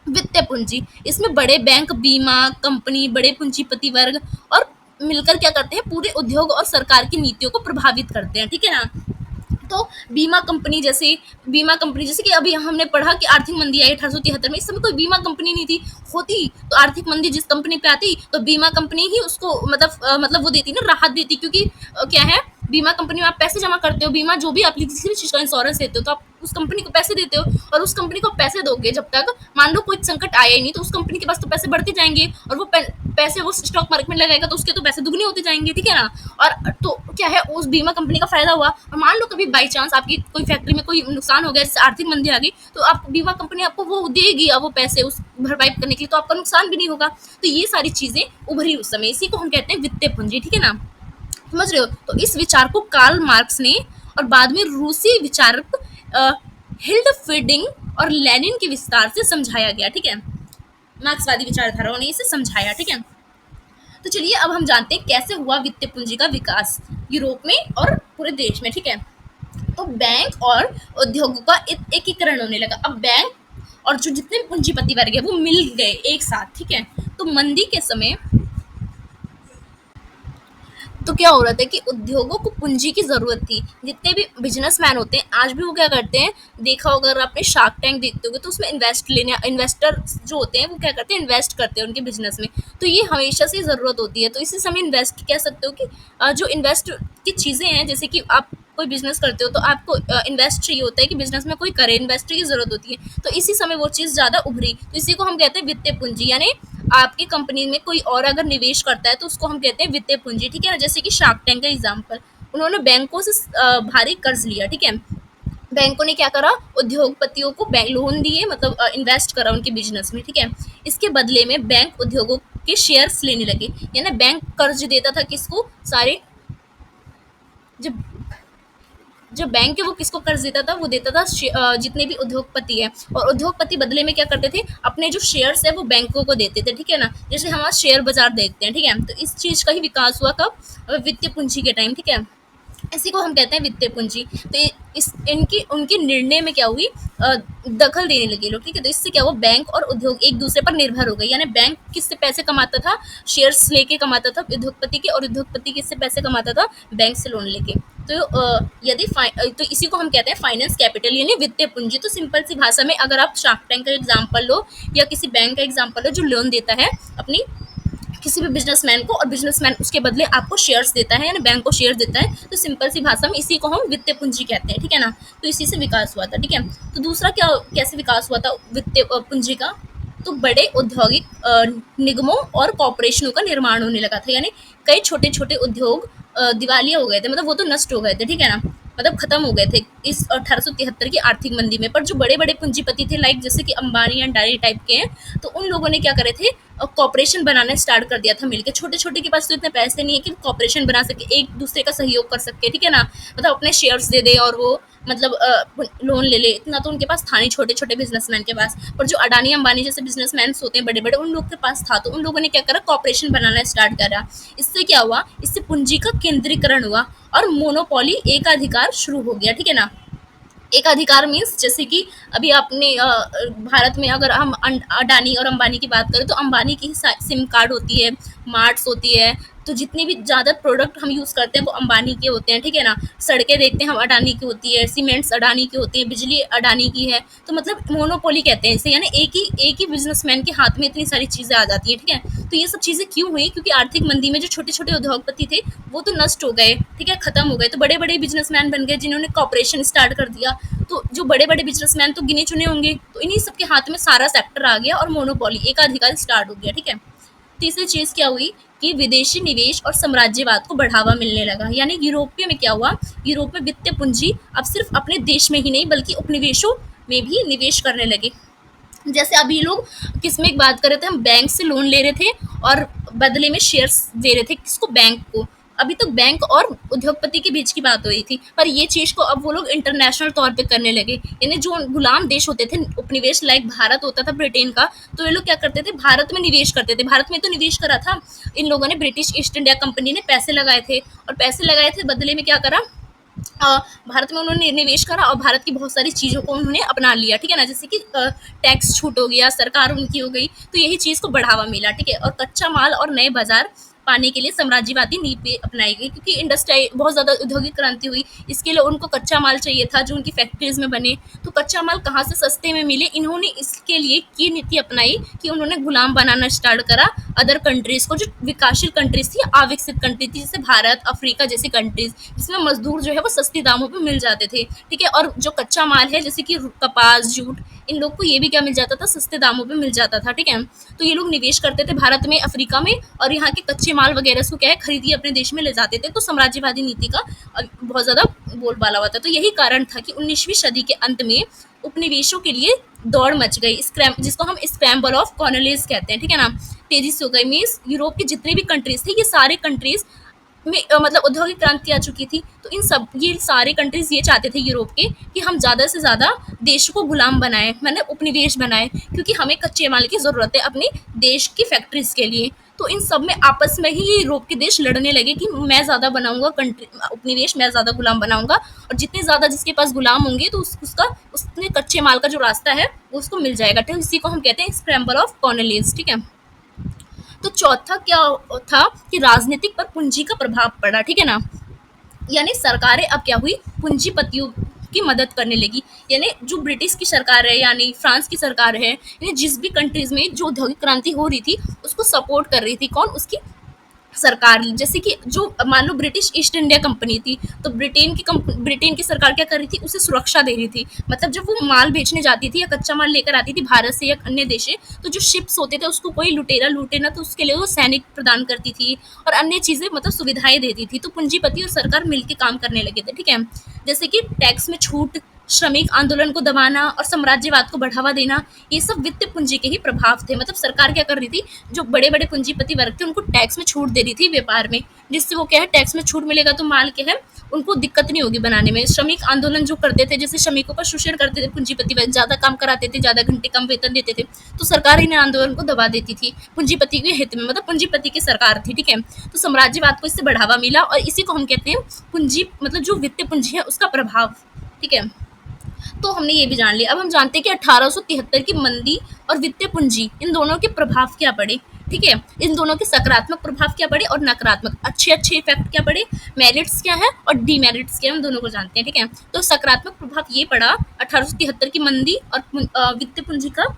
वित्तीय पूंजी। इसमें बड़े बैंक, बीमा कंपनी, बड़े पूंजीपति वर्ग और मिलकर क्या करते हैं, पूरे उद्योग और सरकार की नीतियों को प्रभावित करते हैं, ठीक है ना। तो बीमा कंपनी जैसे कि अभी हमने पढ़ा कि आर्थिक मंदी आई 1873 में, इस समय कोई बीमा कंपनी नहीं थी, होती तो आर्थिक मंदी जिस कंपनी पे आती तो बीमा कंपनी ही उसको मतलब वो देती ना, राहत देती, क्योंकि क्या है, बीमा कंपनी में आप पैसे जमा करते हो, बीमा जो भी आप किसी भी चीज़ का इंश्योरेंस देते हो तो आप उस कंपनी को पैसे देते हो, और उस कंपनी को पैसे दोगे जब तक मान लो कोई संकट आया ही नहीं, तो उस कंपनी के पास तो पैसे बढ़ते जाएंगे, और वो पैसे वो स्टॉक मार्केट में लगाएगा तो उसके तो पैसे दुगने होते जाएंगे, ठीक है ना। और तो क्या है, उस बीमा कंपनी का फायदा हुआ, और मान लो कभी बाई चांस आपकी कोई फैक्ट्री में कोई नुकसान हो गया, जैसे आर्थिक मंदी आ गई, तो आप बीमा कंपनी आपको वो देगी, अब वो पैसे उस भरपाई करने के लिए, तो आपका नुकसान भी नहीं होगा। तो ये सारी चीजें उभरी उस समय, इसी को हम कहते हैं वित्तीय पूंजी, ठीक है ना, समझ रहे हो। तो इस विचार को कार्ल मार्क्स ने और बाद में रूसी विचारक हिल्डफील्डिंग और लेनिन के विस्तार से समझाया गया, ठीक है, मार्क्सवादी विचारधाराओं ने इसे समझाया, ठीक है। तो चलिए अब हम जानते हैं कैसे हुआ वित्तीय पूंजी का विकास यूरोप में और पूरे देश में, ठीक है। तो बैंक और उद्योगों का एकीकरण होने लगा। अब बैंक और जो जितने भी पूंजीपति वर्ग है वो मिल गए एक साथ, ठीक है। तो मंदी के समय तो क्या हो रहा था कि उद्योगों को पूंजी की जरूरत थी। जितने भी बिजनेसमैन होते हैं आज भी वो क्या करते हैं, देखा होगा अगर आपने शार्क टैंक देखते होगे तो उसमें इन्वेस्टर जो होते हैं वो क्या करते हैं, इन्वेस्ट करते हैं उनके बिजनेस में। तो ये हमेशा से ज़रूरत होती है। तो इसी समय इन्वेस्ट कह सकते हो कि जो इन्वेस्ट की चीज़ें हैं, जैसे कि आप कोई बिजनेस करते हो तो आपको इन्वेस्ट चाहिए होता है कि बिजनेस में कोई करे, इन्वेस्टर की जरूरत होती है। तो इसी समय वो चीज़ ज़्यादा उभरी, तो इसी को हम कहते हैं वित्तीय पूंजी। यानी आपकी कंपनी में कोई और अगर निवेश करता है तो उसको हम कहते हैं वित्तीय पूंजी, ठीक है ना। जैसे कि शार्क टैंक का एग्जाम्पल, उन्होंने बैंकों से भारी कर्ज लिया, ठीक है। बैंकों ने क्या करा, उद्योगपतियों को बैंक लोन दिए, मतलब इन्वेस्ट करा उनके बिजनेस में, ठीक है। इसके बदले में बैंक उद्योगों के शेयर्स लेने लगे, यानी बैंक कर्ज देता था किसको, सारे जब जो बैंक है वो किसको कर्ज देता था, वो देता था जितने भी उद्योगपति है, और उद्योगपति बदले में क्या करते थे, अपने जो शेयर्स है वो बैंकों को देते थे, ठीक है ना। जैसे हम आज शेयर बाजार देखते हैं, ठीक है। तो इस चीज का ही विकास हुआ कब, वित्तीय पूंजी के टाइम, ठीक है। इसी को हम कहते हैं वित्तीय पूंजी। तो इस इनकी उनके निर्णय में क्या हुई, दखल देने लगे लोग, ठीक है। तो इससे क्या हुआ, बैंक और उद्योग एक दूसरे पर निर्भर हो गए, यानी बैंक किससे पैसे कमाता था, शेयर्स लेके कमाता था उद्योगपति के, और उद्योगपति किससे पैसे कमाता था, बैंक से लोन लेके। तो तो इसी को हम कहते हैं फाइनेंस कैपिटल यानी वित्तीय पूंजी। तो सिंपल सी भाषा में अगर आप शार्क टैंक का एग्जाम्पल लो या किसी बैंक का एग्जाम्पल लो जो लोन देता है अपनी किसी भी बिजनेसमैन को, और बिजनेसमैन उसके बदले आपको शेयर्स देता है, यानी बैंक को शेयर्स देता है, तो सिंपल सी भाषा में इसी को हम वित्तीय पूंजी कहते हैं, ठीक है ना। तो इसी से विकास हुआ था, ठीक है। तो दूसरा क्या, कैसे विकास हुआ था वित्तीय पूंजी का, तो बड़े औद्योगिक निगमों और कॉरपोरेशनों का निर्माण होने लगा था, यानी कई छोटे छोटे उद्योग दिवालिया हो गए थे, मतलब वो तो नष्ट हो गए थे, ठीक है ना, मतलब खत्म हो गए थे इस 1873 की आर्थिक मंदी में। पर जो बड़े बड़े पूंजीपति थे, लाइक जैसे कि अंबानी अंडानी टाइप के हैं, तो उन लोगों ने क्या करे थे, कॉपरेशन बनाना स्टार्ट कर दिया था मिलके। छोटे छोटे के पास तो इतने पैसे नहीं है कि कॉपरेशन बना सके, एक दूसरे का सहयोग कर सके, ठीक है ना, मतलब अपने शेयर्स दे दे और वो मतलब लोन ले ले, इतना तो उनके पास था नहीं छोटे छोटे बिजनेसमैन के पास। पर जो अडानी अंबानी जैसे बिजनेसमैन होते हैं बड़े बड़े, उन लोग के पास था, तो उन लोगों ने क्या करा, कॉपरेशन बनाना स्टार्ट करा। इससे क्या हुआ, इससे पूंजी का केंद्रीकरण हुआ और मोनोपोली एकाधिकार शुरू हो गया, ठीक है ना। एक अधिकार मीन्स जैसे कि अभी आपने भारत में अगर हम अडानी और अंबानी की बात करें, तो अंबानी की सिम कार्ड होती है, मार्ट्स होती है, तो जितनी भी ज़्यादा प्रोडक्ट हम यूज़ करते हैं वो अंबानी के होते हैं, ठीक है ना। सड़कें देखते हैं हम अडानी की होती है, सीमेंट्स अडानी की होती है, बिजली अडानी की है। तो मतलब मोनोपोली कहते हैं इसे, यानी एक ही बिजनेसमैन के हाथ में इतनी सारी चीज़ें आ जाती हैं, ठीक है। तो ये सब चीज़ें क्यों हुई, क्योंकि आर्थिक मंदी में जो छोटे छोटे उद्योगपति थे वो तो नष्ट हो गए, ठीक है, खत्म हो गए। तो बड़े बड़े बिजनेसमैन बन गए जिन्होंने कॉपरेशन स्टार्ट कर दिया। तो जो बड़े बड़े बिजनेसमैन तो गिने चुने होंगे, तो इन्हीं सबके हाथ में सारा सेक्टर आ गया और मोनोपोली एकाधिकार स्टार्ट हो गया, ठीक है। तीसरी चीज़ क्या हुई कि विदेशी निवेश और साम्राज्यवाद को बढ़ावा मिलने लगा, यानी यूरोपीय में क्या हुआ, यूरोप में वित्तीय पूंजी अब सिर्फ अपने देश में ही नहीं बल्कि उपनिवेशों में भी निवेश करने लगे। जैसे अभी लोग किस में बात कर रहे थे, हम बैंक से लोन ले रहे थे और बदले में शेयर्स दे रहे थे, किसको, बैंक को। अभी तो बैंक और उद्योगपति के बीच की बात हो रही थी, पर ये चीज़ को अब वो लोग इंटरनेशनल तौर पे करने लगे। यानी जो गुलाम देश होते थे उपनिवेश, लाइक भारत होता था ब्रिटेन का, तो ये लोग क्या करते थे, भारत में निवेश करते थे। भारत में तो निवेश करा था इन लोगों ने, ब्रिटिश ईस्ट इंडिया कंपनी ने पैसे लगाए थे, और पैसे लगाए थे बदले में क्या करा, भारत में उन्होंने निवेश करा और भारत की बहुत सारी चीज़ों को उन्होंने अपना लिया, ठीक है ना, जैसे कि टैक्स छूट हो गया, सरकार उनकी हो गई, तो यही चीज़ को बढ़ावा मिला, ठीक है। और कच्चा माल और नए बाजार पाने के लिए साम्राज्यवादी नीति अपनाई गई, क्योंकि इंडस्ट्री बहुत ज़्यादा औद्योगिक क्रांति हुई, इसके लिए उनको कच्चा माल चाहिए था जो उनकी फैक्ट्रीज में बने। तो कच्चा माल कहाँ से सस्ते में मिले, इन्होंने इसके लिए की नीति अपनाई कि उन्होंने गुलाम बनाना स्टार्ट करा अदर कंट्रीज को, जो विकासशील कंट्रीज थी, अविकसित कंट्री थी, जैसे भारत अफ्रीका जैसी कंट्रीज, जिसमें मजदूर जो है वो सस्ते दामों पे मिल जाते थे, ठीक है। और जो कच्चा माल है जैसे कि कपास जूट, इन लोग को ये भी क्या मिल जाता था, सस्ते दामों पे मिल जाता था, ठीक है। तो ये लोग निवेश करते थे भारत में अफ्रीका में, और यहाँ के कच्चे माल वगैरह को क्या है खरीद के अपने देश में ले जाते थे। तो साम्राज्यवादी नीति का बहुत ज़्यादा बोलबाला हुआ था। तो यही कारण था कि 19वीं सदी के अंत में उपनिवेशों के लिए दौड़ मच गई, स्क्रैम जिसको हम स्क्रैम्बल ऑफ कॉलोनीज कहते हैं, ठीक है ना, तेजी से हो गई। मीन्स यूरोप की जितनी भी कंट्रीज थी, ये सारे कंट्रीज में मतलब औद्योगिक क्रांति आ चुकी थी। तो इन सब ये सारे कंट्रीज ये चाहते थे यूरोप के कि हम ज़्यादा से ज़्यादा देश को गुलाम बनाएं, मैंने उपनिवेश बनाए, क्योंकि हमें कच्चे माल की ज़रूरत है अपने देश की फैक्ट्रीज के लिए। तो इन सब में आपस में ही ये यूरोप के देश लड़ने लगे कि मैं ज़्यादा बनाऊंगा कंट्री उपनिवेश, मैं ज़्यादा गुलाम बनाऊंगा, और जितने ज़्यादा जिसके पास गुलाम होंगे तो उसका उसने कच्चे माल का जो रास्ता है वो उसको मिल जाएगा। तो इसी को हम कहते हैं स्क्रैम्बल ऑफ कॉलोनीज, ठीक है। तो चौथा क्या था कि राजनीतिक पर पूंजी का प्रभाव पड़ा, ठीक है ना, यानी सरकारें अब क्या हुई, पूंजीपतियों की मदद करने लगी। यानी जो ब्रिटिश की सरकार है, यानी फ्रांस की सरकार है, यानी जिस भी कंट्रीज में जो औद्योगिक क्रांति हो रही थी उसको सपोर्ट कर रही थी, कौन, उसकी सरकार। जैसे कि जो मान लो ब्रिटिश ईस्ट इंडिया कंपनी थी, तो ब्रिटेन की सरकार क्या कर रही थी, उसे सुरक्षा दे रही थी। मतलब जब वो माल बेचने जाती थी या कच्चा माल लेकर आती थी भारत से या अन्य देश से, तो जो शिप्स होते थे उसको कोई लुटेरा लूटे ना, तो उसके लिए वो सैनिक प्रदान करती थी और अन्य चीज़ें मतलब सुविधाएं देती थी। तो पूंजीपति और सरकार मिलकर काम करने लगे थे, ठीक है। जैसे कि टैक्स में छूट, श्रमिक आंदोलन को दबाना और साम्राज्यवाद को बढ़ावा देना, ये सब वित्तीय पूंजी के ही प्रभाव थे। मतलब सरकार क्या कर रही थी, जो बड़े बड़े पूंजीपति वर्ग थे उनको टैक्स में छूट दे रही थी व्यापार में, जिससे वो क्या है, टैक्स में छूट मिलेगा तो माल क्या है, उनको दिक्कत नहीं होगी बनाने में। श्रमिक आंदोलन जो करते थे, जैसे श्रमिकों का शोषण करते थे पूंजीपति वर्ग, ज़्यादा काम कराते थे, ज़्यादा घंटे कम वेतन देते थे, तो सरकार इन आंदोलन को दबा देती थी पूंजीपति के हित में। मतलब पूंजीपति की सरकार थी, ठीक है। तो साम्राज्यवाद को इससे बढ़ावा मिला और इसी को हम कहते हैं पूंजी, मतलब जो वित्तीय पूंजी है उसका प्रभाव, ठीक है। तो हमने ये भी जान लिया। अब हम जानते हैं कि 1873 की मंदी और वित्तीय पूंजी, इन दोनों के प्रभाव क्या पड़े, ठीक है। इन दोनों के सकारात्मक प्रभाव क्या पड़े और नकारात्मक, अच्छे अच्छे इफेक्ट क्या पड़े, मेरिट्स क्या है और डीमेरिट्स क्या है, हम दोनों को जानते हैं, ठीक है। तो सकारात्मक प्रभाव ये पड़ा 1873 की मंदी और वित्तीय पूंजी का,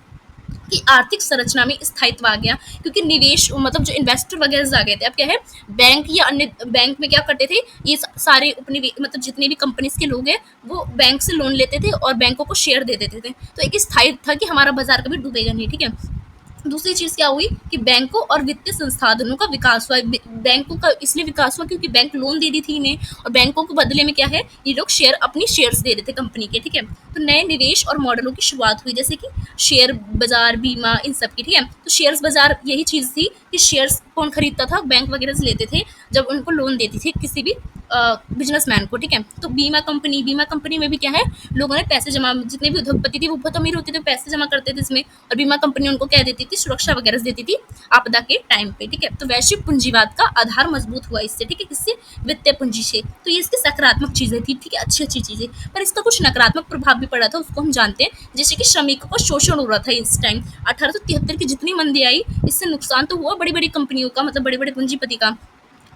कि आर्थिक संरचना में स्थायित्व आ गया, क्योंकि निवेश, मतलब जो इन्वेस्टर वगैरह आ गए थे। अब क्या है, बैंक या अन्य बैंक में क्या करते थे, ये सारे उपनिवेश, मतलब जितने भी कंपनीज के लोग हैं वो बैंक से लोन लेते थे और बैंकों को शेयर दे देते थे। तो एक स्थायित्व था कि हमारा बाजार कभी डूबेगा नहीं, ठीक है। दूसरी चीज़ क्या हुई कि बैंकों और वित्तीय संसाधनों का विकास हुआ। बैंकों का इसलिए विकास हुआ क्योंकि बैंक लोन दे रही थी इन्हें, और बैंकों को बदले में क्या है, ये लोग शेयर, अपनी शेयर्स दे रहे थे कंपनी के, ठीक है। तो नए निवेश और मॉडलों की शुरुआत हुई, जैसे कि शेयर बाजार, बीमा, इन सब की, ठीक है। तो शेयर्स बाजार यही चीज़ थी कि शेयर्स कौन खरीदता था, बैंक वगैरह से लेते थे जब उनको लोन देती थी किसी भी बिजनेसमैन को, ठीक है। तो बीमा कंपनी में भी क्या है, लोगों ने पैसे जमा, जितने भी उद्योगपति थे वो बहुत अमीर होते थे, पैसे जमा करते थे इसमें, और बीमा कंपनी उनको क्या देती थी, सुरक्षा वगैरह देती थी आपदा के टाइम पे, ठीक है। तो वैश्विक पूंजीवाद का आधार मजबूत हुआ इससे, ठीक है, किससे, वित्तीय पूंजी से। तो ये इसकी सकारात्मक चीजें थी, ठीक है, अच्छी अच्छी चीजें। पर इसका कुछ नकारात्मक प्रभाव भी पड़ा था, उसको हम जानते हैं, जैसे कि श्रमिकों का शोषण हो रहा था इस टाइम। 1873 की जितनी मंदी आई, इससे नुकसान तो हुआ बड़ी बड़ी कंपनियों का, मतलब बड़े बड़े पूंजीपति का,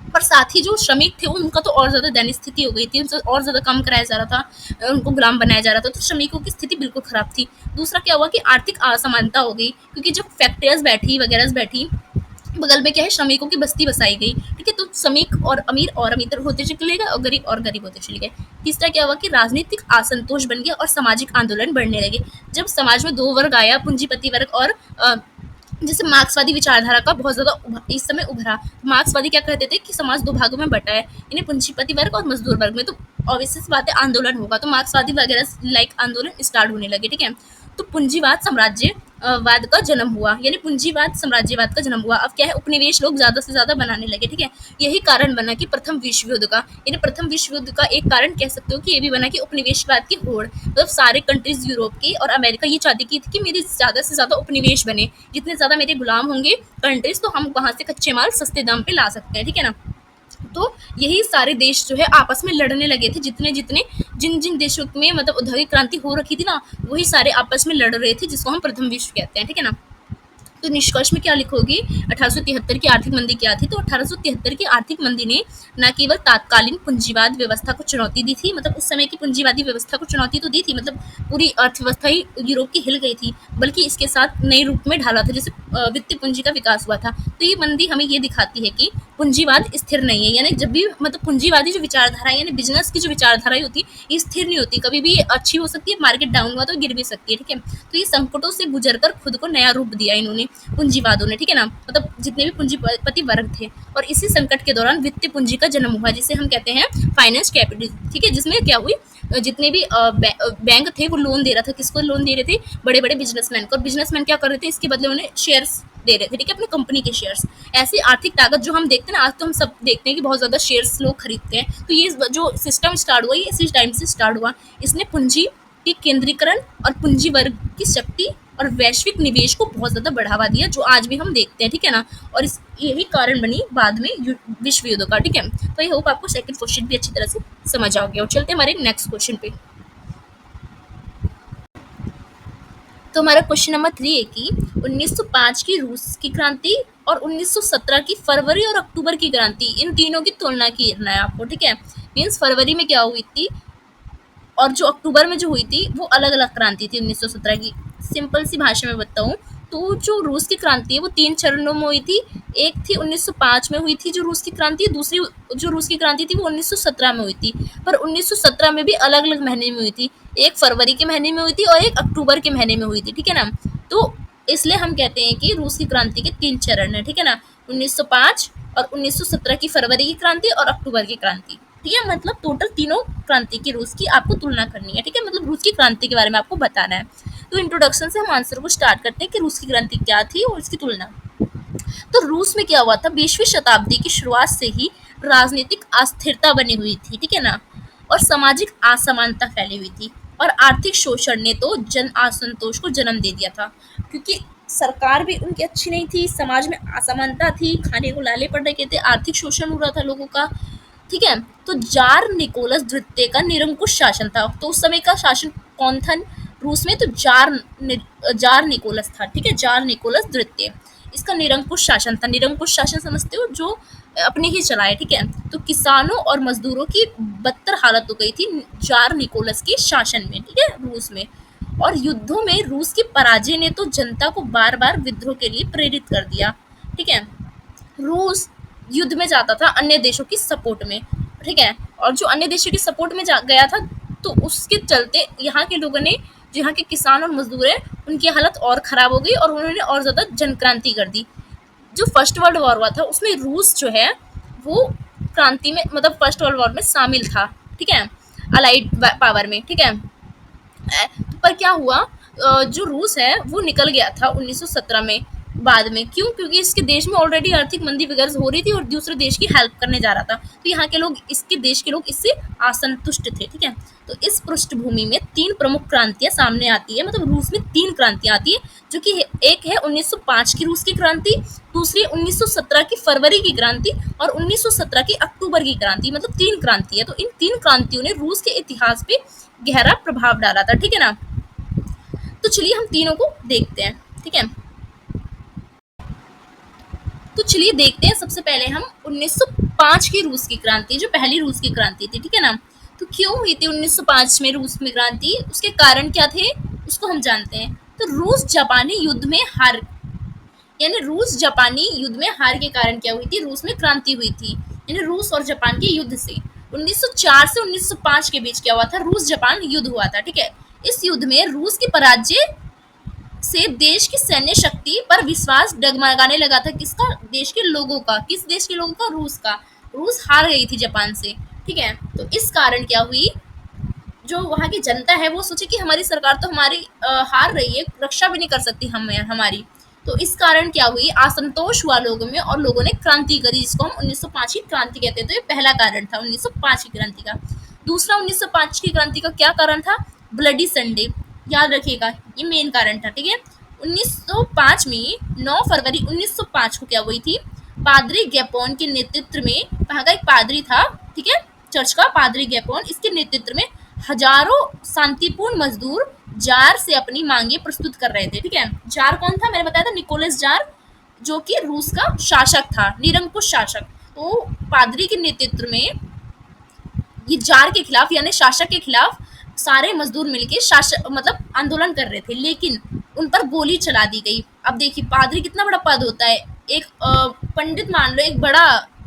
पर साथ ही जो श्रमिक थे उनका तो और ज़्यादा दयनीय स्थिति हो गई थी, उनसे और ज़्यादा काम कराया जा रहा था, उनको गुलाम बनाया जा रहा था, तो श्रमिकों की स्थिति बिल्कुल ख़राब थी। दूसरा क्या हुआ कि आर्थिक असमानता हो गई, क्योंकि जब फैक्ट्रियाज बैठी वगैरह बैठी, बगल में क्या है, श्रमिकों की बस्ती बसाई गई, ठीक है। तो श्रमिक और अमीर होते चले गए और गरीब होते चले गए। तीसरा क्या हुआ कि राजनीतिक असंतोष बन गया और सामाजिक आंदोलन बढ़ने लगे। जब समाज में दो वर्ग आया, पूंजीपति वर्ग और जैसे मार्क्सवादी विचारधारा का बहुत ज़्यादा इस समय उभरा। मार्क्सवादी क्या कहते थे कि समाज दो भागों में बटा है, इन्हें पूंजीपति वर्ग और मजदूर वर्ग में, तो ऑब्वियस बात है आंदोलन होगा, तो मार्क्सवादी वगैरह लाइक आंदोलन स्टार्ट होने लगे, ठीक है। तो पूंजीवाद साम्राज्यवाद का जन्म हुआ, यानी पूंजीवाद साम्राज्यवाद का जन्म हुआ। अब क्या है, उपनिवेश लोग ज़्यादा से ज़्यादा बनाने लगे, ठीक है। यही कारण बना कि प्रथम विश्व युद्ध का, यानी प्रथम विश्व युद्ध का एक कारण कह सकते हो कि ये भी बना कि उपनिवेशवाद की होड़, मतलब सारे कंट्रीज यूरोप की और अमेरिका ये चाहती की थी कि मेरे ज़्यादा से ज़्यादा उपनिवेश बने, जितने ज़्यादा मेरे गुलाम होंगे कंट्रीज, तो हम वहाँ से कच्चे माल सस्ते दाम पे ला सकते हैं, ठीक है ना। तो यही सारे देश जो है आपस में लड़ने लगे थे, जितने जितने जिन जिन देशों में मतलब औद्योगिक क्रांति हो रखी थी ना, वही सारे आपस में लड़ रहे थे, जिसको हम प्रथम विश्व कहते हैं, ठीक है ना। तो निष्कर्ष में क्या लिखोगी, 1873 की आर्थिक मंदी क्या थी, तो 1873 की आर्थिक मंदी ने न केवल तात्कालीन पूंजीवाद व्यवस्था को चुनौती दी थी, मतलब उस समय की पूंजीवादी व्यवस्था को चुनौती तो दी थी, मतलब पूरी अर्थव्यवस्था ही यूरोप की हिल गई थी, बल्कि इसके साथ नए रूप में ढाला था, जैसे वित्तीय पूंजी का विकास हुआ था। तो ये मंदी हमें ये दिखाती है कि पूंजीवाद स्थिर नहीं है, यानी जब भी मतलब पूंजीवादी जो विचारधारा यानी बिजनेस की जो विचारधारा होती है, ये स्थिर नहीं होती, कभी भी अच्छी हो सकती है, मार्केट डाउन हुआ तो गिर भी सकती है, ठीक है। तो ये संकटों से गुजरकर खुद को नया रूप दिया इन्होंने, पूंजीवादों ने, ठीक है ना, मतलब जितने भी पूंजीपति वर्ग थे। और इसी संकट के दौरान वित्तीय पूंजी का जन्म हुआ, जिसे हम कहते हैं फाइनेंस कैपिटल, ठीक है, जिसमें क्या हुई, जितने भी बैंक थे वो लोन दे रहा था, किसको लोन दे रहे थे, बड़े बड़े बिजनेसमैन को, और बिजनेसमैन क्या कर रहे थे, इसके बदले उन्हें शेयर्स दे रहे थे, ठीक है, अपनी कंपनी के शेयर्स। ऐसी आर्थिक ताकत जो हम देखते हैं ना, आज तो हम सब देखते हैं कि बहुत ज़्यादा शेयर्स लोग खरीदते हैं, तो ये जो सिस्टम स्टार्ट हुआ ये इसी टाइम से स्टार्ट हुआ। इसने पूंजी के केंद्रीकरण और पूंजी वर्ग की शक्ति और वैश्विक निवेश को बहुत ज़्यादा बढ़ावा दिया, जो आज भी हम देखते हैं, ठीक है ना। और इस यही कारण बनी बाद में विश्व युद्ध का, ठीक है। तो आई होप आपको सेकंड क्वेश्चन भी अच्छी तरह से समझ आ गया। और चलते हमारे नेक्स्ट क्वेश्चन पे। तो हमारा क्वेश्चन नंबर 3 है कि 1905 की रूस की क्रांति और 1917 की फरवरी और अक्टूबर की क्रांति, इन तीनों की तुलना करना है आपको, ठीक है। मीन्स फरवरी में क्या हुई थी और जो अक्टूबर में जो हुई थी वो अलग अलग क्रांति थी 1917 की। सिंपल सी भाषा में बताऊं तो जो रूस की क्रांति है वो 3 चरणों में हुई थी। एक थी 1905 में हुई थी जो रूस की क्रांति, दूसरी जो रूस की क्रांति थी वो 1917 में हुई थी, पर 1917 में भी अलग अलग महीने में हुई थी, एक फरवरी के महीने में हुई थी और एक अक्टूबर के महीने में हुई थी, ठीक है ना। तो इसलिए हम कहते हैं कि रूस की क्रांति के 3 चरण है, ठीक है ना, 1905 और 1917 की फरवरी की क्रांति और अक्टूबर की क्रांति। ठीक है, मतलब टोटल तीनों क्रांति की रूस की आपको तुलना करनी है। ठीक है, मतलब रूस की क्रांति के बारे में आपको बताना है। तो इंट्रोडक्शन से हम आंसर को स्टार्ट करते हैं कि रूस की क्रांति क्या थी और इसकी तुलना। तो रूस में क्या हुआ था, 20वीं शताब्दी की शुरुआत से ही राजनीतिक अस्थिरता बनी हुई थी, ठीक है ना, और सामाजिक असमानता फैली हुई थी, और आर्थिक शोषण ने तो जन असंतोष को जन्म दे दिया था, क्योंकि सरकार भी उनकी अच्छी नहीं थी, समाज में असमानता थी, खाने को लाले पड़ रहे थे, आर्थिक शोषण हो रहा था लोगों का। ठीक है, तो जार निकोलस द्वितीय का निरंकुश शासन था। तो उस समय का शासन कौन था रूस में, तो जार निकोलस था। ठीक है, जार निकोलस द्वितीय, इसका निरंकुश शासन था। निरंकुश शासन समझते हो, जो अपने ही चलाए। ठीक है, तो किसानों और मजदूरों की बदतर हालत हो गई थी जार निकोलस के शासन में, ठीक है, रूस में। और युद्धों में रूस की पराजय ने तो जनता को बार बार विद्रोह के लिए प्रेरित कर दिया। ठीक है, रूस युद्ध में जाता था अन्य देशों की सपोर्ट में। ठीक है, और जो अन्य देशों की सपोर्ट में गया था, तो उसके चलते यहाँ के लोगों ने, जो यहाँ के किसान और मजदूर हैं, उनकी हालत और खराब हो गई और उन्होंने और ज़्यादा जनक्रांति कर दी। जो फर्स्ट वर्ल्ड वॉर हुआ था उसमें रूस जो है वो क्रांति में, मतलब फर्स्ट वर्ल्ड वॉर में शामिल था। ठीक है, अलाइड पावर में। ठीक है, पर क्या हुआ, जो रूस है वो निकल गया था 1917 में, बाद में। क्यों? क्योंकि इसके देश में ऑलरेडी आर्थिक मंदी वगैरह हो रही थी और दूसरे देश की हेल्प करने जा रहा था, तो यहाँ के लोग, इसके देश के लोग इससे असंतुष्ट थे। ठीक है, तो इस पृष्ठभूमि में तीन प्रमुख क्रांतियां सामने आती है, मतलब रूस में तीन क्रांतियां आती है, जो कि एक है 1905 की रूस की क्रांति, दूसरी 1917 की फरवरी की क्रांति, और 1917 की अक्टूबर की क्रांति, मतलब तीन क्रांति है। तो इन तीन क्रांतियों ने रूस के इतिहास पे गहरा प्रभाव डाला था। ठीक है ना, तो चलिए हम तीनों को देखते हैं। ठीक है, तो चलिए देखते हैं। सबसे पहले हम 1905 की रूस की क्रांति, जो पहली रूस की क्रांति थी। ठीक है ना, तो क्यों हुई थी 1905 में रूस में क्रांति, उसके कारण क्या थे, उसको हम जानते हैं। तो रूस जापानी युद्ध में हार, यानी रूस जापानी युद्ध में हार के कारण क्या हुई थी, रूस में क्रांति हुई थी, यानी रूस और जापान के युद्ध से। 1904 से 1905 के बीच क्या हुआ था, रूस जापान युद्ध हुआ था। ठीक है, इस युद्ध में रूस की पराजय से देश की सैन्य शक्ति पर विश्वास डगमगाने लगा था। किसका? देश के लोगों का। किस देश के लोगों का? रूस का। रूस हार गई थी जापान से। ठीक है, तो इस कारण क्या हुई, जो वहाँ की जनता है वो सोचे कि हमारी सरकार तो हमारी हार रही है, रक्षा भी नहीं कर सकती हम हमारी। तो इस कारण क्या हुई, असंतोष हुआ लोगों में और लोगों ने क्रांति करी, जिसको हम 1905 की क्रांति कहते हैं। तो ये पहला कारण था 1905 की क्रांति का। दूसरा 1905 की क्रांति का क्या कारण था, ब्लडी संडे, याद रखिएगा, ये मेन कारण था। ठीक है, 1905 में 9 फरवरी 1905 को क्या हुई थी, पादरी गैपोन के नेतृत्व में, वहाँ का एक पादरी था, ठीक है, चर्च का पादरी गैपोन, इसके नेतृत्व में हजारों शांतिपूर्ण मजदूर जार से अपनी मांगे प्रस्तुत कर रहे थे। ठीक है, जार कौन था, मैंने बताया था, निकोलस जार, जो कि रूस का शासक था, निरंकुश शासक। तो पादरी के नेतृत्व में ये जार के खिलाफ, यानी शासक के खिलाफ सारे मजदूर मिलके शासक, मतलब आंदोलन कर रहे थे, लेकिन उन पर गोली चला दी गई। अब देखिए, पादरी कितना बड़ा पद होता है, एक पंडित मान लो, एक बड़ा,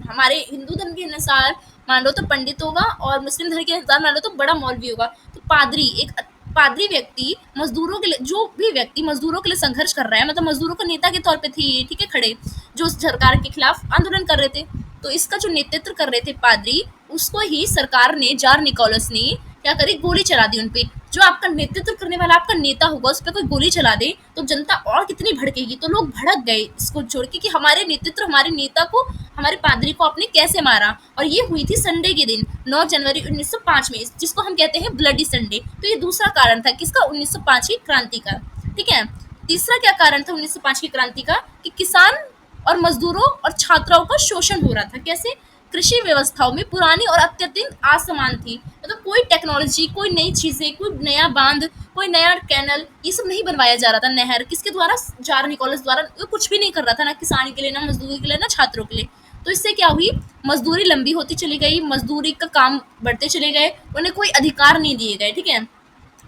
हमारे हिंदू धर्म के अनुसार मान लो तो पंडित होगा, और मुस्लिम धर्म के अनुसार मान लो तो बड़ा मौलवी होगा। तो पादरी, एक पादरी व्यक्ति मजदूरों के लिए, जो भी व्यक्ति मजदूरों के लिए संघर्ष कर रहा है, मतलब मजदूरों का नेता के तौर पे थे ये, ठीक है, खड़े, जो सरकार के खिलाफ आंदोलन कर रहे थे। तो इसका जो नेतृत्व कर रहे थे पादरी, उसको ही सरकार ने, जार निकोलस ने क्या करी, गोली चला दी उनपे। जो आपका नेतृत्व करने वाला आपका नेता होगा, उस पर कोई गोली चला दे तो जनता और कितनी भड़केगी। तो लोग भड़क गए इसको छोड़ के कि हमारे नेतृत्व, हमारे नेता को, हमारे पादरी को आपने कैसे मारा। और ये हुई थी संडे के दिन, 9 जनवरी 1905 में, जिसको हम कहते हैं ब्लडी संडे। तो ये दूसरा कारण था किसका, 1905 की क्रांति का। ठीक है, तीसरा क्या कारण था 1905 की क्रांति का, कि किसान और मजदूरों और छात्राओं का शोषण हो रहा था। कैसे? कृषि व्यवस्थाओं में पुरानी और अत्यधिक असमान थी, मतलब कोई टेक्नोलॉजी, कोई नई चीजें, कोई नया बांध, कोई नया कैनल, ये सब नहीं बनवाया जा रहा था। नहर किसके द्वारा, जार निकोलस द्वारा। वो कुछ भी नहीं कर रहा था, ना किसान के लिए, ना मजदूरी के लिए, ना छात्रों के लिए। तो इससे क्या हुई, मजदूरी लंबी होती चली गई, मजदूरी का काम बढ़ते चले गए, उन्हें कोई अधिकार नहीं दिए गए। ठीक है,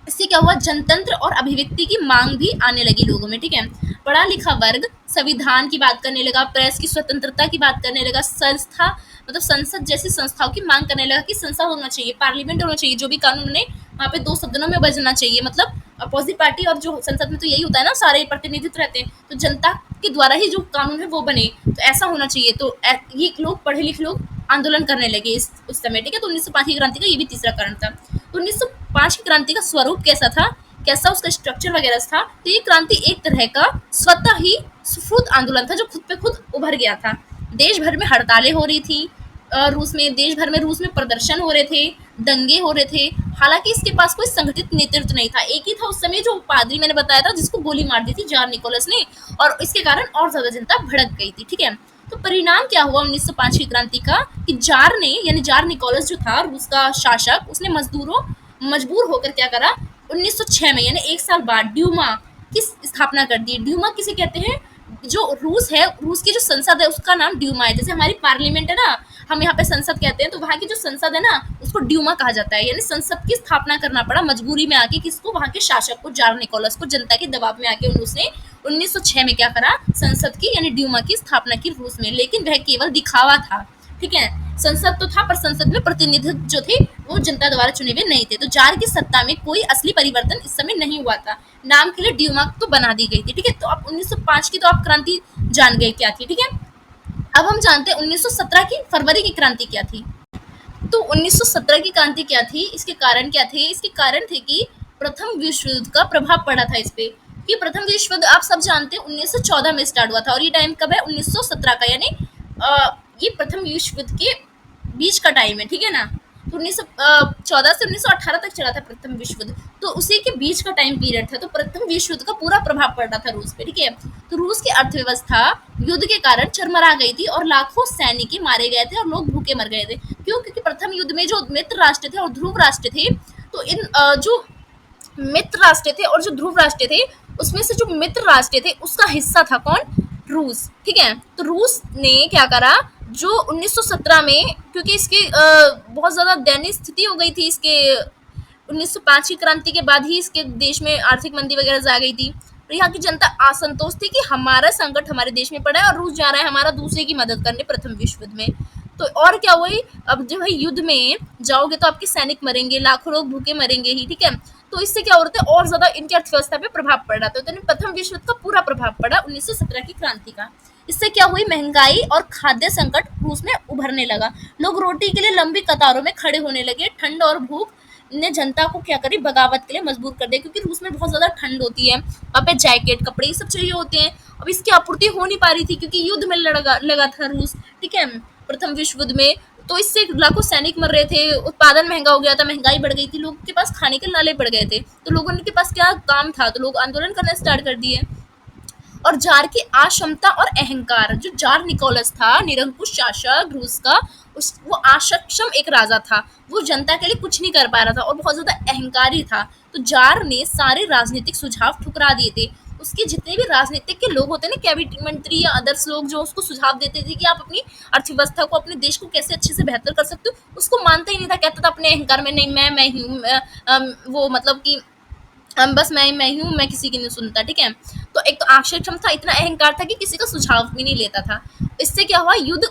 इससे क्या हुआ, जनतंत्र और अभिव्यक्ति की मांग भी आने लगी लोगों में। ठीक है, पढ़ा लिखा वर्ग संविधान की बात करने लगा, प्रेस की स्वतंत्रता की बात करने लगा, संस्था, मतलब संसद जैसी संस्थाओं की मांग करने लगा कि संसद होना चाहिए, पार्लियामेंट होना चाहिए, जो भी कानून है वहाँ पे 2 सदनों में बजना चाहिए, मतलब अपोजिट पार्टी और जो संसद में, तो यही होता है ना, सारे प्रतिनिधित्व रहते हैं, तो जनता के द्वारा ही जो कानून है वो बने, तो ऐसा होना चाहिए। तो ये लोग, पढ़े लिखे लोग आंदोलन करने लगे इस उस समय, ठीक है। तो 1905 की क्रांति का ये भी तीसरा कारण था। तो 1905 की क्रांति का स्वरूप कैसा था, कैसा उसका स्ट्रक्चर वगैरह था, तो ये क्रांति एक तरह का स्वतः ही स्फूर्त आंदोलन था जो खुद पे खुद उभर गया था। देश भर में हड़तालें हो रही थी, रूस में, देश भर में रूस में प्रदर्शन हो रहे थे, दंगे हो रहे थे। हालांकि इसके पास कोई संगठित नेतृत्व नहीं था, एक ही था उस समय जो पादरी मैंने बताया था जिसको गोली मार दी थी जार निकोलस ने, और इसके कारण और ज्यादा जनता भड़क गई थी, ठीक है। तो परिणाम क्या हुआ 1905 की क्रांति का, कि जार ने यानी जार निकोलस जो था रूस का शासक, उसने मजदूरों मजबूर होकर क्या करा, 1906 में यानी एक साल बाद ड्यूमा की स्थापना कर दी। ड्यूमा किसे कहते हैं, जो रूस है, रूस की जो संसद है उसका नाम ड्यूमा है। जैसे हमारी पार्लियामेंट है ना, हम यहाँ पे संसद कहते हैं, तो वहाँ की जो संसद है ना उसको ड्यूमा कहा जाता है। यानी संसद की स्थापना करना पड़ा मजबूरी में आके, किसको, वहाँ के शासक को, जार निकोलस को, जनता के दबाव में आके उसने 1906 में क्या करा, संसद की यानी ड्यूमा की स्थापना की रूस में। लेकिन वह केवल दिखावा था, ठीक है। संसद तो था पर संसद में प्रतिनिधि जो थे वो जनता द्वारा चुने हुए नहीं थे। तो जार की सत्ता में कोई असली परिवर्तन इस समय नहीं हुआ था, नाम के लिए ड्यूमा तो बना दी गई थी, ठीक है। तो अब 1905 की तो आप क्रांति जान गए क्या थी, ठीक है। अब हम जानते हैं 1917 की फरवरी की क्रांति क्या थी। तो 1917 की क्रांति क्या थी, इसके कारण क्या थे, इसके कारण थे कि प्रथम विश्व युद्ध का प्रभाव पड़ा था इस पे। कि प्रथम विश्व युद्ध आप सब जानते हैं 1914 में स्टार्ट हुआ था, और ये टाइम कब है, 1917 का, यानी ये प्रथम विश्व युद्ध के बीच का टाइम है, ठीक है ना। तो 1914 से 1918 तक चला था प्रथम विश्व युद्ध, तो उसी के बीच का टाइम पीरियड था। तो प्रथम विश्व युद्ध का पूरा प्रभाव पड़ रहा था रूस पे, ठीक है। तो रूस की अर्थव्यवस्था युद्ध के कारण चरमरा गई थी और लाखों सैनिक मारे गए थे और लोग भूखे मर गए थे। क्यों, क्योंकि प्रथम युद्ध में जो मित्र राष्ट्र थे और ध्रुव राष्ट्र थे, तो इन जो मित्र राष्ट्र थे और जो ध्रुव राष्ट्र थे, उसमें से जो मित्र राष्ट्र थे उसका हिस्सा था कौन, रूस, ठीक है। तो रूस ने क्या करा, जो 1917 में, क्योंकि इसकी बहुत ज्यादा दयनीय स्थिति हो गई थी, इसके 1905 की क्रांति के बाद ही इसके देश में आर्थिक मंदी वगैरह आ गई थी। तो यहाँ की जनता असंतोष थी कि हमारा संकट हमारे देश में पड़ा है और रूस जा रहा है हमारा दूसरे की मदद करने प्रथम विश्व युद्ध में। तो और क्या हुई, अब जो है युद्ध में जाओगे तो आपके सैनिक मरेंगे, लाखों लोग भूखे मरेंगे ही, ठीक है। तो इससे क्या हो रहा था, और ज्यादा इनकी अर्थव्यवस्था पे प्रभाव पड़ रहा था। तो प्रथम विश्व युद्ध का पूरा प्रभाव पड़ा 1917 की क्रांति का। इससे क्या हुई, महंगाई और खाद्य संकट रूस में उभरने लगा। लोग रोटी के लिए लंबी कतारों में खड़े होने लगे। ठंड और भूख ने जनता को क्या करी, बगावत के लिए मजबूर कर दिया, क्योंकि रूस में बहुत ज्यादा ठंड होती है, वहाँ पे जैकेट, कपड़े, ये सब चाहिए होते हैं। अब इसकी आपूर्ति हो नहीं पा रही थी क्योंकि युद्ध में लगा था रूस, ठीक है, प्रथम विश्व युद्ध में। तो इससे लाखों सैनिक मर रहे थे, उत्पादन महंगा हो गया था, महंगाई बढ़ गई थी, लोगों के पास खाने के नाले पड़ गए थे। तो लोगों के पास क्या काम था, तो लोग आंदोलन करना स्टार्ट कर दिए। और जार की अक्षमता और अहंकार, जो जार निकोलस था, निरंकुश शासक रूस का, वो अक्षम एक राजा था, वो जनता के लिए कुछ नहीं कर पा रहा था और बहुत ज्यादा अहंकारी था। तो जार ने सारे राजनीतिक सुझाव ठुकरा दिए थे। उसके जितने भी राजनीतिक के लोग होते हैं ना, कैबिनेट मंत्री या अदर्स लोग जो उसको सुझाव देते थे कि आप अपनी अर्थव्यवस्था को, अपने देश को कैसे अच्छे से बेहतर कर सकते हो, उसको मानता ही नहीं था। कहता था अपने अहंकार में, नहीं मैं हूँ, वो मतलब कि बस मैं हूँ, मैं किसी की नहीं सुनता, ठीक है। तो एक तो आक्षेप क्षमता, इतना अहंकार था कि किसी का सुझाव भी नहीं लेता था। इससे क्या हुआ, युद्ध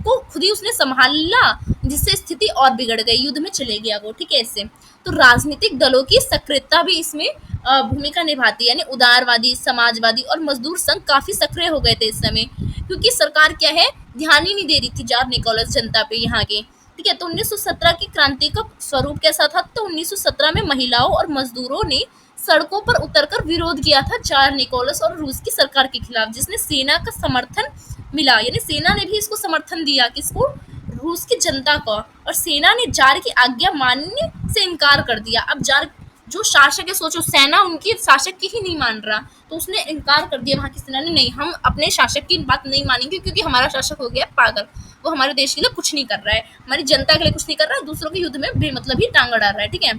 को खुद ही उसने संभाला, जिससे स्थिति और बिगड़ गई, युद्ध में चले गया वो, ठीक है। इससे तो राजनीतिक दलों की सक्रियता भी इसमें भूमिका निभाती है, यानी उदारवादी, समाजवादी और मजदूर संघ काफी सक्रिय हो गए थे इस समय, क्योंकि सरकार क्या है, ध्यान ही नहीं दे रही थी जार निकोलस जनता पे यहाँ के, ठीक है। तो 1917 की क्रांति का स्वरूप कैसा था, तो 1917 में महिलाओं और मजदूरों ने सड़कों पर उतरकर विरोध किया था जार निकोलस और रूस की सरकार के खिलाफ, जिसने सेना का समर्थन मिला, यानी सेना ने भी इसको समर्थन दिया, किसको, रूस की जनता को। और सेना ने जार की आज्ञा मानने से इनकार कर दिया। अब जार जो शासक है, सोचो सेना उनकी शासक की ही नहीं मान रहा, तो उसने इनकार कर दिया वहां की सेना ने, नहीं हम अपने शासक की बात नहीं मानेंगे, क्योंकि हमारा शासक हो गया पागल, वो हमारे देश के लिए कुछ नहीं कर रहा है, हमारी जनता के लिए कुछ नहीं कर रहा है, दूसरों के युद्ध में बेमतलब ही टांग अड़ा रहा है, ठीक है।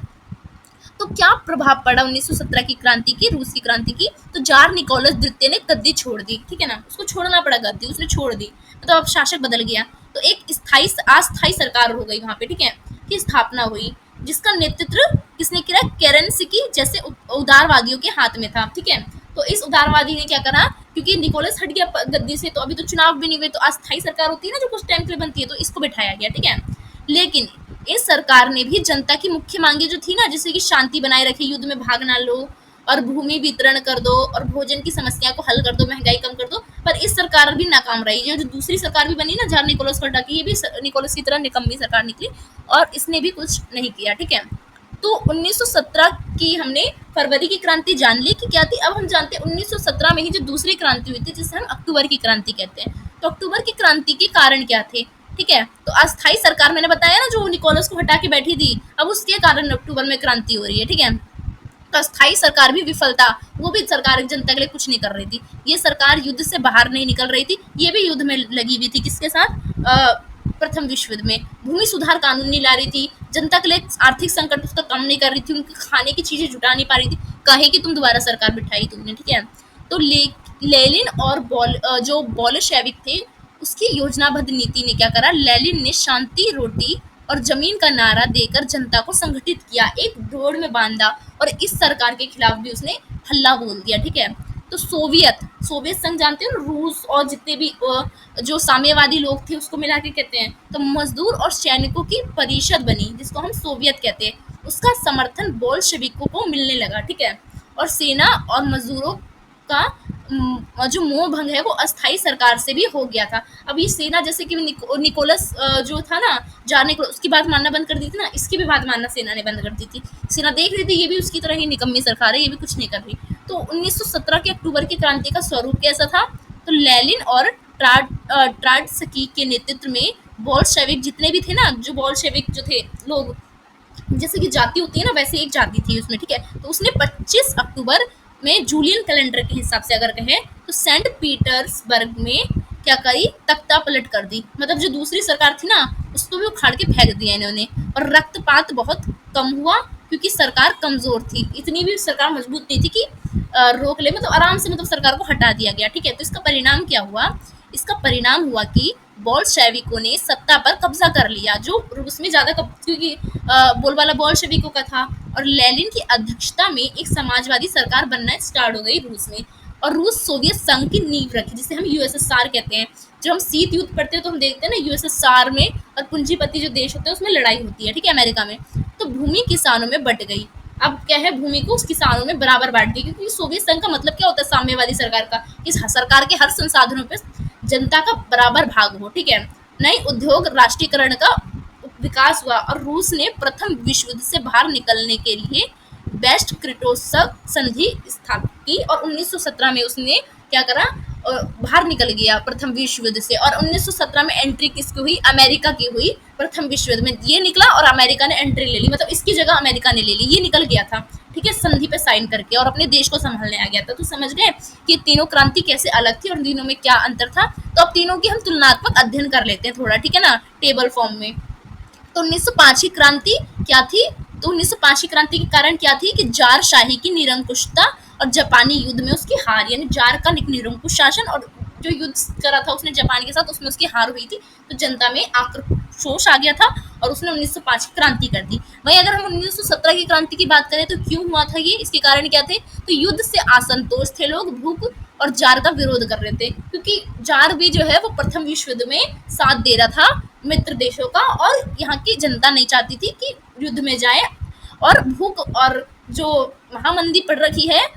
तो क्या प्रभाव पड़ा 1917 की क्रांति की, रूस की क्रांति की, तो जार निकोलस द्वितीय ने गद्दी छोड़ दी, ठीक है ना, उसको छोड़ना पड़ा गद्दी, उसने छोड़ दी, मतलब अब शासक बदल गया। तो एक अस्थायी सरकार हो गई वहां पे, ठीक है, की स्थापना हुई, जिसका नेतृत्व किसने किया, केरेंस्की जैसे उदारवादियों के हाथ में था, ठीक है। तो इस उदारवादी ने क्या करा, क्योंकि निकोलस हट गया गद्दी से, तो अभी तो चुनाव भी नहीं हुए, तो अस्थायी सरकार होती है ना जो कुछ टाइम के लिए बनती है, तो इसको बिठाया गया, ठीक है। लेकिन इस सरकार ने भी जनता की मुख्य मांगे जो थी ना, जैसे कि शांति बनाए रखे, युद्ध में भाग ना लो, और भूमि वितरण कर दो और भोजन की समस्या को हल कर दो, महंगाई कम कर दो। पर इस सरकार भी नाकाम रही। ये जो दूसरी सरकार भी बनी ना जार निकोलस को हटा के, ये भी निकोलस की तरह निकम्मी सरकार निकली और इसने भी कुछ नहीं किया। ठीक है, तो 1917 की हमने फरवरी की क्रांति जान ली कि क्या थी। अब हम जानते हैं 1917 में ही जो दूसरी क्रांति हुई थी जिसे हम अक्टूबर की क्रांति कहते हैं। तो अक्टूबर की क्रांति के कारण क्या थे? ठीक है, तो अस्थाई सरकार मैंने बताया ना जो निकोलस को हटा के बैठी थी, अब उसके कारण अक्टूबर में क्रांति हो रही है। ठीक है, तो अस्थाई सरकार भी विफलता, वो भी सरकार जनता के लिए कुछ नहीं कर रही थी। ये सरकार युद्ध से बाहर नहीं निकल रही थी, ये भी युद्ध में लगी हुई थी। किसके साथ? प्रथम विश्व युद्ध में। भूमि सुधार कानून नहीं ला रही थी, जनता के लिए आर्थिक संकट उसका कम नहीं कर रही थी, उनके खाने की चीजें जुटा नहीं पा रही थी। कहे कि तुम दोबारा सरकार बिठाई तुमने। ठीक है, तो लेनिन और जो बोल्शेविक थे उसकी योजनाबद्ध नीति ने क्या करा? लेनिन ने शांति, रोटी और जमीन का नारा देकर जनता को संगठित किया, एक दौड़ में बांधा और इस सरकार के खिलाफ भी उसने हल्ला बोल दिया। ठीक है, तो सोवियत सोवियत संघ जानते हो ना, रूस और जितने भी जो साम्यवादी लोग थे उसको मिला के कहते हैं। तो मजदूर और सैनिकों की परिषद बनी जिसको हम सोवियत कहते हैं, उसका समर्थन बोल्शेविकों को मिलने लगा। ठीक है, और सेना और मजदूरों का जो मोह भंग है वो अस्थाई सरकार से भी हो गया था। अब ये सेना जैसे कि निकोलस जो था ना, जार निकोलस, उसकी बात मानना बंद कर दी थी ना, इसकी भी बात मानना सेना ने बंद कर दी थी। सेना देख रही थी ये भी उसकी तरह ही निकम्मी सरकार है, ये भी कुछ नहीं कर रही। तो 1917 के अक्टूबर की क्रांति का स्वरूप कैसा था? तो लेनिन और ट्राटस्की के नेतृत्व में बोल्शेविक जितने भी थे ना, जो बोल्शेविक जो थे लोग, जैसे कि जाति होती है ना वैसे एक जाति थी उसमें। ठीक है, तो उसने 25 अक्टूबर में जूलियन कैलेंडर के हिसाब से अगर कहें तो सेंट पीटर्सबर्ग में क्या करी? तख्ता पलट कर दी। मतलब जो दूसरी सरकार थी ना उसको भी उखाड़ के फेंक दिया इन्होंने। और रक्तपात बहुत कम हुआ क्योंकि सरकार कमजोर थी, इतनी भी सरकार मजबूत नहीं थी कि रोक ले, मतलब आराम से मतलब सरकार को हटा दिया गया। ठीक है, तो इसका परिणाम क्या हुआ? इसका परिणाम हुआ कि बोल्शेविकों ने सत्ता पर कब्जा कर लिया, जो रूस में ज्यादा क्योंकि बोलबाला बोल्शेविकों का था। और लेनिन की अध्यक्षता में एक समाजवादी सरकार बनना स्टार्ट हो गई रूस में, और रूस सोवियत संघ की नींव रखी जिसे हम यूएसएसआर कहते हैं। जब हम शीत युद्ध पढ़ते हैं तो हम देखते हैं ना यूएसएसआर में और पूंजीपति जो देश होते हैं उसमें लड़ाई होती है। ठीक है, अमेरिका में। तो भूमि किसानों में बट गई। अब क्या है, भूमि को उस किसानों में बराबर बांट दी, क्योंकि सोवियत संघ का मतलब क्या होता है साम्यवादी सरकार का, इस सरकार के हर संसाधनों पे जनता का बराबर भाग हो। ठीक है, नई उद्योग राष्ट्रीयकरण का विकास हुआ और रूस ने प्रथम विश्व युद्ध से बाहर निकलने के लिए बेस्ट क्रिटोसव संधि स्थापित की और 1917 में उसने क्या करा? बाहर निकल गया प्रथम विश्व युद्ध से। और 1917 में एंट्री किसकी हुई? अमेरिका की हुई प्रथम विश्व युद्ध में। ये निकला और अमेरिका ने एंट्री ले ली, मतलब इसकी जगह अमेरिका ने ले ली, ये निकल गया था। ठीक है, संधि पे साइन करके और अपने देश को संभालने आ गया था। तो समझ गए कि तीनों क्रांति कैसे अलग थी और तीनों में क्या अंतर था। तो अब तीनों की हम तुलनात्मक अध्ययन कर लेते हैं थोड़ा, ठीक है ना, टेबल फॉर्म में। तो 1905 की क्रांति क्या थी? तो 1905 की क्रांति के कारण क्या थी कि जार शाही की निरंकुशता और जापानी युद्ध में उसकी हार, यानी जार का निरंकुश शासन और जो युद्ध करा था उसने जापान के साथ, उसमें उसकी हार हुई थी। तो जनता में आक्रोश आ गया था और उसने 1905 की क्रांति कर दी। वहीं अगर हम 1917 की क्रांति की बात करें तो क्यों हुआ था ये, इसके कारण क्या थे? तो युद्ध से असंतोष थे लोग, भूख और जार का विरोध कर रहे थे, क्योंकि जार भी जो है वो प्रथम विश्व युद्ध में साथ दे रहा था मित्र देशों का, और यहाँ की जनता नहीं चाहती थी कि युद्ध में जाए। और भूख और जो महामंदी पड़ रखी है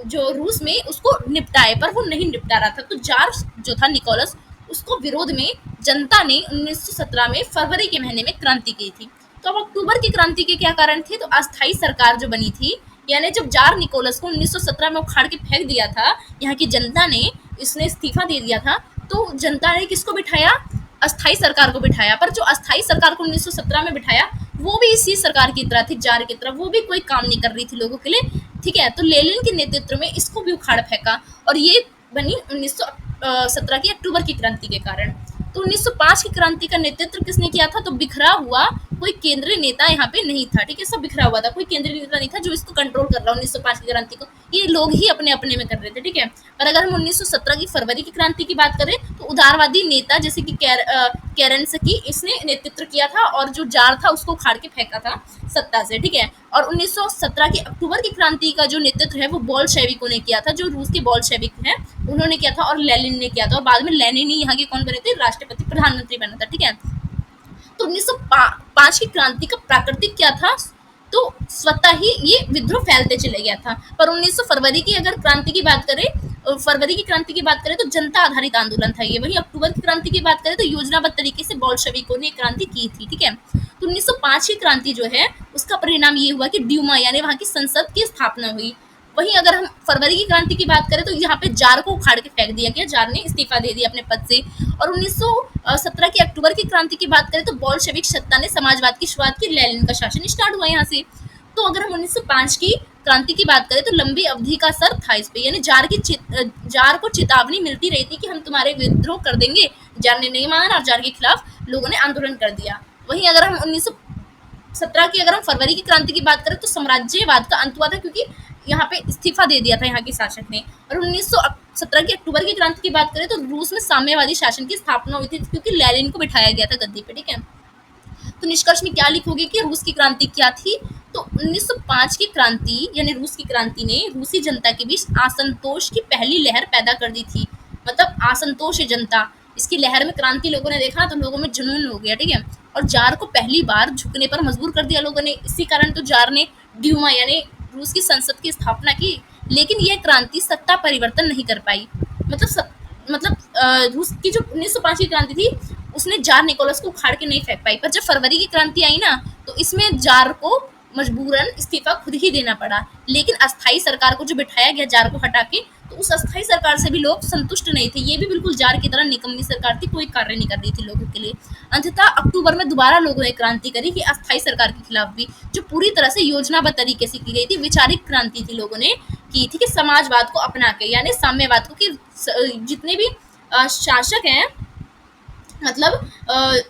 जो रूस में, उसको निपटाए, पर वो नहीं निपटा रहा था। तो जार जो था निकोलस, उसको विरोध में जनता ने 1917 में फरवरी के महीने में क्रांति की थी। तो अब अक्टूबर की क्रांति के क्या कारण थे? तो अस्थाई सरकार जो बनी थी, यानी जब जार निकोलस को 1917 में उखाड़ के फेंक दिया था यहाँ की जनता ने, इसने इस्तीफा दे दिया था, तो जनता ने किसको बिठाया? अस्थाई सरकार को बिठाया। पर जो अस्थाई सरकार को 1917 में बिठाया वो भी इसी सरकार की तरह थी, जार की तरह, वो भी कोई काम नहीं कर रही थी लोगों के लिए। ठीक है, तो लेनिन के नेतृत्व में इसको भी उखाड़ फेंका और ये बनी 1917 की अक्टूबर की क्रांति के कारण। तो 1905 की क्रांति का नेतृत्व किसने किया था? तो बिखरा हुआ कोई केंद्रीय नेता यहाँ पे नहीं था। ठीक है, सब बिखरा हुआ था, कोई केंद्रीय नेता नहीं था जो इसको कंट्रोल कर रहा 1905 की क्रांति को, ये लोग ही अपने अपने में कर रहे थे। ठीक है, और अगर हम 1917 की फरवरी की क्रांति की बात करें तो उदारवादी नेता जैसे कि केरेंस्की, इसने नेतृत्व किया था और जो जार था उसको उखाड़ के फेंका था सत्ता से। ठीक है, और 1917 की अक्टूबर की क्रांति का जो नेतृत्व है वो बोल्शेविकों ने किया था, जो रूस के बोल्शेविक हैं उन्होंने किया था, और लेनिन ने किया था। और बाद में लेनिन ही यहाँ के कौन बने थे? राष्ट्रपति, प्रधानमंत्री बना था। ठीक है, तो 1905 की क्रांति का प्राकृतिक क्या था? तो स्वतः ही ये विद्रोह फैलते चले गया था। पर 1900 फरवरी की अगर क्रांति की बात करें, फरवरी की क्रांति की बात करें तो जनता आधारित आंदोलन था ये। वहीं अक्टूबर की क्रांति की बात करें तो योजनाबद्ध तरीके से बोल्शेविकों ने क्रांति की थी, ठीक है। तो 1905 की क्रांति जो है उसका परिणाम ये हुआ कि ड्यूमा यानी वहां की संसद की स्थापना हुई। वहीं अगर हम फरवरी की क्रांति की बात करें तो यहाँ पे जार को उखाड़ के फेंक दिया गया, जार ने इस्तीफा दे दिया अपने पद से। और 1917 की अक्टूबर की क्रांति की बात करें तो बोल्शेविक सत्ता ने समाजवाद की शुरुआत की, लेनिन का शासन स्टार्ट हुआ यहाँ से। तो अगर हम 1905 की क्रांति की बात करें तो लंबी अवधि का असर था इस पे, यानी जार को चेतावनी मिलती रही थी कि हम तुम्हारे विद्रोह कर देंगे। जार ने नहीं माना और जार के खिलाफ लोगों ने आंदोलन कर दिया। वहीं अगर हम 1917 की अगर हम फरवरी की क्रांति की बात करें तो साम्राज्यवाद का अंत हुआ था, क्योंकि यहाँ पे इस्तीफा दे दिया था यहाँ के शासक ने। और 1917 की अक्टूबर की क्रांति की बात करें तो रूस में साम्यवादी शासन की स्थापना हुई थी, क्योंकि लेनिन को बिठाया गया था गद्दी पे, ठीक है। तो निष्कर्ष में क्या लिखोगे कि रूस की क्रांति क्या थी? तो 1905 की क्रांति यानी रूस की क्रांति ने रूसी जनता के बीच असंतोष की पहली लहर पैदा कर दी थी। मतलब असंतोष है जनता, इसकी लहर में क्रांति लोगों ने देखा तो लोगों में जुनून हो गया, ठीक है। और जार को पहली बार झुकने पर मजबूर कर दिया लोगों ने। इसी कारण तो जार ने ड्यूमा यानी रूस की संसद की स्थापना की। लेकिन यह क्रांति सत्ता परिवर्तन नहीं कर पाई। रूस की जो 1905 की क्रांति थी उसने जार निकोलस को उखाड़ के नहीं फेंक पाई। पर जब फरवरी की क्रांति आई ना तो इसमें जार को मजबूरन इस्तीफा खुद ही देना पड़ा। लेकिन अस्थाई सरकार को जो बिठाया गया जार को हटा के, तो उस अस्थाई सरकार से भी लोग संतुष्ट नहीं थे। ये भी बिल्कुल जार की तरह निकम्मी सरकार थी, कोई कार्य नहीं कर रही थी लोगों के लिए। अंततः अक्टूबर में दोबारा लोगों ने क्रांति करी कि अस्थाई सरकार के खिलाफ भी, जो पूरी तरह से योजनाबद्ध तरीके से की गई थी। वैचारिक क्रांति थी लोगों ने की थी कि समाजवाद को अपना के यानी साम्यवाद को, कि जितने भी शासक हैं, मतलब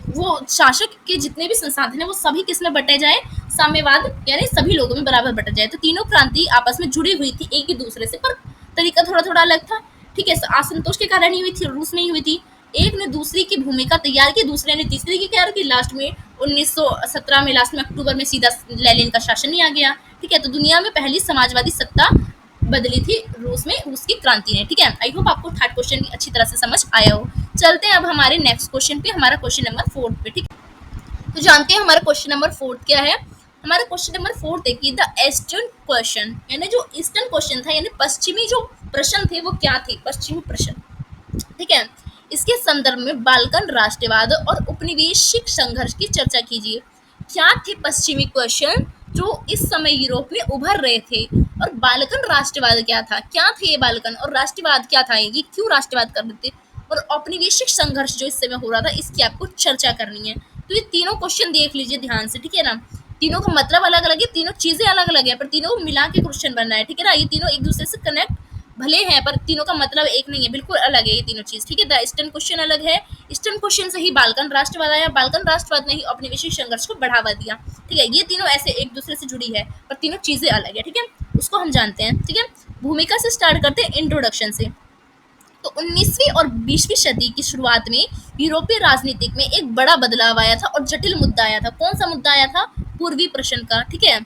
वो शासक के जितने भी संसाधन है वो सभी किस में बटे जाए, साम्यवाद यानी सभी लोगों में बराबर बटा जाए। तो तीनों क्रांति आपस में जुड़ी हुई थी एक ही दूसरे से, पर तरीका थोड़ा थोड़ा अलग था, ठीक है। असंतोष के कारण ही हुई थी, रूस में ही हुई थी। एक ने दूसरी की भूमिका तैयार की, दूसरे ने तीसरी की तैयार की। लास्ट में 1917 में लास्ट में अक्टूबर में सीधा लेनिन का शासन ही आ गया, ठीक है। तो दुनिया में पहली समाजवादी सत्ता बदली थी रूस में, रूस की क्रांति ने, ठीक है। आई होप आपको थर्ड क्वेश्चन भी अच्छी तरह से समझ आया हो। चलते हैं अब हमारे नेक्स्ट क्वेश्चन पे, हमारा क्वेश्चन नंबर 4 पे, ठीक है। तो जानते हैं हमारा क्वेश्चन नंबर 4 क्या है। हमारा क्वेश्चन नंबर 4 देखिए, द ईस्टर्न क्वेश्चन, यानी जो ईस्टर्न क्वेश्चन था, यानी पश्चिमी जो प्रश्न थे वो क्या थे, पश्चिमी प्रश्न, ठीक है। इसके संदर्भ में बाल्कन राष्ट्रवाद और उपनिवेशिक संघर्ष की चर्चा कीजिए। क्या थे पश्चिमी क्वेश्चन जो इस समय यूरोप में उभर रहे थे, और बाल्कन राष्ट्रवाद क्या था, क्या थे ये बाल्कन, और राष्ट्रवाद क्या था, ये क्यों राष्ट्रवाद कर रहे थे, और औपनिवेशिक संघर्ष जो इस समय हो रहा था इसकी आपको चर्चा करनी है। तो ये तीनों क्वेश्चन देख लीजिए ध्यान से, ठीक है ना। तीनों का मतलब अलग अलग है, तीनों चीजें अलग अलग है, पर तीनों को मिला के क्वेश्चन बनना है, ठीक है ना। ये तीनों एक दूसरे से कनेक्ट भले हैं पर तीनों का मतलब एक नहीं है, बिल्कुल अलग है ये तीनों चीज, ठीक है। द ईस्टर्न क्वेश्चन अलग है, ईस्टर्न क्वेश्चन से ही बाल्कन राष्ट्रवाद आया, बाल्कन राष्ट्रवाद ने ही औपनिवेशिक संघर्ष को बढ़ावा दिया, ठीक है। ये तीनों ऐसे एक दूसरे से जुड़ी है पर तीनों चीजें अलग है, ठीक है। उसको हम जानते हैं, ठीक है। भूमिका से स्टार्ट करते हैं, इंट्रोडक्शन से। तो 19वीं और 20वीं सदी की शुरुआत में यूरोपीय राजनीति में एक बड़ा बदलाव आया था और जटिल मुद्दा आया था। कौन सा मुद्दा आया था? पूर्वी प्रश्न का, ठीक है,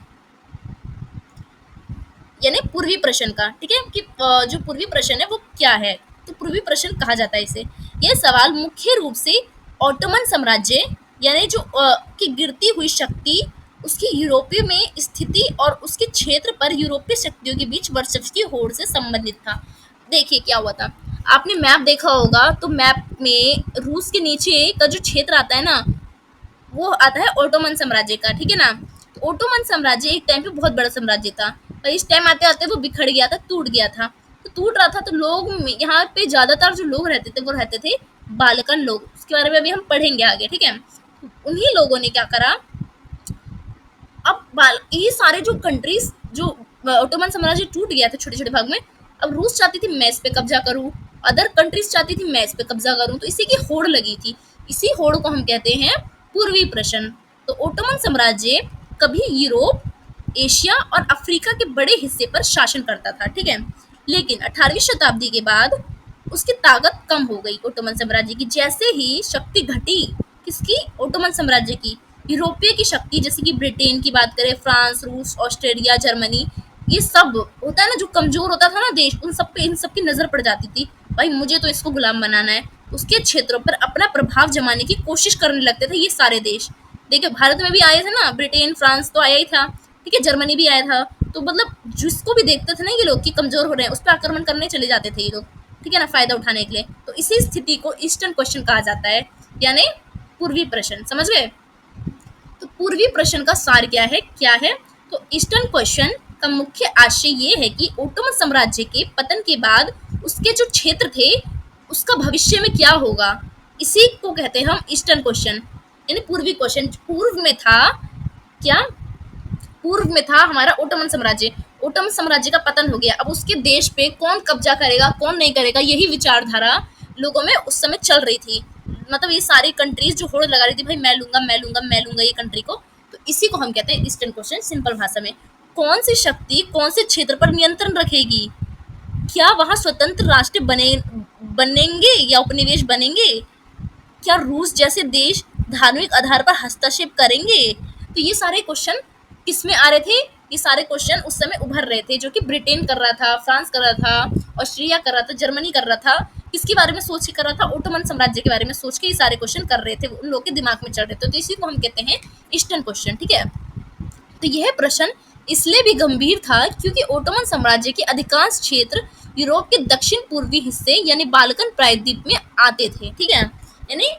यानी पूर्वी प्रश्न का, ठीक है, कि जो पूर्वी प्रश्न है वो क्या है। तो पूर्वी प्रश्न कहा जाता है इसे। यह सवाल मुख्य रूप से ऑटोमन साम्राज्य यानी जो की गिरती हुई शक्ति, उसकी यूरोपीय में स्थिति और उसके क्षेत्र पर यूरोपीय शक्तियों के बीच वर्चस्व की होड़ से संबंधित था। देखिए क्या हुआ था, आपने मैप देखा होगा तो मैप में रूस के नीचे का जो क्षेत्र आता है ना वो आता है ओटोमन साम्राज्य का, ठीक है ना। तो ओटोमन साम्राज्य एक टाइम पे बहुत बड़ा साम्राज्य था, पर इस टाइम आते आते वो बिखर गया था, टूट गया था। तो टूट रहा था तो लोग यहाँ पे ज्यादातर जो लोग रहते थे वो रहते थे बाल्कन लोग। उसके बारे में अभी हम पढ़ेंगे आगे, ठीक है। उन्हीं लोगों ने क्या करा, अब ये सारे जो कंट्रीज जो ओटोमन साम्राज्य टूट गया था छोटे छोटे भाग में, अब रूस चाहती थी मैं इस पे कब्जा करूं, अदर कंट्रीज चाहती थी मैं इस पे कब्जा करूं, तो इसी की होड़ लगी थी। इसी होड़ को हम कहते हैं पूर्वी प्रश्न। तो ओटोमन साम्राज्य कभी यूरोप, एशिया और अफ्रीका के बड़े हिस्से पर शासन करता था, ठीक है। लेकिन 18वीं शताब्दी के बाद उसकी ताकत कम हो गई ओटोमन साम्राज्य की। जैसे ही शक्ति घटी किसकी, ओटोमन साम्राज्य की, यूरोपीय की शक्ति, जैसे कि ब्रिटेन की बात करें, फ्रांस, रूस, ऑस्ट्रेलिया, जर्मनी, ये सब होता है ना जो कमजोर होता था ना देश, उन सब पे इन सब की नजर पड़ जाती थी, भाई मुझे तो इसको गुलाम बनाना है। उसके क्षेत्रों पर अपना प्रभाव जमाने की कोशिश करने लगते थे ये सारे देश। देखिए भारत में भी आए थे ना, ब्रिटेन, फ्रांस तो आया ही था, ठीक है, जर्मनी भी आया था। तो मतलब जिसको भी देखते थे ना ये लोग कि कमजोर हो रहे हैं, उस पर आक्रमण करने चले जाते थे ये लोग, ठीक है ना, फायदा उठाने के लिए। तो इसी स्थिति को ईस्टर्न क्वेश्चन कहा जाता है, यानी पूर्वी प्रश्न। समझ गए? तो पूर्वी प्रश्न का सार क्या है? तो ईस्टर्न क्वेश्चन का मुख्य आशय ये है कि ओटोमन साम्राज्य के पतन के बाद उसके जो क्षेत्र थे उसका भविष्य में क्या होगा, इसी को कहते हैं हम ईस्टर्न क्वेश्चन, यानी पूर्वी क्वेश्चन। पूर्व में था क्या? पूर्व में था हमारा ओटोमन साम्राज्य। ओटोमन साम्राज्य का पतन हो गया, अब उसके देश पे कौन कब्जा करेगा कौन नहीं करेगा, यही विचारधारा लोगों में उस समय चल रही थी। मतलब ये सारी कंट्रीज जो होड़ लगा रही थी, भाई मैं लूंगा मैं लूंगा मैं लूंगा ये कंट्री को, तो इसी को हम कहते हैं ईस्टर्न क्वेश्चन। सिंपल भाषा में, कौन सी शक्ति कौन से क्षेत्र पर नियंत्रण रखेगी, क्या वहां स्वतंत्र राष्ट्र बनेंगे या उपनिवेश बनेंगे, क्या रूस जैसे देश धार्मिक आधार पर हस्तक्षेप करेंगे। तो ये सारे क्वेश्चन किस में आ रहे थे? ये सारे क्वेश्चन उस समय उभर रहे थे, जो कि ब्रिटेन कर रहा था, फ्रांस कर रहा था, ऑस्ट्रिया कर रहा था, जर्मनी कर रहा था। किसके बारे में सोच के कर रहा था? ओटोमन साम्राज्य के बारे में सोच के ये सारे क्वेश्चन कर रहे थे, उन लोगों के दिमाग में चढ़ रहे थे। तो इसी को हम कहते हैं ईस्टर्न क्वेश्चन, ठीक है। तो यह प्रश्न इसलिए भी गंभीर था क्योंकि ओटोमन साम्राज्य के अधिकांश क्षेत्र यूरोप के दक्षिण पूर्वी हिस्से यानी बाल्कन प्रायद्वीप में आते थे, ठीक है। यानी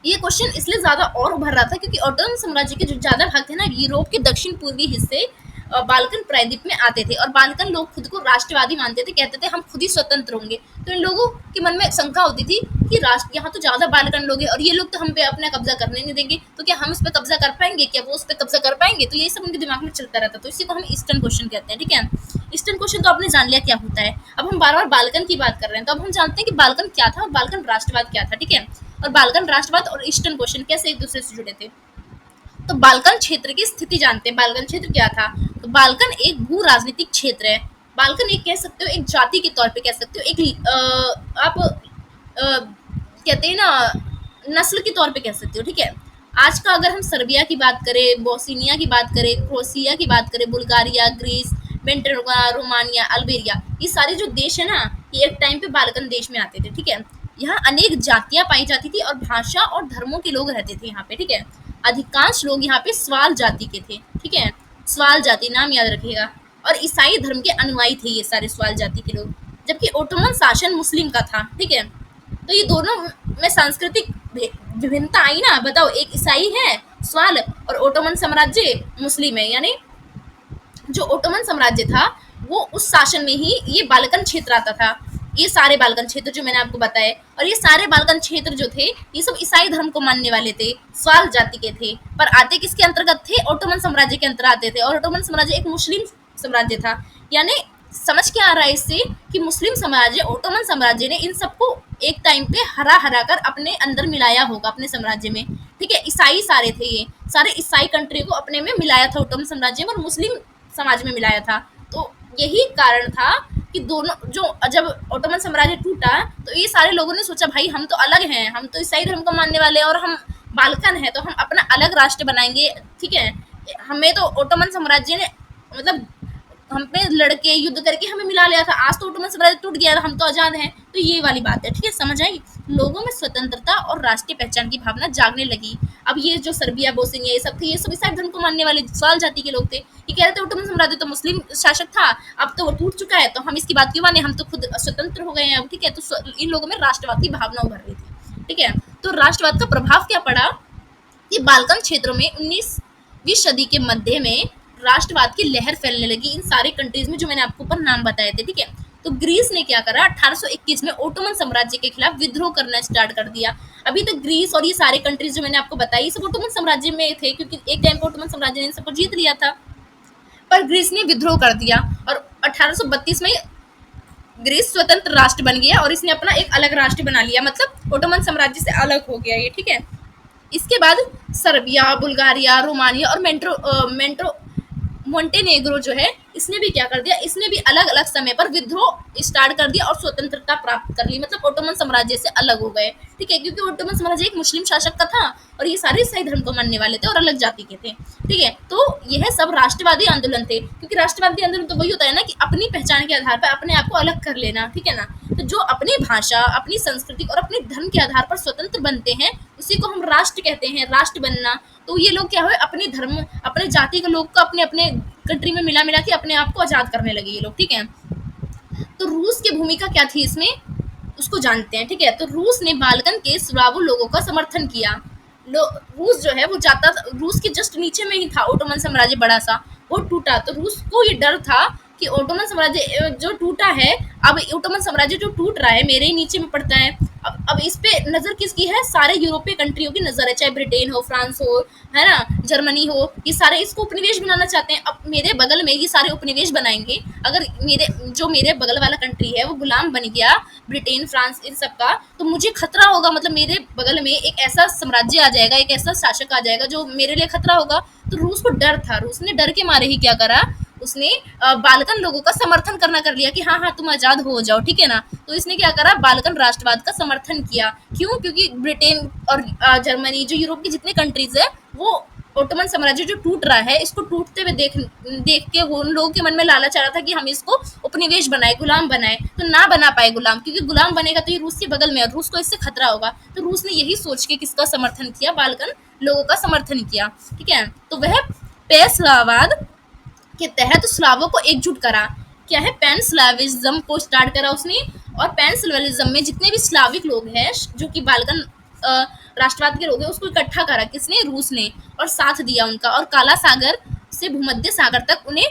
ये क्वेश्चन इसलिए ज्यादा और उभर रहा था क्योंकि ओटोमन साम्राज्य के जो ज्यादा भाग थे ना यूरोप के दक्षिण पूर्वी हिस्से बाल्कन प्रायद्वीप में आते थे, और बाल्कन लोग खुद को राष्ट्रवादी मानते थे, कहते थे हम खुद ही स्वतंत्र होंगे। तो इन लोगों के मन में शंका होती थी कि राष्ट्र यहाँ तो ज्यादा बाल्कन लोग हैं और ये लोग तो हम पे अपना कब्जा करने नहीं देंगे, तो क्या हम इस पे कब्जा कर पाएंगे, क्या वो उस पर कब्जा कर पाएंगे। तो ये सब उनके दिमाग में चलता रहता, तो इसी को हम ईस्टर्न क्वेश्चन कहते हैं, ठीक है। ईस्टर्न क्वेश्चन तो आपने जान लिया क्या होता है। अब हम बार बार बाल्कन की बात कर रहे हैं, तो अब हम जानते हैं कि बाल्कन क्या था और बाल्कन राष्ट्रवाद क्या था, ठीक है। और बाल्कन राष्ट्रवाद और ईस्टर्न क्वेश्चन कैसे एक दूसरे से जुड़े थे। तो बाल्कन क्षेत्र की स्थिति जानते हैं। बाल्कन क्षेत्र क्या था? तो बाल्कन एक भू राजनीतिक क्षेत्र है। बाल्कन एक कह सकते हो एक जाति के तौर पे कह सकते हो, एक आप कहते हैं ना नस्ल के तौर पे कह सकते हो, ठीक है। आज का अगर हम सर्बिया की बात करें, बोस्निया की बात करें, क्रोएशिया की बात करें, बुल्गारिया, ग्रीस, मेंटेरोगा, रोमानिया, अल्बेरिया, ये सारे जो देश है ना, ये एक टाइम पे बाल्कन देश में आते थे, ठीक है। यहाँ अनेक जातियां पाई जाती थी और भाषा और धर्मों के लोग रहते थे यहाँ पे, ठीक है। अधिकांश लोग यहाँ पे स्वाल जाति के थे, ठीक है। स्वाल जाति नाम याद रखिएगा। और ईसाई धर्म के अनुयायी थे ये सारे स्वाल जाति के लोग, जबकि ओटोमन शासन मुस्लिम का था, ठीक है। तो ये दोनों में सांस्कृतिक विभिन्नता आई ना, बताओ, एक ईसाई है स्वाल और ओटोमन साम्राज्य मुस्लिम है। यानी जो ओटोमन साम्राज्य था वो उस शासन में ही ये बाल्कन क्षेत्र आता था, ये सारे बाल्कन क्षेत्र जो मैंने आपको बताए। और ये सारे बाल्कन क्षेत्र जो थे ये सब ईसाई धर्म को मानने वाले थे, स्वाल जाति के थे, पर आते किसके अंतर्गत थे? ओटोमन साम्राज्य के अंतर्गत आते थे। और ओटोमन साम्राज्य एक मुस्लिम साम्राज्य था। यानी समझ क्या आ रहा है इससे कि मुस्लिम साम्राज्य, ओटोमन साम्राज्य ने इन सबको एक टाइम पे हरा हरा कर अपने अंदर मिलाया होगा अपने साम्राज्य में, ठीक है। ईसाई सारे थे, ये सारे ईसाई कंट्री को अपने में मिलाया था ओटोमन साम्राज्य में और मुस्लिम समाज में मिलाया था। तो यही कारण था कि दोनों जो जब ओटोमन साम्राज्य टूटा तो ये सारे लोगों ने सोचा भाई हम तो अलग हैं, हम तो ईसाई धर्म को मानने वाले हैं और हम बाल्कन है, तो हम अपना अलग राष्ट्र बनाएंगे, ठीक है। हमें तो ओटोमन साम्राज्य ने मतलब हम पे लड़के युद्ध करके हमें मिला लिया था, आज तो ओटोमन साम्राज्य टूट गया, हम तो आजाद हैं। तो ये वाली बात है, ठीक है, समझ आई। लोगों में स्वतंत्रता और राष्ट्रीय पहचान की भावना जागने लगी। अब ये जो सर्बिया, बोस्निया ये सब थे, ये सब ईसाई धर्म को मानने वाले स्वाल जाति के लोग थे। ये कह रहे थे ओटोमन साम्राज्य तो मुस्लिम शासक था, अब तो वो टूट चुका है, तो हम इसकी बात क्यों माने, हम तो खुद स्वतंत्र हो गए हैं अब, ठीक है। तो इन लोगों में राष्ट्रवाद की भावना उभर रही थी, ठीक है। तो राष्ट्रवाद का प्रभाव क्या पड़ा? ये बाल्कन क्षेत्रों में 19वीं सदी के मध्य में राष्ट्रवाद की लहर फैलने लगी इन सारे कंट्रीज में जो मैंने आपको ऊपर नाम बताए थे, ठीक है। तो ग्रीस ने क्या करा, 1821 में ओटोमन साम्राज्य के खिलाफ विद्रोह करना स्टार्ट कर दिया। अभी तक ग्रीस और ये सारे कंट्रीज जो मैंने आपको बताई ये सब ओटोमन साम्राज्य में थे, क्योंकि एक टाइम पर ओटोमन साम्राज्य ने इन सबको जीत लिया था। पर ग्रीस ने विद्रोह कर दिया और 1832 में ग्रीस स्वतंत्र राष्ट्र बन गया और इसने अपना एक अलग राष्ट्र बना लिया, मतलब ओटोमन साम्राज्य से अलग हो गया ये, ठीक है। इसके बाद सर्बिया, बुल्गारिया, रोमानिया और मोंटेनेग्रो जो है इसने भी क्या कर दिया, इसने भी अलग अलग समय पर विद्रोह स्टार्ट कर दिया और स्वतंत्रता प्राप्त कर ली, मतलब ओटोमन साम्राज्य से अलग हो गए। ठीक है, क्योंकि ओटोमन साम्राज्य एक मुस्लिम शासक का था और ये सारे ईसाई धर्म को मानने वाले थे और अलग जाति के थे। ठीक है, तो यह सब राष्ट्रवादी आंदोलन थे, क्योंकि राष्ट्रवादी आंदोलन तो वही होता है ना कि अपनी पहचान के आधार पर अपने आप को अलग कर लेना। ठीक है ना, तो जो अपनी भाषा, अपनी संस्कृति और अपने धर्म के आधार पर स्वतंत्र बनते हैं उसी को हम राष्ट्र कहते हैं, राष्ट्र बनना। तो ये लोग क्या हुए, अपने धर्म, अपने जाति के लोग को अपने अपने कंट्री में मिला मिला के अपने आप को आजाद करने लगे ये लोग। ठीक है, तो रूस की भूमिका क्या थी इसमें, उसको जानते हैं। ठीक है, तो रूस ने बाल्कन के स्लावो लोगों का समर्थन किया। रूस जो है वो जाता था, रूस के जस्ट नीचे में ही था ओटोमन साम्राज्य बड़ा सा, वो टूटा। तो रूस को ये डर था कि ओटोमन साम्राज्य जो टूटा है, अब ओटोमन साम्राज्य जो टूट रहा है मेरे ही नीचे में पड़ता है। अब इस पे नजर किसकी है, सारे यूरोपीय कंट्रियों की नजर है, चाहे ब्रिटेन हो, फ्रांस हो, है ना, जर्मनी हो, ये सारे इसको उपनिवेश बनाना चाहते हैं। अब मेरे बगल में ये सारे उपनिवेश बनाएंगे, अगर मेरे बगल वाला कंट्री है वो गुलाम बन गया, ब्रिटेन, फ्रांस, इन सब का, तो मुझे खतरा होगा, मतलब मेरे बगल में एक ऐसा साम्राज्य आ जाएगा, एक ऐसा शासक आ जाएगा जो मेरे लिए खतरा होगा। तो रूस को डर था, रूस ने डर के मारे ही क्या करा, उसने बाल्कन लोगों का समर्थन करना कर लिया कि हाँ हाँ तुम आजाद हो जाओ। ठीक है ना, तो इसने क्या करा, बाल्कन राष्ट्रवाद का समर्थन किया। क्यों, क्योंकि ब्रिटेन और जर्मनी, जो यूरोप की जितने कंट्रीज है, वो ओटोमन साम्राज्य जो टूट रहा है इसको टूटते हुए देख के वो उन लोगों के मन में लालच आ रहा था कि हम इसको उपनिवेश बनाए, गुलाम बनाए। तो ना बना पाए गुलाम, क्योंकि गुलाम बनेगा तो ये रूस के बगल में है, रूस को इससे खतरा होगा। तो रूस ने यही सोच के किसका समर्थन किया, बाल्कन लोगों का समर्थन किया। ठीक है, तो वह पेशवावाद के तहत स्लावों को एकजुट करा। क्या है, पैन स्लाविज्म को स्टार्ट करा उसने, और पैन स्लाविज्म में जितने भी स्लाविक लोग हैं जो कि बाल्कन राष्ट्रवाद के लोग हैं, उसको इकट्ठा करा किसने, रूस ने, और साथ दिया उनका, और काला सागर से भूमध्य सागर तक उन्हें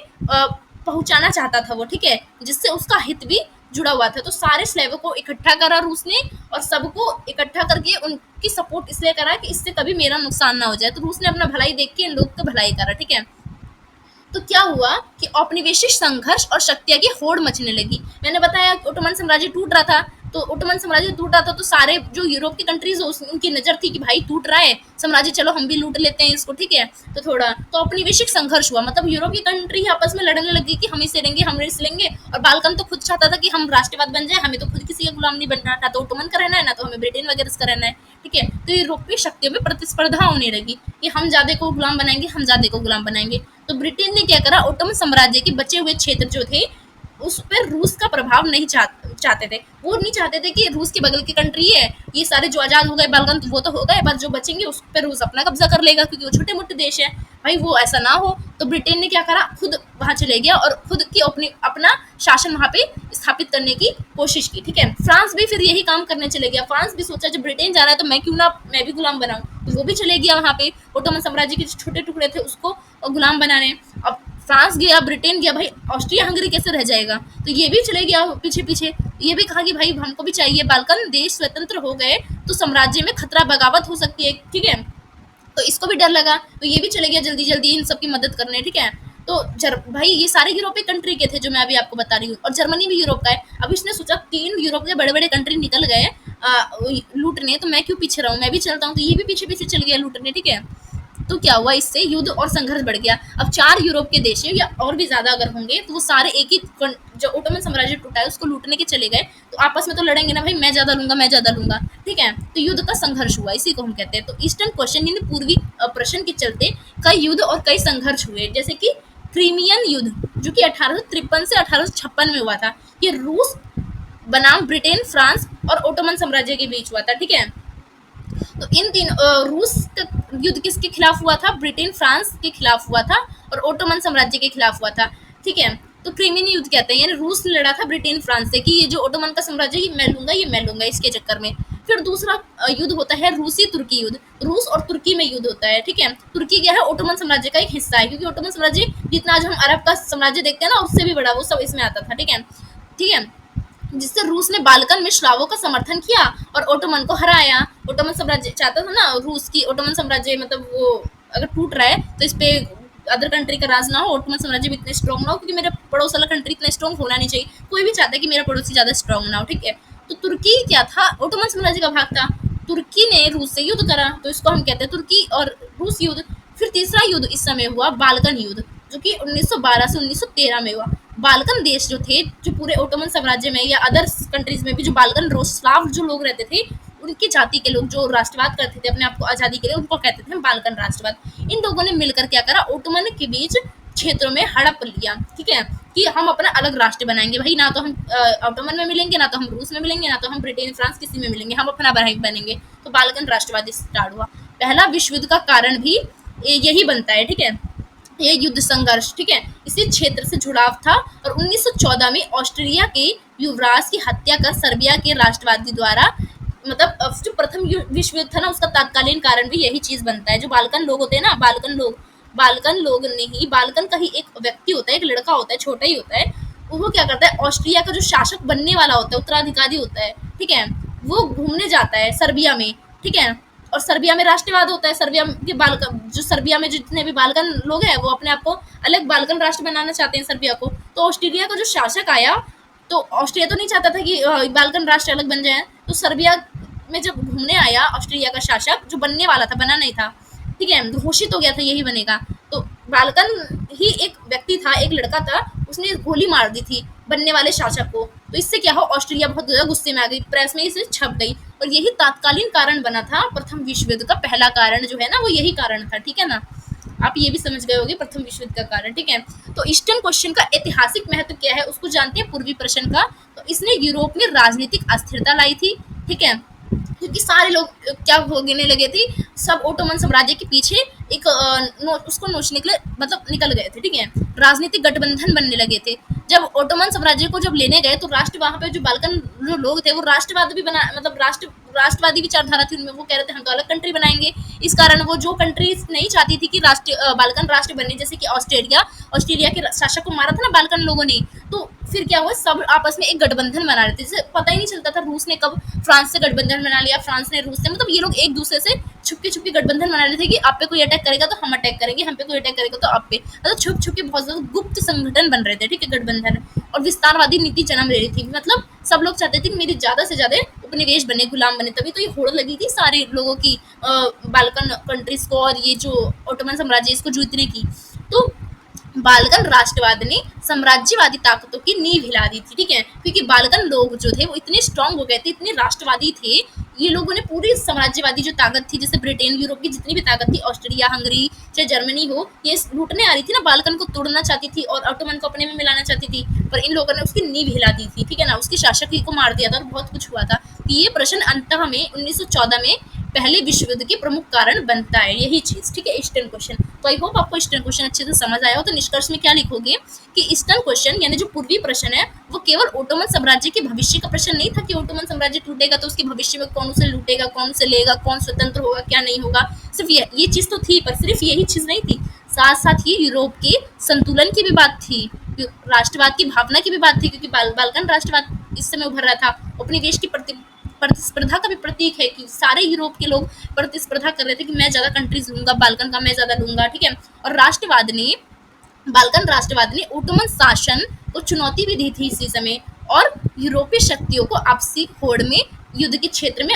पहुंचाना चाहता था वो। ठीक है, जिससे उसका हित भी जुड़ा हुआ था। तो सारे स्लेवों को इकट्ठा करा रूस ने, और सबको इकट्ठा करके उनकी सपोर्ट इसलिए करा कि इससे कभी मेरा नुकसान ना हो जाए। तो रूस ने अपना भलाई देख के इन लोग का भलाई करा। ठीक है, तो क्या हुआ कि औपनिवेशिक संघर्ष और शक्तियां की होड़ मचने लगी। मैंने बताया ओटोमन साम्राज्य टूट रहा था, तो ओटोमन साम्राज्य टूट रहा था तो सारे जो यूरोप की कंट्रीज उनकी नजर थी कि भाई टूट रहा है साम्राज्य, चलो हम भी लूट लेते हैं इसको। ठीक है, तो थोड़ा तो औपनिवेशिक संघर्ष हुआ, मतलब यूरोप की कंट्री आपस में लड़ने लगी कि हम इसे लेंगे, हम इसे लेंगे। और बाल्कन तो खुद चाहता था कि हम राष्ट्रवाद बन जाए, हमें तो खुद किसी का गुलाम नहीं बनना, ना तो ओटोमन का रहना है, ना तो हमें ब्रिटेन वगैरह का रहना है। ठीक है, तो यूरोपीय शक्तियों में प्रतिस्पर्धा होने लगी कि हम ज्यादा को गुलाम बनाएंगे, हम ज्यादा को गुलाम बनाएंगे। तो ब्रिटेन ने क्या करा, ओटोमन साम्राज्य के बचे हुए क्षेत्र जो थे उस पर रूस का प्रभाव नहीं चाहते थे। वो नहीं चाहते थे कि रूस के बगल की कंट्री है, ये सारे जो आजाद हो गए बाल्कन तो वो तो हो गए, बस जो बचेंगे उस पर रूस अपना कब्जा कर लेगा, क्योंकि वो छोटे मोटे देश है भाई, वो ऐसा ना हो। तो ब्रिटेन ने क्या करा, खुद वहां चले गया और खुद की अपना शासन वहां पे स्थापित करने की कोशिश की। ठीक है, फ्रांस भी फिर यही काम करने चले गया। फ्रांस भी सोचा जब ब्रिटेन जा रहा है तो मैं क्यों ना मैं भी गुलाम बनाऊं, तो वो भी चले गया वहां पे ओटोमन साम्राज्य के जो छोटे टुकड़े थे उसको गुलाम बनाने। अब फ्रांस गया, ब्रिटेन गया, भाई ऑस्ट्रिया हंगरी कैसे रह जाएगा, तो ये भी चले गया पीछे पीछे। ये भी कहा कि भाई हमको भी चाहिए, बाल्कन देश स्वतंत्र हो गए तो साम्राज्य में खतरा बगावत हो सकती है। ठीक है, तो इसको भी डर लगा, तो ये भी चले गया जल्दी जल्दी इन सबकी मदद करने। ठीक है, तो भाई ये सारे यूरोपीय कंट्री के थे जो मैं अभी आपको बता रही हूँ, और जर्मनी भी यूरोप का है। अब इसने सोचा 3 यूरोप के बड़े बड़े कंट्री निकल गए लूटने, तो मैं क्यों पीछे रहूं, मैं भी चलता हूँ। तो ये भी पीछे पीछे चल गया लूटने। ठीक है, तो क्या हुआ, इससे युद्ध और संघर्ष बढ़ गया। अब 4 यूरोप के देश है या और भी ज्यादा अगर होंगे तो वो सारे एक ही जो ओटोमन साम्राज्य टूटा है उसको लूटने के चले गए। तो आपस में तो लड़ेंगे ना भाई, मैं ज्यादा लूंगा, मैं ज्यादा लूंगा। ठीक है, तो युद्ध का संघर्ष हुआ, इसी को हम कहते हैं। तो ईस्टर्न क्वेश्चन यानी पूर्वी प्रश्न के चलते कई युद्ध और कई संघर्ष हुए, जैसे कि क्रीमियन युद्ध जो कि 1853 से 1856 में हुआ था। ये रूस बनाम ब्रिटेन, फ्रांस और ओटोमन साम्राज्य के बीच हुआ था। ठीक है, तो इन तीन रूस का युद्ध किसके खिलाफ हुआ था, ब्रिटेन फ्रांस के खिलाफ हुआ था और ओटोमन साम्राज्य के खिलाफ हुआ था। ठीक है, तो क्रीमियन युद्ध कहते हैं, यानी रूस ने लड़ा था ब्रिटेन फ्रांस से कि ये जो ओटोमन का साम्राज्य ये मैं लूंगा इसके चक्कर में। फिर दूसरा युद्ध होता है रूसी तुर्की युद्ध, रूस और तुर्की में युद्ध होता है। ठीक है, तुर्की क्या है, ओटोमन साम्राज्य का एक हिस्सा है, क्योंकि ओटोमन साम्राज्य जितना आज हम अरब का साम्राज्य देखते हैं ना उससे भी बड़ा वो सब इसमें आता था। ठीक है, ठीक है, जिससे रूस ने बाल्कन में स्लावों का समर्थन किया और ओटोमन को हराया। ओटोमन साम्राज्य चाहता था ना रूस की ओटोमन साम्राज्य, मतलब वो अगर टूट रहा है तो इस पे अदर कंट्री का राज ना हो, ओटोमन साम्राज्य भी इतने स्ट्रॉन्ग ना हो, क्योंकि मेरे पड़ोस वाला कंट्री इतना स्ट्रॉन्ग होना नहीं चाहिए। कोई भी चाहता है कि मेरा पड़ोसी ज्यादा स्ट्रॉन्ग ना हो। ठीक है, तो तुर्की क्या था, ओटोमन साम्राज्य का भाग था। तुर्की ने रूस से युद्ध करा, तो इसको हम कहते हैं तुर्की और रूस युद्ध। फिर तीसरा युद्ध इस समय हुआ बाल्कन युद्ध। जो कि 1912 से 1913 में हुआ। बाल्कन देश जो थे, जो पूरे ओटोमन साम्राज्य में या अदर कंट्रीज में भी जो बाल्कन रोस्लाव जो लोग रहते थे, उनकी जाति के लोग जो राष्ट्रवाद करते थे अपने आप को आजादी के लिए, उनको कहते थे बाल्कन राष्ट्रवाद। इन लोगों ने मिलकर क्या करा, ओटोमन के बीच क्षेत्रों में हड़प लिया, ठीक है, कि हम अपना अलग राष्ट्र बनाएंगे भाई, ना तो हम ऑटोमन में मिलेंगे, ना तो हम रूस में मिलेंगे, ना तो हम ब्रिटेन फ्रांस किसी में मिलेंगे, हम अपना बनेंगे। तो बाल्कन राष्ट्रवादी स्टार्ट हुआ। पहला विश्व युद्ध का कारण भी यही बनता है, ठीक है, ये युद्ध संघर्ष, ठीक है, इसी क्षेत्र से जुड़ाव था। और 1914 में ऑस्ट्रेलिया के युवराज की हत्या कर सर्बिया के राष्ट्रवादी द्वारा, मतलब जो प्रथम विश्व युद्ध था ना, उसका तत्कालीन कारण भी यही चीज बनता है। जो बाल्कन लोग होते हैं ना, बाल्कन लोग नहीं, बाल्कन का ही एक व्यक्ति होता है, एक लड़का होता है, छोटा ही होता है, वो क्या करता है, ऑस्ट्रिया का जो शासक बनने वाला होता है, उत्तराधिकारी होता है, ठीक है, वो घूमने जाता है सर्बिया में, ठीक है, और सर्बिया में राष्ट्रवाद होता है, सर्बिया के बाल्कन, जो सर्बिया में जितने भी बाल्कन लोग हैं वो अपने आप को अलग बाल्कन राष्ट्र बनाना चाहते हैं सर्बिया को। तो ऑस्ट्रेलिया का जो शासक आया, तो ऑस्ट्रिया तो नहीं चाहता था कि बाल्कन राष्ट्र अलग बन जाए, तो सर्बिया में जब घूमने आया ऑस्ट्रेलिया का शासक, जो बनने वाला था, बना नहीं था, ठीक है, घोषित हो गया था यही बनेगा, तो बाल्कन ही एक व्यक्ति था, एक लड़का था, उसने गोली मार दी थी बनने वाले शासक को। तो इससे क्या हो, ऑस्ट्रेलिया बहुत ज्यादा गुस्से में आ गई, प्रेस में इसे छप गई, और यही तात्कालीन कारण बना था प्रथम विश्व युद्ध का। पहला कारण जो है ना, वो यही कारण था, ठीक है ना, आप ये भी समझ गए होंगे प्रथम विश्व युद्ध का कारण, ठीक है। तो ईस्टर्न क्वेश्चन का ऐतिहासिक महत्व क्या है, उसको जानते हैं, पूर्वी प्रश्न का। तो इसने यूरोप में राजनीतिक अस्थिरता लाई थी, ठीक है, क्योंकि सारे लोग क्या होने लगे थे, सब ओटोमन साम्राज्य के पीछे एक उसको नोचने के लिए मतलब निकल गए थे, ठीक है, राजनीतिक गठबंधन बनने लगे थे। जब ओटोमन साम्राज्य को जब लेने गए, तो राष्ट्र वहां पे जो बाल्कन जो लोग थे, वो राष्ट्रवाद भी बना, मतलब राष्ट्रवादी विचारधारा थी उनमें, वो कह रहे थे हम तो अलग कंट्री बनाएंगे। इस कारण वो जो कंट्री नहीं चाहती थी कि बाल्कन राष्ट्र बने, जैसे कि ऑस्ट्रेलिया के शासक को मारा था ना बाल्कन लोगों ने, तो फिर क्या हुआ, सब आपस में एक गठबंधन बना रहे थे, जिसे पता ही नहीं चलता था रूस ने कब फ्रांस से गठबंधन बना लिया, फ्रांस ने रूस से, मतलब ये लोग एक दूसरे से छुपके छुपके गठबंधन बना रहे थे कि आप पे कोई अटैक करेगा तो हम अटैक करेंगे, हम पे कोई अटैक करेगा तो आप पे, मतलब छुप छुप के बहुत ज्यादा गुप्त संगठन बन रहे थे, ठीक है, गठबंधन। और विस्तारवादी नीति जन्म ले रही थी, मतलब सब लोग चाहते थे कि मेरी ज्यादा से ज्यादा उपनिवेश बने, गुलाम बने, तभी तो ये होड़ लगी थी सारे लोगों की बाल्कन कंट्रीज को और ये जो ओटोमन साम्राज्य इसको जीतने की। तो बाल्कन राष्ट्रवाद ने साम्राज्यवादी ताकतों की नींव हिला दी थी, ठीक है, क्योंकि बाल्कन लोग जो थे वो इतने स्ट्रांग हो गए थे, इतने राष्ट्रवादी थे, ये लोगों ने पूरी साम्राज्यवादी जो ताकत थी, जैसे ब्रिटेन, यूरोप की जितनी भी ताकत थी, ऑस्ट्रेलिया, हंगरी, चाहे जर्मनी हो, ये लूटने आ रही थी ना, बाल्कन को तोड़ना चाहती थी और ऑटोमन को अपने में मिलाना चाहती थी, पर इन लोगों ने उसकी नींव हिला दी थी, ठीक है ना, उसके शासक ही को मार दिया था और बहुत कुछ हुआ था। तो ये प्रश्न अंततः में 1914 में पहले विश्व युद्ध के प्रमुख कारण बनता है, यही चीज, ठीक है, ईस्टर्न क्वेश्चन। तो आई होप आपको ईस्टर्न क्वेश्चन अच्छे से समझ आया हो। तो निष्कर्ष में क्या लिखोगे कि ईस्टर्न क्वेश्चन यानी जो पूर्वी प्रश्न है, वो केवल ओटोमन साम्राज्य के भविष्य का प्रश्न नहीं था कि ओटोमन साम्राज्य टूटेगा तो उसके भविष्य में कौन उसे लूटेगा, कौन उसे लेगा, कौन स्वतंत्र होगा, क्या नहीं होगा, सिर्फ ये चीज तो थी, पर सिर्फ यही चीज नहीं थी, साथ साथ ही यूरोप के संतुलन की भी बात थी, राष्ट्रवाद की भावना की भी बात थी, क्योंकि बाल्कन राष्ट्रवाद इस समय उभर रहा था, उपनिवेश की प्रतिस्पर्धा का भी प्रतीक है कि सारे यूरोप के लोग प्रतिस्पर्धा कर रहे थे कि मैं ज्यादा कंट्रीज लूंगा, बाल्कन का मैं ज्यादा लूंगा, ठीक है। और बाल्कन राष्ट्रवाद ने ओटोमन शासन को चुनौती भी दी थी इसी समय, और यूरोपीय शक्तियों को आपसी होड़ में युद्ध के क्षेत्र में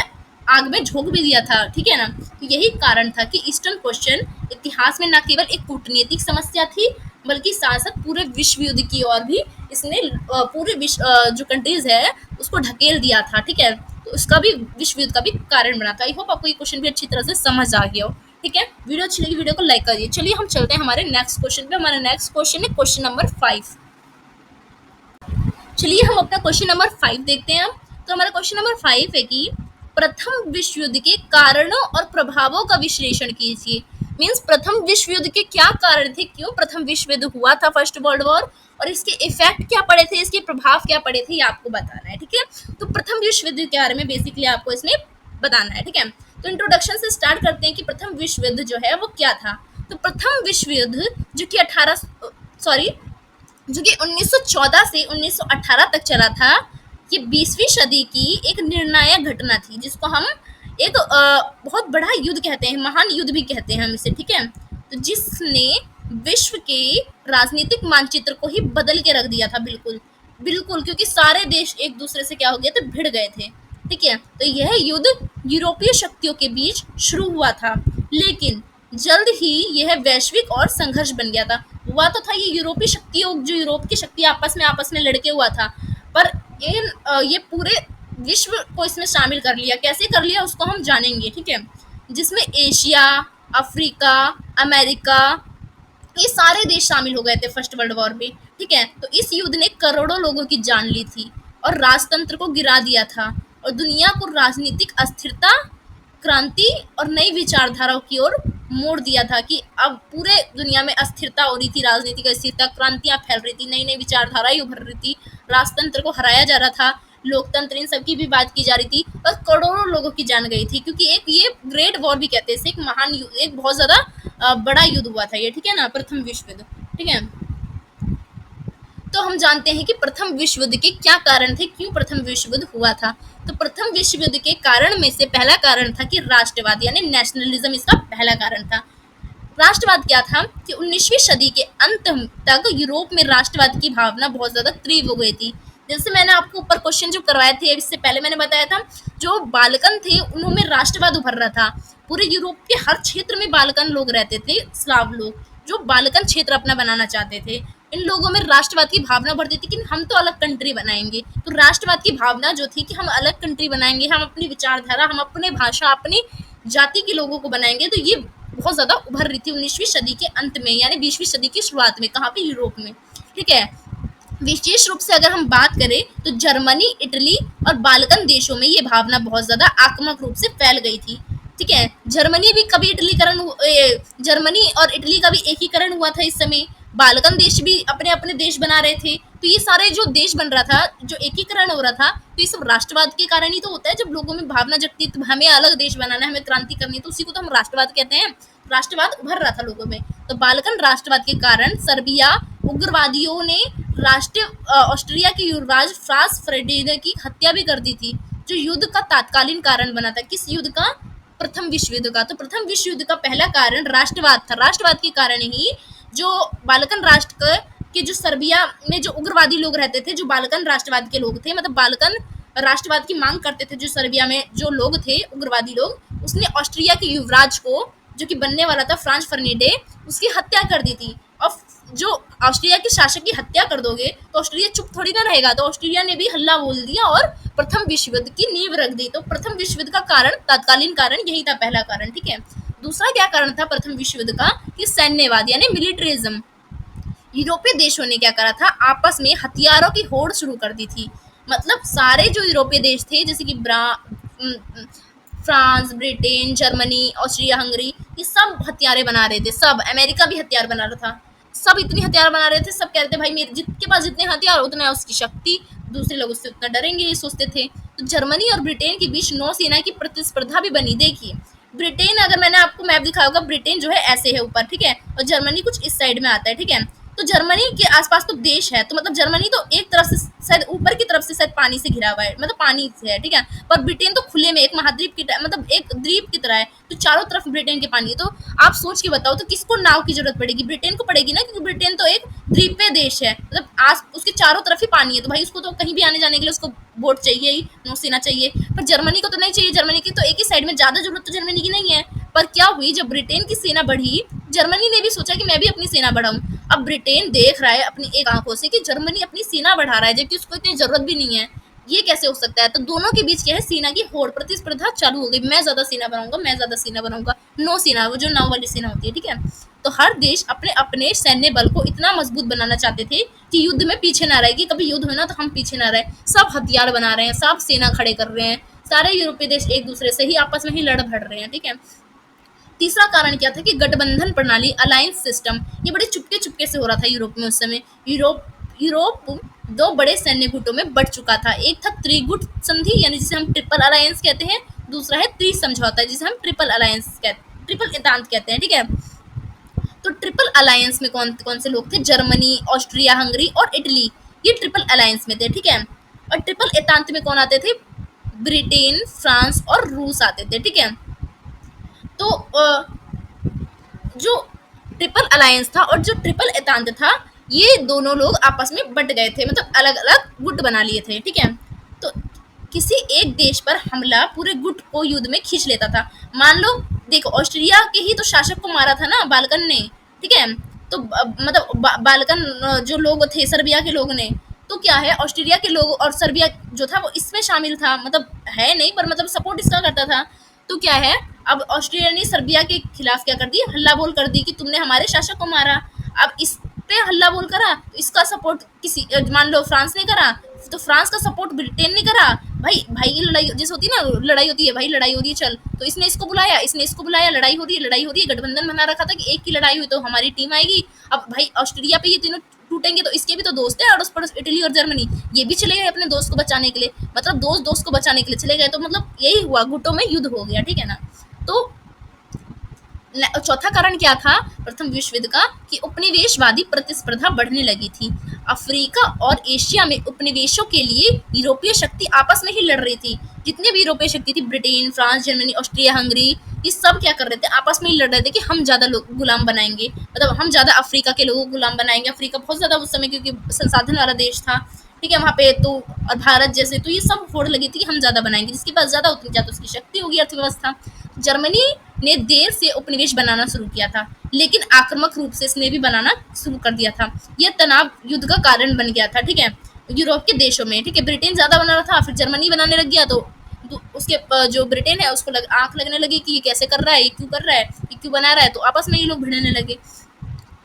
आग में झोंक भी दिया था, ठीक है ना। तो यही कारण था कि ईस्टर्न क्वेश्चन इतिहास में न केवल एक कूटनीतिक समस्या थी, बल्कि साथ साथ पूरे विश्व युद्ध की ओर भी इसने पूरे विश्व जो कंट्रीज है उसको ढकेल दिया था, ठीक है। तो उसका भी विश्व युद्ध का भी कारण बना था। आई होप आपको ये क्वेश्चन भी अच्छी तरह से समझ आ गया हो, ठीक है। वीडियो अच्छी लगी, वीडियो को लाइक करिए। चलिए हम चलते हैं हमारे नेक्स्ट क्वेश्चन पे। हमारा नेक्स्ट क्वेश्चन है क्वेश्चन नंबर 5। चलिए हम अपना क्वेश्चन नंबर 5 देखते हैं। तो हमारा क्वेश्चन नंबर 5 है कि प्रथम विश्व युद्ध के कारणों और प्रभावों का विश्लेषण कीजिए। मीन्स प्रथम विश्व युद्ध के क्या कारण थे, क्यों प्रथम विश्व युद्ध हुआ था, फर्स्ट वर्ल्ड वॉर, और इसके इफेक्ट क्या पड़े थे, इसके प्रभाव क्या पड़े थे, ये आपको बताना है, ठीक है। तो प्रथम विश्व युद्ध के बारे में बेसिकली आपको इसमें बताना है, ठीक है। तो इंट्रोडक्शन से स्टार्ट करते हैं कि प्रथम विश्व युद्ध जो है वो क्या था। तो प्रथम विश्व युद्ध जो कि 1914 से 1918 तक चला था, ये 20वीं सदी की एक निर्णायक घटना थी, जिसको हम एक बहुत बड़ा युद्ध कहते हैं, महान युद्ध भी कहते हैं हम इसे, ठीक है। तो जिसने विश्व के राजनीतिक मानचित्र को ही बदल के रख दिया था, बिल्कुल बिल्कुल, क्योंकि सारे देश एक दूसरे से क्या हो गए थे, भिड़ गए थे, ठीक है। तो यह युद्ध यूरोपीय शक्तियों के बीच शुरू हुआ था, लेकिन जल्द ही यह वैश्विक और संघर्ष बन गया था। हुआ तो था ये यूरोपीय शक्तियों, जो यूरोप की शक्ति आपस में लड़के हुआ था, पर ये पूरे विश्व को इसमें शामिल कर लिया। कैसे कर लिया उसको हम जानेंगे, ठीक है। जिसमें एशिया, अफ्रीका, अमेरिका, ये सारे देश शामिल हो गए थे फर्स्ट वर्ल्ड वॉर में, ठीक है। तो इस युद्ध ने करोड़ों लोगों की जान ली थी और राजतंत्र को गिरा दिया था और दुनिया को राजनीतिक अस्थिरता, क्रांति और नई विचारधाराओं की ओर मोड़ दिया था कि अब पूरे दुनिया में अस्थिरता हो रही थी, राजनीतिक अस्थिरता, क्रांतियां फैल रही थी, नई नई विचारधाराएं उभर रही थी, राजतंत्र को हराया जा रहा था, लोकतंत्र, इन सब की भी बात की जा रही थी और करोड़ों लोगों की जान गई थी, क्योंकि एक ये ग्रेट वॉर भी कहते हैं इसे, एक महान युद्ध, एक बहुत ज्यादा बड़ा युद्ध हुआ था ये, ठीक है ना, प्रथम विश्व युद्ध, ठीक है। तो हम जानते हैं कि प्रथम विश्व युद्ध के क्या कारण थे, क्यों प्रथम विश्व युद्ध हुआ था। तो प्रथम विश्व युद्ध के कारण में से पहला कारण था कि राष्ट्रवाद यानी नेशनलिज्म इसका पहला कारण था। राष्ट्रवाद क्या था कि 19वीं सदी के अंत तक यूरोप में राष्ट्रवाद की भावना बहुत ज्यादा तीव्र हो गई थी। जैसे मैंने आपको ऊपर क्वेश्चन जो करवाए थे इससे पहले मैंने बताया था, जो बाल्कन थे उनमें राष्ट्रवाद उभर रहा था। पूरे यूरोप के हर क्षेत्र में बाल्कन लोग रहते थे, स्लाव लोग, जो बाल्कन क्षेत्र अपना बनाना चाहते थे। इन लोगों में राष्ट्रवाद की भावना बढ़ती थी कि हम तो अलग कंट्री बनाएंगे। तो राष्ट्रवाद की भावना जो थी कि हम अलग कंट्री बनाएंगे, हम अपनी विचारधारा, हम अपने भाषा, अपनी जाति के लोगों को बनाएंगे, तो ये बहुत ज्यादा उभर रही थी 19वीं सदी के अंत में, यानी 20वीं सदी की शुरुआत में। कहाँ पे? यूरोप में, ठीक है। विशेष रूप से अगर हम बात करें तो जर्मनी, इटली और बाल्कन देशों में ये भावना बहुत ज्यादा आक्रामक रूप से फैल गई थी, ठीक है। जर्मनी भी कभी जर्मनी और इटली का भी एकीकरण हुआ था इस समय। बाल्कन देश भी अपने अपने देश बना रहे थे। तो ये सारे जो देश बन रहा था, जो एकीकरण हो रहा था, तो ये सब राष्ट्रवाद के कारण ही तो होता है। जब लोगों में भावना जगती है तो हमें अलग देश बनाना है, हमें क्रांति करनी है, तो उसी को तो हम राष्ट्रवाद कहते हैं। राष्ट्रवाद उभर रहा था लोगों में। तो बाल्कन राष्ट्रवाद के कारण सर्बिया उग्रवादियों ने राष्ट्रीय ऑस्ट्रिया के युवराज फ्रांस फर्डिनेंड की हत्या भी कर दी थी, जो युद्ध का तत्कालीन कारण बना था। किस युद्ध का? प्रथम विश्व युद्ध का। तो प्रथम विश्व युद्ध का पहला कारण राष्ट्रवाद था। राष्ट्रवाद के कारण ही जो बाल्कन राष्ट्र के जो सर्बिया में जो उग्रवादी लोग रहते थे, जो बाल्कन राष्ट्रवाद के लोग थे, मतलब बाल्कन राष्ट्रवाद की मांग करते थे, जो सर्बिया में जो लोग थे उग्रवादी लोग, उसने ऑस्ट्रिया के युवराज को, जो कि बनने वाला था फ्रांस फर्डिनेंड, उसकी हत्या कर दी थी। और जो ऑस्ट्रिया के शासक की हत्या कर दोगे तो ऑस्ट्रिया चुप थोड़ी ना रहेगा। तो ऑस्ट्रिया ने भी हल्ला बोल दिया और प्रथम विश्व युद्ध की नींव रख दी। तो प्रथम विश्व युद्ध का कारण, तत्कालीन कारण यही था, पहला कारण, ठीक है। दूसरा क्या कारण था प्रथम विश्व युद्ध का? कि सैन्यवाद यानी मिलिट्रिज्म। यूरोपीय देशों ने क्या करा था? आपस में हथियारों की होड़ शुरू कर दी थी। मतलब सारे जो यूरोपीय देश थे, जैसे कि France, Britain, Germany, Austria Hungary, ये सब हथियारे बना रहे थे। सब, अमेरिका भी हथियार बना रहा था। सब इतनी हथियार बना रहे थे, सब कह रहे थे भाई मेरे जिसके पास जितने हथियार उतना है उसकी शक्ति, दूसरे लोग उससे उतना डरेंगे, ये सोचते थे। तो जर्मनी और ब्रिटेन के बीच नौसेना की प्रतिस्पर्धा भी बनी। देखिए ब्रिटेन, अगर मैंने आपको मैप दिखाया होगा, ब्रिटेन जो है ऐसे है ऊपर, ठीक है, और जर्मनी कुछ इस साइड में आता है, ठीक है। तो जर्मनी के आसपास तो देश है, तो मतलब जर्मनी तो एक तरफ से शायद ऊपर की तरफ से शायद पानी से घिरा हुआ है, मतलब पानी से है, ठीक है। पर ब्रिटेन तो खुले में एक महाद्वीप की मतलब एक द्वीप की तरह है, तो चारों तरफ ब्रिटेन के पानी है। तो आप सोच के बताओ तो किसको नाव की जरूरत पड़ेगी? ब्रिटेन को पड़ेगी ना, क्योंकि ब्रिटेन तो एक द्वीपीय देश है, मतलब आस उसके चारों तरफ ही पानी है, तो भाई उसको तो कहीं भी आने जाने के लिए उसको बोट चाहिए ही, नौसेना चाहिए। पर जर्मनी को तो नहीं चाहिए, जर्मनी की तो एक ही साइड में, ज्यादा जरूरत तो जर्मनी की नहीं है। पर क्या हुई, जब ब्रिटेन की सेना बढ़ी, जर्मनी ने भी सोचा कि मैं भी अपनी सेना बढ़ाऊं। अब ब्रिटेन देख रहा है अपनी एक आंखों से कि जर्मनी अपनी सेना बढ़ा रहा है, जबकि उसको इतनी जरूरत भी नहीं है। ये कैसे हो सकता है? तो दोनों के बीच क्या है? सेना की होड़, प्रतिस्पर्धा चालू हो गई। मैं ज्यादा सेना बनाऊंगा, मैं ज्यादा सेना बनाऊंगा। नौ सेना, वो जो नाव वाली सेना होती है, ठीक है। तो हर देश अपने अपने सैन्य बल को इतना मजबूत बनाना चाहते थे कि युद्ध में पीछे ना रहे, कि कभी युद्ध हो ना तो हम पीछे ना रहे। सब हथियार बना रहे हैं, सब सेना खड़े कर रहे हैं, सारे यूरोपीय देश एक दूसरे से ही आपस में ही लड़ भड़ रहे हैं, ठीक है। तीसरा कारण क्या था? कि गठबंधन प्रणाली, अलायंस सिस्टम, ये बड़े चुपके चुपके से हो रहा था यूरोप में उस समय। यूरोप दो बड़े सैन्य गुटों में बट चुका था। एक था त्रिगुट संधि, यानी जिसे हम ट्रिपल अलायंस कहते हैं। दूसरा है त्रि समझौता, जिसे हम ट्रिपल एतांत कहते हैं, ठीक है। तो ट्रिपल अलायंस में कौन कौन से लोग थे? जर्मनी, ऑस्ट्रिया हंगरी और इटली, ये ट्रिपल अलायंस में थे, ठीक है। और ट्रिपल एतांत में कौन आते थे? ब्रिटेन, फ्रांस और रूस आते थे, ठीक है। तो जो ट्रिपल अलायंस था और जो ट्रिपल एतांत था, ये दोनों लोग आपस में बट गए थे, मतलब अलग अलग गुट बना लिए थे, ठीक है। तो किसी एक देश पर हमला पूरे गुट को युद्ध में खींच लेता था। मान लो देखो ऑस्ट्रिया के ही तो शासक को मारा था ना बाल्कन ने, ठीक है। तो मतलब बाल्कन जो लोग थे सर्बिया के लोग ने, तो क्या है ऑस्ट्रिया के लोग और सर्बिया जो था वो इसमें शामिल था, मतलब है नहीं पर मतलब सपोर्ट इसका करता था। तो क्या है, अब ऑस्ट्रिया ने सर्बिया के खिलाफ क्या कर दी, हल्ला बोल कर दी कि तुमने हमारे शासक को मारा। अब इस पे हल्ला बोल करा तो इसका सपोर्ट किसी मान लो फ्रांस ने करा, तो फ्रांस का सपोर्ट ब्रिटेन ने करा। भाई भाई की लड़ाई जैसे होती है ना, लड़ाई होती है भाई, लड़ाई हो रही है चल, तो इसने इसको बुलाया, इसने इसको बुलाया, लड़ाई हो रही है, लड़ाई हो रही है, गठबंधन बना रखा था कि एक की लड़ाई हुई तो हमारी टीम आएगी। अब भाई ऑस्ट्रेलिया पे ये तीनों टूटेंगे तो इसके भी तो दोस्त है, अड़ोस पड़ोस इटली और जर्मनी, ये भी चले गए अपने दोस्त को बचाने के लिए, मतलब दोस्त दोस्त को बचाने के लिए चले गए, तो मतलब यही हुआ, गुटों में युद्ध हो गया, ठीक है ना। तो चौथा कारण क्या था प्रथम विश्व युद्ध का, कि उपनिवेशवादी प्रतिस्पर्धा बढ़ने लगी थी। अफ्रीका और एशिया में उपनिवेशों के लिए यूरोपीय शक्ति आपस में ही लड़ रही थी। जितने भी यूरोपीय शक्ति थी, Britain, France, Germany, Austria, Hungary, ये सब क्या कर रहे थे, आपस में ही लड़ रहे थे कि हम ज्यादा लोग गुलाम बनाएंगे, मतलब हम ज्यादा अफ्रीका के लोगों को गुलाम बनाएंगे। अफ्रीका बहुत ज्यादा उस समय क्योंकि संसाधन वाला देश था, ठीक है वहाँ पे, तो और भारत जैसे, तो ये सब होड़ लगी थी कि हम ज्यादा बनाएंगे, जिसके पास ज्यादा उतनी ज्यादा उसकी शक्ति होगी, अर्थव्यवस्था। जर्मनी ने देर से उपनिवेश बनाना शुरू किया था, लेकिन आक्रामक रूप से इसने भी बनाना शुरू कर दिया था। यह तनाव युद्ध का कारण बन गया था, ठीक है, यूरोप के देशों में, ठीक है। ब्रिटेन ज्यादा बना रहा था, फिर जर्मनी बनाने लग गया, तो उसके जो ब्रिटेन है उसको आंख लगने लगी कि ये कैसे कर रहा है, ये क्यों कर रहा है, ये क्यों बना रहा है, तो आपस में ये लोग भिड़ने लगे।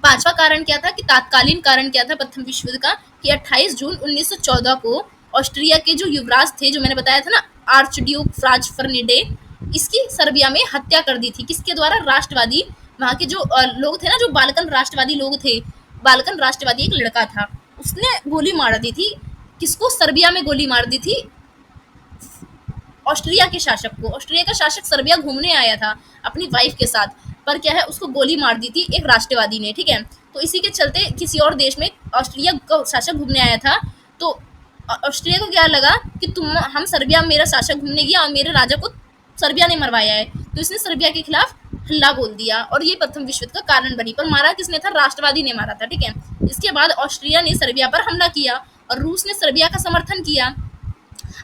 पांचवा कारण क्या था, कि तात्कालीन कारण क्या था प्रथम विश्व युद्ध का, कि 28 जून 1914 को ऑस्ट्रिया के जो युवराज थे, जो मैंने बताया था ना, आर्च ड्यूक फ्रांज फर्डिनेंड, इसकी सर्बिया में हत्या कर दी थी। किसके द्वारा, राष्ट्रवादी वहाँ के जो लोग थे ना, जो बाल्कन राष्ट्रवादी लोग थे, बाल्कन राष्ट्रवादी एक लड़का था, उसने गोली मार दी थी। किसको, सर्बिया में गोली मार दी थी ऑस्ट्रिया के शासक को। ऑस्ट्रिया का शासक सर्बिया घूमने आया था अपनी वाइफ के साथ, पर क्या है उसको गोली मार दी थी एक राष्ट्रवादी ने, ठीक है। तो इसी के चलते किसी और देश में ऑस्ट्रिया का शासक घूमने आया था, तो ऑस्ट्रिया को क्या लगा कि तुम हम सर्बिया में मेरा शासक घूमने गया और मेरे राजा को सर्बिया ने मरवाया है, तो इसने सर्बिया के खिलाफ हल्ला बोल दिया और ये प्रथम विश्व युद्ध का कारण बनी। पर मारा किसने था, राष्ट्रवादी ने मारा था, ठीक है। इसके बाद ऑस्ट्रिया ने सर्बिया पर हमला किया और रूस ने सर्बिया का समर्थन किया।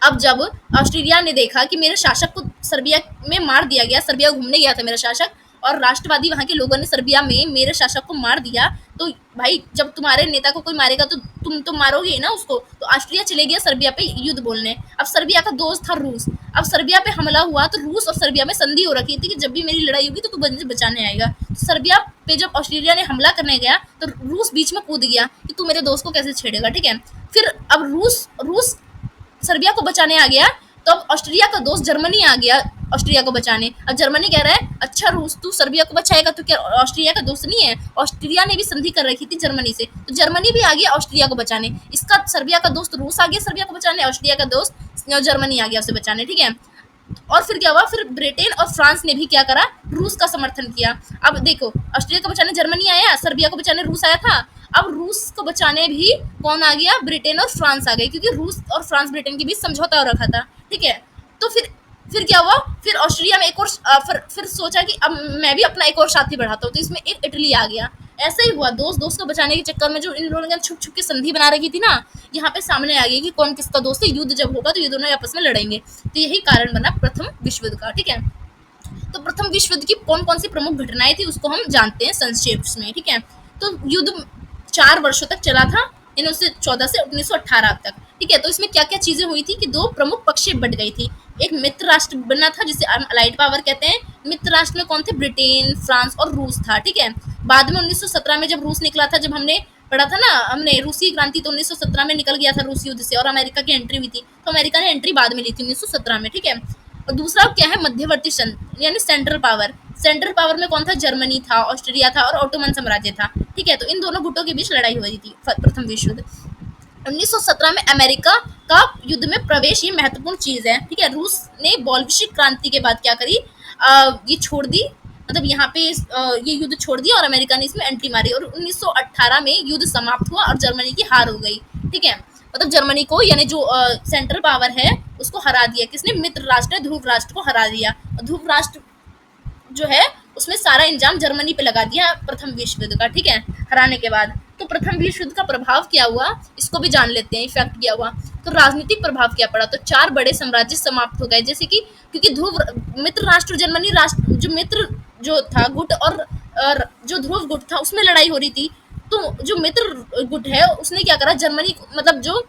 अब जब ऑस्ट्रेलिया ने देखा कि मेरे शासक को सर्बिया में मार दिया गया, सर्बिया घूमने गया था मेरा शासक, और राष्ट्रवादी वहाँ के लोगों ने सर्बिया में मेरे शासक को मार दिया, तो भाई जब तुम्हारे नेता को कोई मारेगा तो तुम तो मारोगे ही ना उसको। तो ऑस्ट्रिया चले गया सर्बिया पे युद्ध बोलने। अब सर्बिया का दोस्त था रूस, अब सर्बिया पे हमला हुआ तो रूस और सर्बिया में संधि हो रखी थी कि जब भी मेरी लड़ाई होगी तो तू मुझे बचाने आएगा। तो सर्बिया पे जब ऑस्ट्रेलिया ने हमला करने गया तो रूस बीच में कूद गया कि तू मेरे दोस्त को कैसे छेड़ेगा, ठीक है। फिर अब रूस रूस सर्बिया को बचाने आ गया, तो अब ऑस्ट्रिया का दोस्त जर्मनी आ गया ऑस्ट्रिया को बचाने। अब जर्मनी कह रहा है अच्छा रूस तू सर्बिया को बचाएगा तो क्या ऑस्ट्रिया का दोस्त नहीं है, ऑस्ट्रिया ने भी संधि कर रखी थी जर्मनी से, तो जर्मनी भी आ गया ऑस्ट्रिया को बचाने। इसका सर्बिया का दोस्त रूस आ गया सर्बिया को बचाने, ऑस्ट्रिया का दोस्त जर्मनी आ गया उसे बचाने, ठीक है। और फिर क्या हुआ, फिर ब्रिटेन और फ्रांस ने भी क्या करा, रूस का समर्थन किया। अब देखो ऑस्ट्रिया को बचाने जर्मनी आया, सर्बिया को बचाने रूस आया था, अब रूस को बचाने भी कौन आ गया, ब्रिटेन और फ्रांस आ गए, क्योंकि रूस और फ्रांस ब्रिटेन के बीच समझौता हो रखा था, ठीक है। तो फिर क्या हुआ, फिर ऑस्ट्रिया में एक और फिर सोचा कि अब मैं भी अपना एक और साथी बढ़ाता हूँ, तो इसमें एक इटली आ गया। ऐसा ही हुआ, दोस्त दोस्त को बचाने के चक्कर में जो इन लोगों ने छुप छुप के संधि बना रखी थी ना, यहाँ पे सामने आ गई कि कौन किसका दोस्त है, युद्ध जब होगा तो ये दोनों आपस में लड़ेंगे। तो यही कारण बना प्रथम विश्व युद्ध का, ठीक है। तो प्रथम विश्व युद्ध की कौन कौन सी प्रमुख घटनाएं थी उसको हम जानते हैं संक्षेप में, ठीक है। तो युद्ध 4 वर्षों तक चला था, 1914 से 1918 तक, ठीक है। तो इसमें क्या क्या चीजें हुई थी कि दो प्रमुख पक्षें बढ़ गई थी। एक मित्र राष्ट्र बना था जिसे अलाइड पावर कहते हैं। मित्र राष्ट्र में कौन थे, ब्रिटेन, फ्रांस और रूस था, ठीक है। बाद में 1917 में जब रूस निकला था, जब हमने पढ़ा था ना हमने रूसी क्रांति, तो 1917 में निकल गया था रूस युद्ध से, और अमेरिका की एंट्री हुई थी, तो अमेरिका ने एंट्री बाद में ली थी 1917 में, ठीक है। और दूसरा क्या है, मध्यवर्ती यानी सेंट्रल पावर। सेंट्रल पावर में कौन था, जर्मनी था, ऑस्ट्रेलिया था और ऑटोमन साम्राज्य था, ठीक है। तो इन दोनों गुटों के बीच लड़ाई हुई थी प्रथम विश्व युद्ध। 1917 में अमेरिका का युद्ध में प्रवेश, ये महत्वपूर्ण चीज है, ठीक है। रूस ने बोल्शेविक क्रांति के बाद क्या करी, ये छोड़ दी, मतलब यहाँ पे ये युद्ध छोड़ दिया और अमेरिका ने इसमें एंट्री मारी, और 1918 में युद्ध समाप्त हुआ और जर्मनी की हार हो गई, ठीक है। मतलब जर्मनी को यानी जो सेंट्रल पावर है उसको हरा दिया किसने, मित्र राष्ट्र ध्रुव राष्ट्र को हरा दिया। ध्रुव राष्ट्र जो है उसमें सारा इंजाम जर्मनी पे लगा दिया प्रथम विश्व युद्ध का, ठीक है, हराने के बाद। तो प्रथम विश्व युद्ध का प्रभाव क्या हुआ, इसको भी जान लेते हैं, इफेक्ट क्या हुआ। तो राजनीतिक प्रभाव क्या पड़ा, तो चार बड़े साम्राज्य समाप्त हो गए, जैसे कि क्योंकि ध्रुव मित्र राष्ट्र जर्मनी राष्ट्र जो मित्र जो था गुट और जो ध्रुव गुट था उसमें लड़ाई हो रही थी। तो जो मित्र गुट है उसने क्या करा, जर्मनी मतलब जो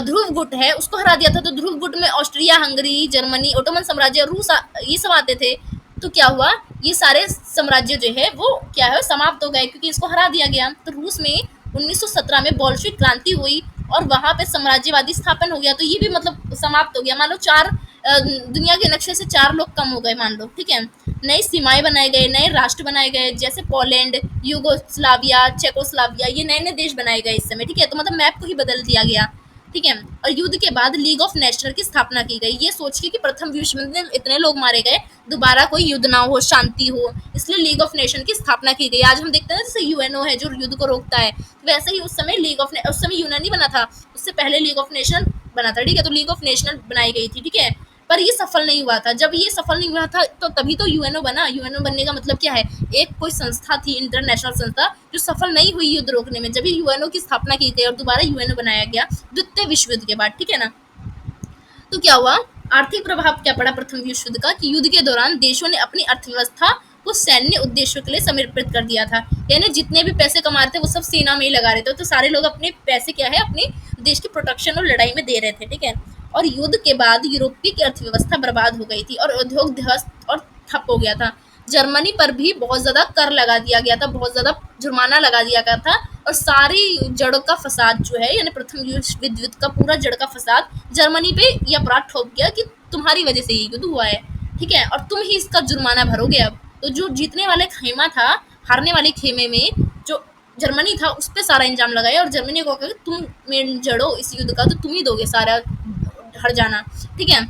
ध्रुव गुट है उसको हरा दिया था। तो ध्रुव गुट में ऑस्ट्रिया, हंगरी, जर्मनी, ओटोमन साम्राज्य, रूस ये सब आते थे। तो क्या हुआ, ये सारे साम्राज्य जो है वो क्या है समाप्त हो गए क्योंकि इसको हरा दिया गया। तो रूस में 1917 में बोल्शेविक क्रांति हुई और वहां पे साम्राज्यवादी स्थापन हो गया। तो ये भी मतलब समाप्त हो गया। मान लो चार दुनिया के नक्शे से चार लोग कम हो गए मान लो, ठीक है। नई सीमाएं बनाए गए, नए राष्ट्र बनाए गए, जैसे पोलैंड, यूगोस्लाविया, चेकोस्लाविया, ये नए नए देश बनाए गए इस समय, ठीक है। तो मतलब मैप को ही बदल दिया गया, ठीक है। और युद्ध के बाद लीग ऑफ नेशनल की स्थापना की गई, ये सोच के कि प्रथम विश्व युद्ध में इतने लोग मारे गए, दोबारा कोई युद्ध ना हो, शांति हो, इसलिए लीग ऑफ नेशन की स्थापना की गई। आज हम देखते हैं जैसे यूएनओ है जो युद्ध को रोकता है, वैसे ही उस समय उस समय यूएनओ नहीं बना था, उससे पहले लीग ऑफ नेशन बना था, ठीक है। तो लीग ऑफ नेशन बनाई गई थी, ठीक है। पर ये सफल नहीं हुआ था। जब ये सफल नहीं हुआ था तो तभी तो यूएनओ बना। यूएनओ बनने का मतलब क्या है, एक कोई संस्था थी, इंटरनेशनल संस्था, जो सफल नहीं हुई युद्ध रोकने में, जब यूएनओ की स्थापना की गई और दोबारा यूएनओ बनाया गया द्वितीय विश्व युद्ध के बाद, ठीक है ना। तो क्या हुआ, आर्थिक प्रभाव क्या पड़ा प्रथम विश्व युद्ध का, कि युद्ध के दौरान देशों ने अपनी अर्थव्यवस्था को सैन्य उद्देश्यों के लिए समर्पित कर दिया था। यानी जितने भी पैसे कमा रहे थे वो सब सेना में ही लगा रहे थे। तो सारे लोग अपने पैसे क्या है अपने देश की प्रोटेक्शन और लड़ाई में दे रहे थे, ठीक है। और युद्ध के बाद यूरोपीय की अर्थव्यवस्था बर्बाद हो गई थी और उद्योग ध्वस्त और ठप हो गया था। जर्मनी पर भी बहुत ज्यादा कर लगा दिया गया था, बहुत ज्यादा जुर्माना लगा दिया गया था। और सारी जड़ का फसाद जो है, यानी प्रथम विश्व युद्ध का पूरा जड़ का फसाद जर्मनी पे ये अपराध ठोक गया कि तुम्हारी वजह से ये युद्ध हुआ है, ठीक है, और तुम ही इसका जुर्माना भरोगे अब। तो जो जीतने वाले खेमा था, हारने वाले खेमे में जो जर्मनी था उस पर सारा इंजाम लगाया और जर्मनी को कहा तुम मेन जड़ो इस युद्ध का, तो तुम ही दोगे सारा हर जाना, ठीक है।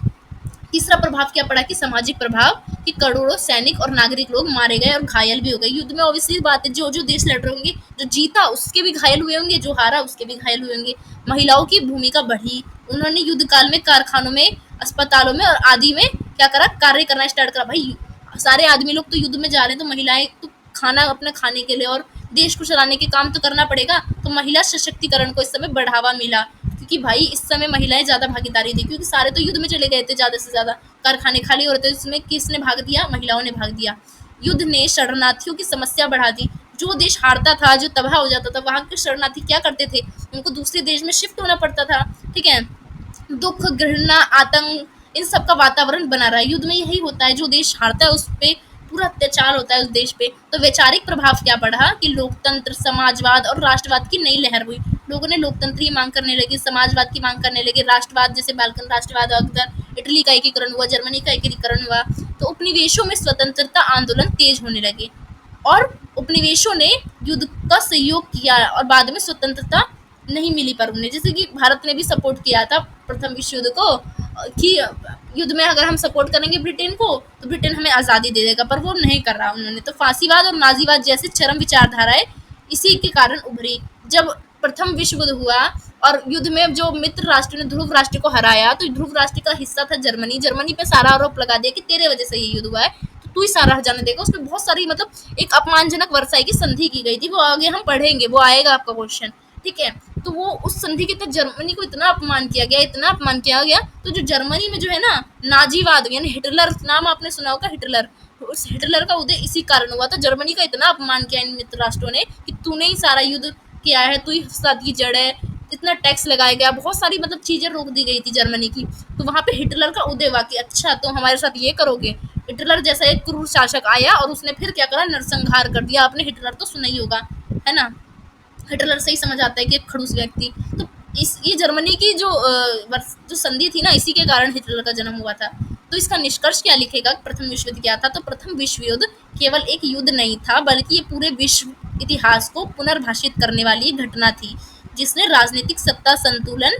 तीसरा प्रभाव क्या पड़ा, कि सामाजिक प्रभाव, कि करोड़ों सैनिक और नागरिक लोग मारे गए और घायल भी हो गए। युद्ध में ऑब्वियसली बात है, जो जो देश लड़ रहे होंगे, जो जीता उसके भी घायल हुए होंगे, जो हारा उसके भी घायल हुए होंगे। महिलाओं की भूमिका बढ़ी, उन्होंने युद्ध काल में कारखानों में, अस्पतालों में और आदि में क्या करा, कार्य करना स्टार्ट करा। भाई सारे आदमी लोग तो युद्ध में जा रहे हैं, तो महिलाएं तो खाना अपने खाने के लिए और देश को चलाने के काम तो करना पड़ेगा। तो महिला सशक्तिकरण को इस समय बढ़ावा मिला, क्योंकि भाई इस समय महिलाएं ज्यादा भागीदारी थी, क्योंकि सारे तो युद्ध में चले गए थे ज्यादा से ज्यादा, कारखाने खाली हो रहे थे। इसमें किसने भाग दिया, महिलाओं ने भाग दिया। युद्ध ने शरणार्थियों की समस्या बढ़ा दी। जो देश हारता था, जो तबाह हो जाता था, वहां के शरणार्थी क्या करते थे, उनको दूसरे देश में शिफ्ट होना पड़ता था, ठीक है। दुख, घृणा, आतंक, इन सब का वातावरण बना रहा है। युद्ध में यही होता है, जो देश हारता है उस पर पूरा अत्याचार होता है उस देश पे। तो वैचारिक प्रभाव क्या पड़ा, कि लोकतंत्र, समाजवाद और राष्ट्रवाद की नई लहर हुई। लोगों ने लोकतंत्र की मांग करने लगे, समाजवाद की मांग करने लगे, राष्ट्रवाद जैसे बाल्कन राष्ट्रवाद, अक्सर इटली का एकीकरण हुआ, जर्मनी का एकीकरण हुआ। तो उपनिवेशों में स्वतंत्रता आंदोलन तेज होने लगे और उपनिवेशों ने युद्ध का सहयोग किया और बाद में स्वतंत्रता नहीं मिली पर उन्हें, जैसे कि भारत ने भी सपोर्ट किया था प्रथम विश्व युद्ध को, कि युद्ध में अगर हम सपोर्ट करेंगे ब्रिटेन को तो ब्रिटेन हमें आज़ादी दे देगा, पर वो नहीं कर रहा उन्होंने। तो फांसीवाद और नाजीवाद जैसी चरम विचारधाराएं इसी के कारण उभरी। जब प्रथम विश्व युद्ध हुआ और युद्ध में जो मित्र राष्ट्र ने ध्रुव राष्ट्र को हराया, तो ध्रुव राष्ट्र का हिस्सा था जर्मनी। जर्मनी पे सारा आरोप लगा दिया कि तेरे वजह से ये युद्ध हुआ है, तो तू ही सारा हर्जाना देगा। उसमें बहुत सारी मतलब एक अपमानजनक वर्षाई की संधि की गई थी, वो आगे हम पढ़ेंगे, वो आएगा आपका क्वेश्चन, ठीक है। तो वो उस संधि के तहत जर्मनी को इतना अपमान किया गया, इतना अपमान किया गया। तो जो जर्मनी में जो है ना नाजीवाद, यानी हिटलर, नाम आपने सुना होगा हिटलर, उस हिटलर का उदय इसी कारण हुआ था। जर्मनी का इतना अपमान किया इन मित्र राष्ट्रों ने कि तूने ही सारा युद्ध किया है, तू ही फसाद की जड़ है, इतना टैक्स लगाया गया, बहुत सारी मतलब चीजें रोक दी गई थी जर्मनी की। तो वहां पे हिटलर का उदय हुआ कि अच्छा तो हमारे साथ ये करोगे। हिटलर जैसा एक क्रूर शासक आया और उसने फिर क्या करा, नरसंहार कर दिया। आपने हिटलर तो सुना ही होगा, है ना। हिटलर से ही समझ आता है कि एक खड़ूस व्यक्ति। तो इस ये जर्मनी की जो संधि थी ना, इसी के कारण हिटलर का जन्म हुआ था। तो इसका निष्कर्ष क्या लिखेगा, प्रथम विश्व युद्ध क्या था। तो प्रथम विश्व युद्ध केवल एक युद्ध नहीं था, बल्कि ये पूरे विश्व इतिहास को पुनर्भाषित करने वाली एक घटना थी, जिसने राजनीतिक सत्ता संतुलन,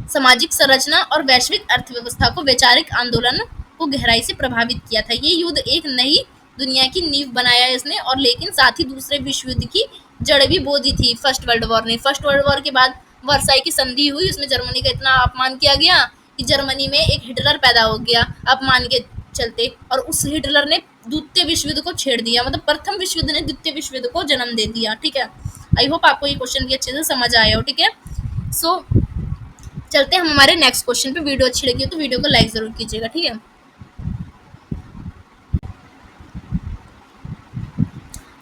सामाजिक संरचना और वैश्विक अर्थव्यवस्था को वैचारिक आंदोलन को गहराई से प्रभावित किया था। ये युद्ध एक नई दुनिया की नींव बनाया इसने, और लेकिन साथ ही दूसरे विश्व युद्ध की जड़ भी बो दी थी फर्स्ट वर्ल्ड वॉर ने। फर्स्ट वर्ल्ड वॉर के बाद वर्साई की संधि हुई, उसमें जर्मनी का इतना अपमान किया गया कि जर्मनी में एक हिटलर पैदा हो गया अपमान के चलते, और उस हिटलर ने द्वितीय विश्व युद्ध को छेड़ दिया। मतलब प्रथम विश्व युद्ध ने द्वितीय विश्व युद्ध को जन्म दे दिया, ठीक है। आई होप आपको ये क्वेश्चन भी अच्छे से समझ आया हो, ठीक है। सो चलते हैं हम हमारे नेक्स्ट क्वेश्चन पे। वीडियो अच्छी लगी हो तो वीडियो को लाइक जरूर कीजिएगा, ठीक है।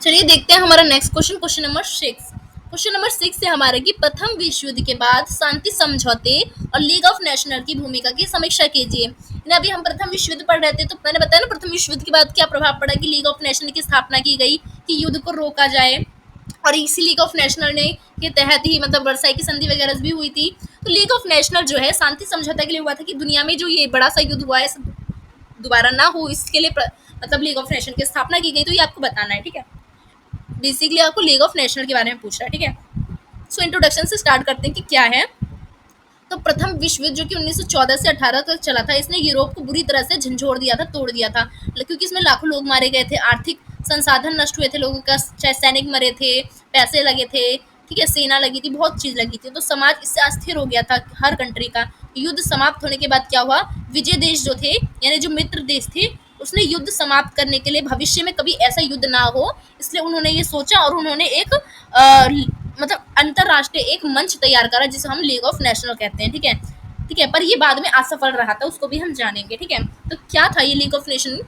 चलिए देखते हैं हमारा next question, question number 6। Question number 6 है हमारे कि प्रथम विश्व युद्ध के बाद शांति समझौते और लीग ऑफ नेशनल की भूमिका की समीक्षा कीजिए। अभी हम प्रथम विश्व युद्ध पढ़ रहे थे, तो मैंने बताया ना प्रथम विश्व युद्ध के बाद क्या प्रभाव पड़ा, कि लीग ऑफ नेशनल की स्थापना की गई कि युद्ध को रोका जाए, और इसी लीग ऑफ नेशनल ने के तहत ही मतलब वर्साई की संधि वगैरह भी हुई थी। तो लीग ऑफ नेशनल जो है शांति समझौता के लिए हुआ था कि दुनिया में जो ये बड़ा सा युद्ध हुआ है दोबारा ना हो, इसके लिए मतलब लीग ऑफ नेशन की स्थापना की गई। तो ये आपको बताना है, ठीक है। बेसिकली आपको लीग ऑफ नेशनल के बारे में पूछ रहा है, ठीक है। सो इंट्रोडक्शन से स्टार्ट करते हैं कि क्या है। तो प्रथम विश्व युद्ध जो कि 1914 से 18 तक चला था, इसने यूरोप को बुरी तरह से झंझोड़ दिया था, तोड़ दिया था, क्योंकि इसमें लाखों लोग मारे गए थे, आर्थिक संसाधन नष्ट हुए थे लोगों का, चाहे सैनिक मरे थे, पैसे लगे थे, ठीक है, सेना लगी थी, बहुत चीज लगी थी। तो समाज इससे अस्थिर हो गया था हर कंट्री का। युद्ध समाप्त होने के बाद क्या हुआ, विजय देश जो थे यानी जो मित्र देश थे, उसने युद्ध समाप्त करने के लिए भविष्य में कभी ऐसा युद्ध ना हो, इसलिए उन्होंने ये सोचा और उन्होंने एक मतलब अंतरराष्ट्रीय एक मंच तैयार करा जिसे हम लीग ऑफ नेशनल कहते हैं, ठीक है। ठीक है, पर ये बाद में असफल रहा था, उसको भी हम जानेंगे, ठीक है। तो क्या था ये लीग ऑफ नेशन,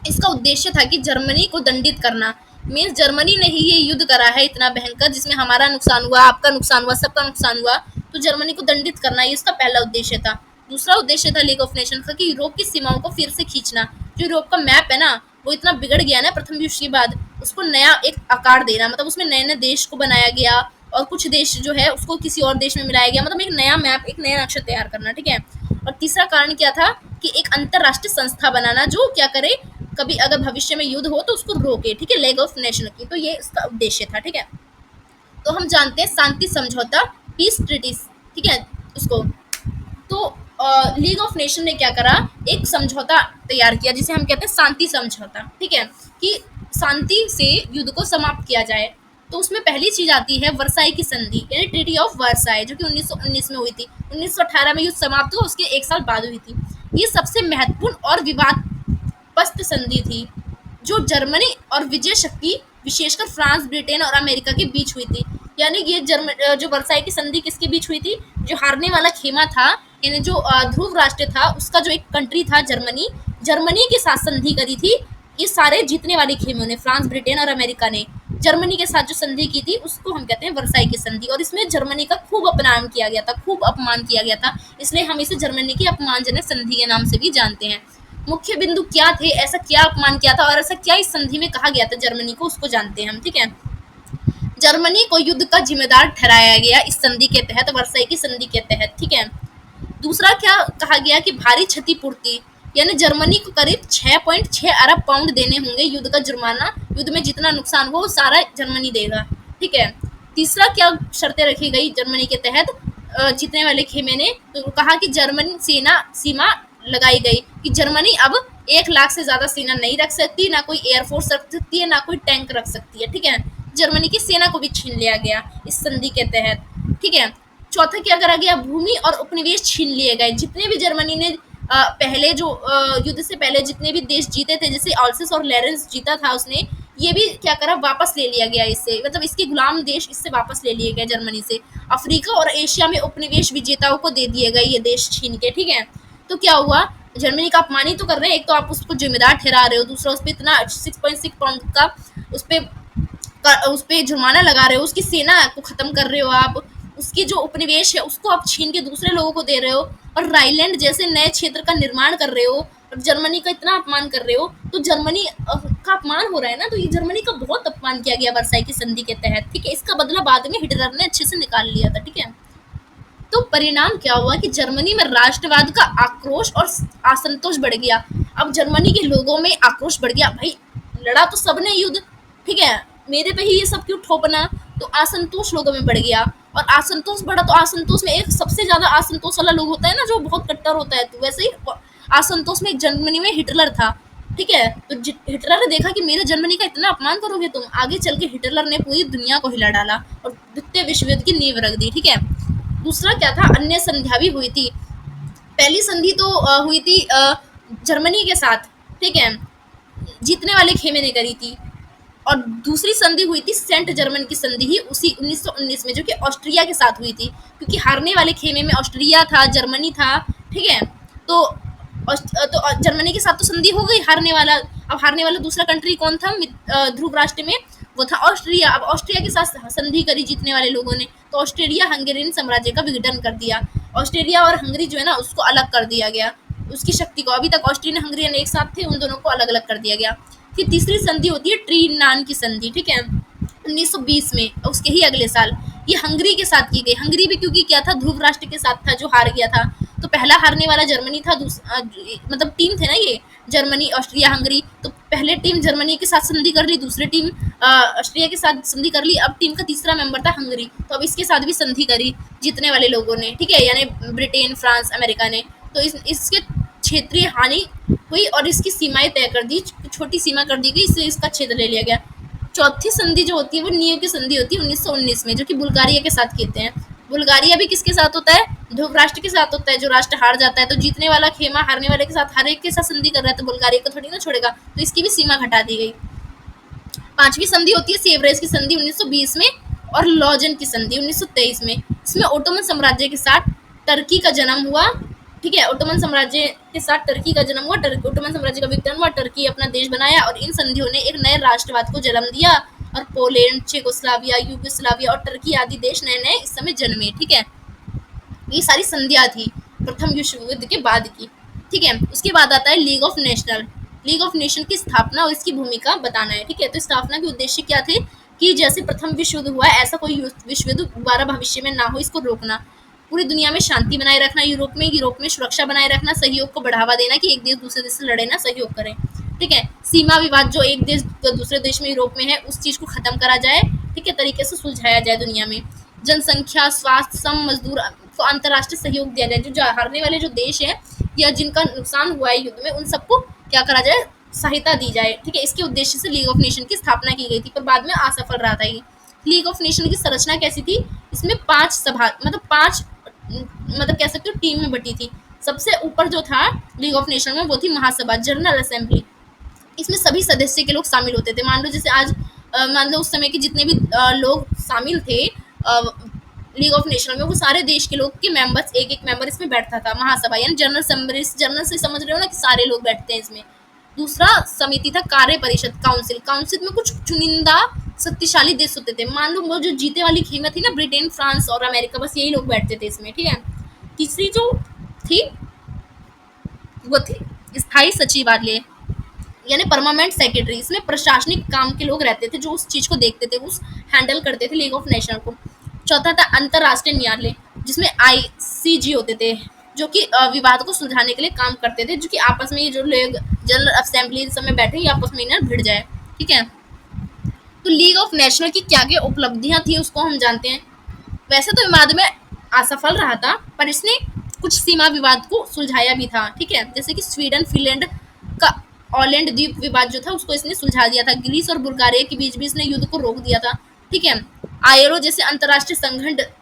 इसका उद्देश्य था कि जर्मनी को दंडित करना। मीन्स जर्मनी ने ही ये युद्ध करा है इतना भयंकर, जिसमें हमारा नुकसान हुआ, आपका नुकसान हुआ, सबका नुकसान हुआ, तो जर्मनी को दंडित करना ये इसका पहला उद्देश्य था। दूसरा उद्देश्य था लीग ऑफ नेशन का कि यूरोप की सीमाओं को फिर से खींचना। जो यूरोप का मैप है ना, वो इतना बिगड़ गया ना प्रथम विश्व के बाद, उसको नया एक आकार देना, मतलब उसमें नए नए देश को बनाया गया और कुछ देश जो है उसको किसी और देश में मिलाया गया, मतलब एक नया मैप, एक नया नक्शा तैयार करना, ठीक है। और तीसरा कारण क्या था कि एक अंतरराष्ट्रीय संस्था बनाना जो क्या करे, कभी अगर भविष्य में युद्ध हो तो उसको रोके, ठीक है, लीग ऑफ नेशन की। तो ये इसका उद्देश्य था, ठीक है। तो हम जानते हैं शांति समझौता, पीस ट्रीटीज, ठीक है उसको। तो लीग ऑफ नेशन ने क्या करा, एक समझौता तैयार किया जिसे हम कहते हैं शांति समझौता, ठीक है, कि शांति से युद्ध को समाप्त किया जाए। तो उसमें पहली चीज आती है वर्साई की संधि यानी ट्रीटी ऑफ वर्साई, जो कि 1919 में हुई थी। 1918 में युद्ध समाप्त हुआ, उसके एक साल बाद हुई थी। ये सबसे महत्वपूर्ण और विवादग्रस्त संधि थी, जो जर्मनी और विजय शक्ति विशेषकर फ्रांस, ब्रिटेन और अमेरिका के बीच हुई थी। यानी ये जो वर्साई की संधि किसके बीच हुई थी, जो हारने वाला खेमा था यानी जो ध्रुव राष्ट्र था, उसका जो एक कंट्री था जर्मनी, जर्मनी के साथ संधि करी थी। ये सारे जीतने वाले खेमों ने, फ्रांस, ब्रिटेन और अमेरिका ने जर्मनी के साथ जो संधि की थी उसको हम कहते हैं वर्साई की संधि। और इसमें जर्मनी का खूब अपमान किया गया था, खूब अपमान किया गया था, इसलिए हम इसे जर्मनी की अपमानजनक संधि के नाम से भी जानते हैं। मुख्य बिंदु क्या थे, ऐसा क्या अपमान किया था और ऐसा क्या इस संधि में कहा गया था जर्मनी को, उसको जानते हैं हम, ठीक है। जर्मनी को युद्ध का जिम्मेदार ठहराया गया इस संधि के तहत, वर्साई की संधि के तहत, ठीक है। दूसरा क्या कहा गया कि भारी क्षतिपूर्ति, यानी जर्मनी को करीब 6.6 अरब पाउंड देने होंगे युद्ध का जुर्माना, युद्ध में जितना नुकसान हुआ वो सारा जर्मनी देगा, ठीक है। तीसरा क्या शर्तें रखी गई जर्मनी के तहत जीतने वाले खेमे ने, तो कहा कि जर्मनी सेना सीमा लगाई गई कि जर्मनी अब 1 लाख से ज्यादा सेना नहीं रख सकती, ना कोई एयरफोर्स रख सकती है, ना कोई टैंक रख सकती है, ठीक है। जर्मनी की सेना को भी छीन लिया गया इस संधि के तहत, ठीक है। चौथा क्या करा गया, भूमि और उपनिवेश छीन लिए गए। जितने भी जर्मनी ने पहले जो युद्ध से पहले जितने भी देश जीते थे, जैसे ऑल्सिस और लेरेंस जीता था उसने, ये भी क्या करा, वापस ले लिया गया इससे, मतलब इसके गुलाम देश इससे वापस ले लिए गए जर्मनी से। अफ्रीका और एशिया में उपनिवेश विजेताओं को दे दिए गए ये देश छीन के, ठीक है। तो क्या हुआ, जर्मनी का अपमान ही तो कर रहे हैं, एक तो आप उसको जिम्मेदार ठहरा रहे हो, दूसरा उस पर इतना 6.6 पाउंड का उस पे जुर्माना लगा रहे हो, उसकी सेना को खत्म कर रहे हो आप, उसकी जो उपनिवेश है उसको आप छीन के दूसरे लोगों को दे रहे हो, और राइलैंड जैसे नए क्षेत्र का निर्माण कर रहे हो, और जर्मनी का इतना अपमान कर रहे हो। तो जर्मनी का अपमान हो रहा है ना, तो ये जर्मनी का बहुत अपमान किया गया वर्साई की संधि के तहत, ठीक है। इसका बदला बाद में हिटलर ने अच्छे से निकाल लिया था, ठीक है। तो परिणाम क्या हुआ कि जर्मनी में राष्ट्रवाद का आक्रोश और असंतोष बढ़ गया। अब जर्मनी के लोगों में आक्रोश बढ़ गया, भाई लड़ा तो सबने युद्ध, ठीक है, मेरे पे ही ये सब क्यों ठोपना। तो असंतोष लोगों में बढ़ गया, और असंतोष बढ़ा तो असंतोष में एक सबसे ज्यादा असंतोष वाला लोग होता है ना, जो बहुत कट्टर होता है, तो वैसे ही असंतोष में जर्मनी में हिटलर था, ठीक है। तो हिटलर ने देखा कि मेरे जर्मनी का इतना अपमान करोगे तुम, आगे चल के हिटलर ने पूरी दुनिया को हिला डाला और द्वितीय विश्व युद्ध की नींव रख दी, ठीक है। दूसरा क्या था, अन्य संधियां भी हुई थी। पहली संधि तो हुई थी जर्मनी के साथ, ठीक है, जीतने वाले खेमे ने करी थी। और दूसरी संधि हुई थी सेंट जर्मन की संधि ही उसी 1919 में, जो कि ऑस्ट्रिया के साथ हुई थी, क्योंकि हारने वाले खेमे में ऑस्ट्रिया था, जर्मनी था, ठीक है। तो जर्मनी के साथ तो संधि हो गई, हारने वाला, अब हारने वाला दूसरा कंट्री कौन था ध्रुव राष्ट्र में, वो था ऑस्ट्रिया। अब ऑस्ट्रिया के साथ संधि करी जीतने वाले लोगों ने, तो ऑस्ट्रेलिया हंगेरियन साम्राज्य का विघटन कर दिया। ऑस्ट्रेलिया और हंगरी जो है ना उसको अलग कर दिया गया, उसकी शक्ति को। अभी तक ऑस्ट्रियन हंगेरियन एक साथ थे, उन दोनों को अलग अलग कर दिया गया। फिर तीसरी संधि होती है ट्रीनान की संधि, ठीक है, 1920 में, उसके ही अगले साल। ये हंगरी के साथ की गई। हंगरी भी क्योंकि क्या था, ध्रुव राष्ट्र के साथ था जो हार गया था। तो पहला हारने वाला जर्मनी था, मतलब टीम थे ना ये, जर्मनी, ऑस्ट्रिया, हंगरी। तो पहले टीम जर्मनी के साथ संधि कर ली, दूसरी टीम ऑस्ट्रिया के साथ संधि कर ली। अब टीम का तीसरा मेंबर था हंगरी, तो अब इसके साथ भी संधि करी जीतने वाले लोगों ने, ठीक है, यानी ब्रिटेन, फ्रांस, अमेरिका ने। तो इसके क्षेत्रीय हानि हुई और इसकी सीमाएं तय कर दी, छोटी सीमा कर दी गई, इससे इसका क्षेत्र ले लिया गया। चौथी संधि जो होती है वो नियो की संधि होती है 1919 में, जो कि बुल्गारिया के साथ कहते हैं। बुल्गारिया भी किसके साथ होता है, ध्रुव राष्ट्र के साथ होता है। जो राष्ट्र हार जाता है तो जीतने वाला खेमा हारने वाले के साथ, हर एक के साथ संधि कर रहा है, तो बुल्गारिया को थोड़ी ना छोड़ेगा, तो इसकी भी सीमा घटा दी गई। पांचवी संधि होती है सेवरेज की संधि 1920 में, और लॉजन की संधि 1923 में। इसमें ओटोमन साम्राज्य के साथ टर्की का जन्म हुआ, ठीक है, ओटोमन साम्राज्य के साथ टर्की का जन्म हुआ, ओटोमन साम्राज्य का विघटन हुआ, टर्की अपना देश बनाया, और इन संधियों ने एक नए राष्ट्रवाद को जन्म दिया, और पोलैंड, चेकोस्लाविया, यूगोस्लाविया और टर्की आदि देश नए नए इस समय जन्मे, ठीक है। ये सारी संधियां थी प्रथम विश्व युद्ध के बाद की, ठीक है। उसके बाद आता है league of national. League of nation की स्थापना और इसकी भूमिका बताना है, ठीक है। तो स्थापना के उद्देश्य क्या थे कि जैसे प्रथम विश्व युद्ध हुआ ऐसा कोई विश्व युद्ध दोबारा भविष्य में ना हो, इसको रोकना, पूरी दुनिया में शांति बनाए रखना, यूरोप में सुरक्षा बनाए रखना, सहयोग को बढ़ावा देना कि एक देश दूसरे देश से लड़े ना, सहयोग करें, ठीक है। सीमा विवाद जो एक देश दूसरे देश में, यूरोप में है, उस चीज को खत्म करा जाए, ठीक है, तरीके से सुलझाया जाए दुनिया में। जनसंख्या, स्वास्थ्य, श्रम, मजदूर को अंतर्राष्ट्रीय सहयोग दिया जाए। जो हारने वाले जो देश है या जिनका नुकसान हुआ है युद्ध में, उन सबको क्या करा जाए, सहायता दी जाए, ठीक है। इसके उद्देश्य से लीग ऑफ नेशन की स्थापना की गई थी, पर बाद में असफल रहा था ये। लीग ऑफ नेशन की संरचना कैसी थी, इसमें 5 सभा, मतलब 5, मतलब कह सकते हो टीम में बटी थी। सबसे ऊपर जो था लीग ऑफ नेशन में वो थी महासभा, जनरल असेंबली। इसमें सभी सदस्य के लोग शामिल होते थे। मान लो जैसे आज मान लो उस समय के जितने भी लोग शामिल थे लीग ऑफ नेशन में, वो सारे देश के लोग के मेंबर्स, एक एक मेंबर इसमें बैठता था। महासभा यानी जनरल असेंबली, जनरल से समझ रहे हो ना कि सारे लोग बैठते हैं इसमें। दूसरा समिति था कार्य परिषद, काउंसिल। काउंसिल में कुछ चुनिंदा शक्तिशाली देश होते थे। मान लो वो जो जीते वाली खेमा थी ना, ब्रिटेन, फ्रांस और अमेरिका, बस यही लोग बैठते थे इसमें, ठीक है। तीसरी जो थी वो थी स्थायी सचिवालय, यानी परमानेंट सेक्रेटरी। इसमें प्रशासनिक काम के लोग रहते थे जो उस चीज को देखते थे, उस हैंडल करते थे लीग ऑफ नेशन को। चौथा था अंतरराष्ट्रीय न्यायालय, जिसमें आईसीजी होते थे, जो कि विवाद को सुलझाने के लिए काम करते थे, जो कि आपस में ये जो लोग जनरल असेंबली समय बैठे ये आपस में ना भिड़ जाए, ठीक है। तो लीग ऑफ नेशनल की क्या क्या उपलब्धियां थी उसको हम जानते हैं। वैसे तो विवाद में असफल रहा था, पर इसने कुछ सीमा विवाद को सुलझाया भी था, ठीक है। जैसे कि स्वीडन फिनलैंड का ऑलैंड द्वीप विवाद जो था उसको इसने सुलझा दिया था। ग्रीस और बुल्गारिया के बीच भी इसने युद्ध को रोक दिया था, ठीक है। आईएलओ जैसे अंतर्राष्ट्रीय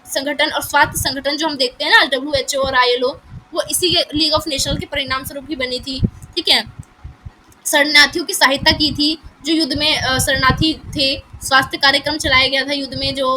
संगठन और स्वास्थ्य संगठन जो हम देखते हैं ना, WHO और आईएलओ, वो इसी के लीग ऑफ नेशनल के परिणाम स्वरूप ही बनी थी, ठीक है। शरणार्थियों की सहायता की थी, जो युद्ध में शरणार्थी थे। स्वास्थ्य कार्यक्रम चलाया गया था युद्ध में, जो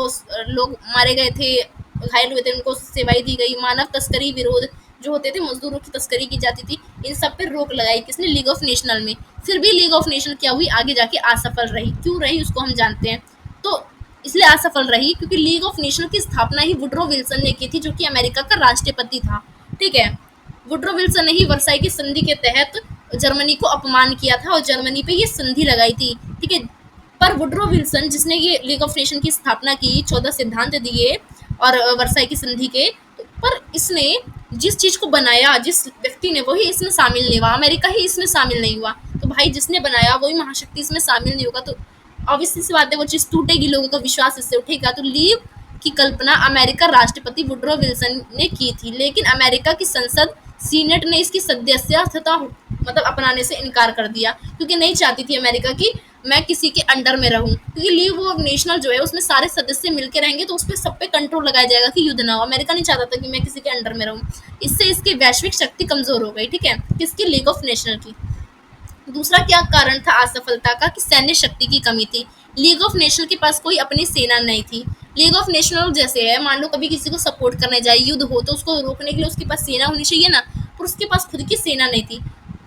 लोग मारे गए थे, घायल हुए थे, उनको सेवाएं दी गई। मानव तस्करी विरोध जो होते थे, मजदूरों की तस्करी की जाती थी, इन सब पे रोक लगाई किसने, लीग ऑफ नेशनल में। फिर भी लीग ऑफ नेशन क्या हुई, आगे जाके असफल रही। क्यों रही उसको हम जानते हैं। तो इसलिए असफल रही क्योंकि लीग ऑफ नेशन की स्थापना ही वुड्रो विल्सन ने की थी, जो कि अमेरिका का राष्ट्रपति था, ठीक है। वुड्रो विल्सन ने ही वर्साई की संधि के तहत जर्मनी को अपमान किया था और जर्मनी पे ये संधि लगाई थी, ठीक है। पर वुड्रो विल्सन जिसने ये लीग ऑफ नेशन की स्थापना की, 14 सिद्धांत दिए और वर्साई की संधि के, पर इसने जिस चीज को बनाया, जिस व्यक्ति ने, वही इसमें शामिल नहीं हुआ। अमेरिका ही इसमें शामिल नहीं हुआ। तो भाई जिसने बनाया वही महाशक्ति इसमें शामिल नहीं होगा, तो ऑब्वियसली सी बात है वो चीज टूटेगी, लोगों का विश्वास इससे उठेगा। तो लीग की कल्पना अमेरिका राष्ट्रपति वुड्रो विल्सन ने की थी, लेकिन अमेरिका की संसद सीनेट ने इसकी सदस्यता मतलब अपनाने से इनकार कर दिया, क्योंकि नहीं चाहती थी अमेरिका की मैं किसी के अंडर में रहूं। क्योंकि लीग ऑफ नेशनल जो है उसमें सारे सदस्य मिलकर रहेंगे, तो उस पर सब पे कंट्रोल लगाया जाएगा कि युद्ध ना हो। अमेरिका नहीं चाहता था कि मैं किसी के अंडर में रहूं। इससे इसकी वैश्विक शक्ति कमजोर हो गई, ठीक है, किसकी, लीग ऑफ नेशनल की। दूसरा क्या कारण था असफलता का, कि सैन्य शक्ति की कमी थी। लीग ऑफ नेशन के पास कोई अपनी सेना नहीं थी। लीग ऑफ नेशनल जैसे है, मान लो कभी किसी को सपोर्ट करने जाए, युद्ध हो तो उसको रोकने के लिए उसके पास सेना होनी चाहिए ना, पर उसके पास खुद की सेना नहीं थी।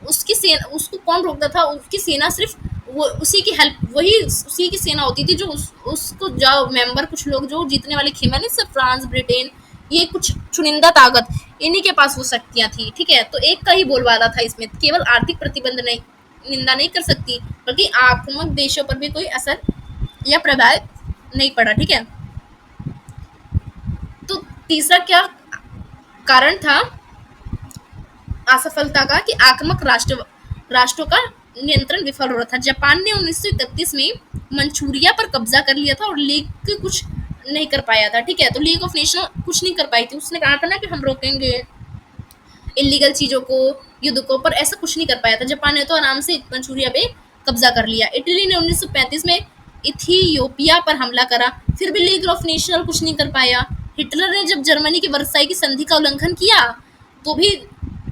उसकी सेना, उसको कौन रोकता था, उसकी सेना सिर्फ वो उसी की हेल्प, वही उसी की सेना होती थी, जो उसको जो मेंबर, कुछ लोग जो जीतने वाले खेमे नहीं, सिर्फ फ्रांस, ब्रिटेन, ये कुछ चुनिंदा ताकत, इन्हीं के पास वो शक्तियां थी। ठीक है, तो एक का ही बोलबाला था इसमें, केवल आर्थिक प्रतिबंध नहीं, निंदा नहीं कर सकती, बल्कि आक्रामक देशों पर भी कोई असर या प्रभाव नहीं पड़ा। ठीक है, तो तीसरा क्या कारण था असफलता का, कि आक्रामक राष्ट्रों का नियंत्रण विफल हो रहा था। जापान ने 1931 में मंचूरिया पर कब्जा कर लिया था और लीग कुछ नहीं कर पाया था। ठीक है, तो लीग ऑफ नेशन कुछ नहीं कर पाई थी। उसने कहा था ना कि हम रोकेंगे इलीगल चीजों को, युद्ध को, पर ऐसा कुछ नहीं कर पाया था। जापान ने तो आराम से मंचूरिया पे कब्जा कर लिया। इटली ने 1935 में इथियोपिया पर हमला करा, फिर भी लीग ऑफ नेशन कुछ नहीं कर पाया। हिटलर ने जब जर्मनी की वर्साई की संधि का उल्लंघन किया, तो भी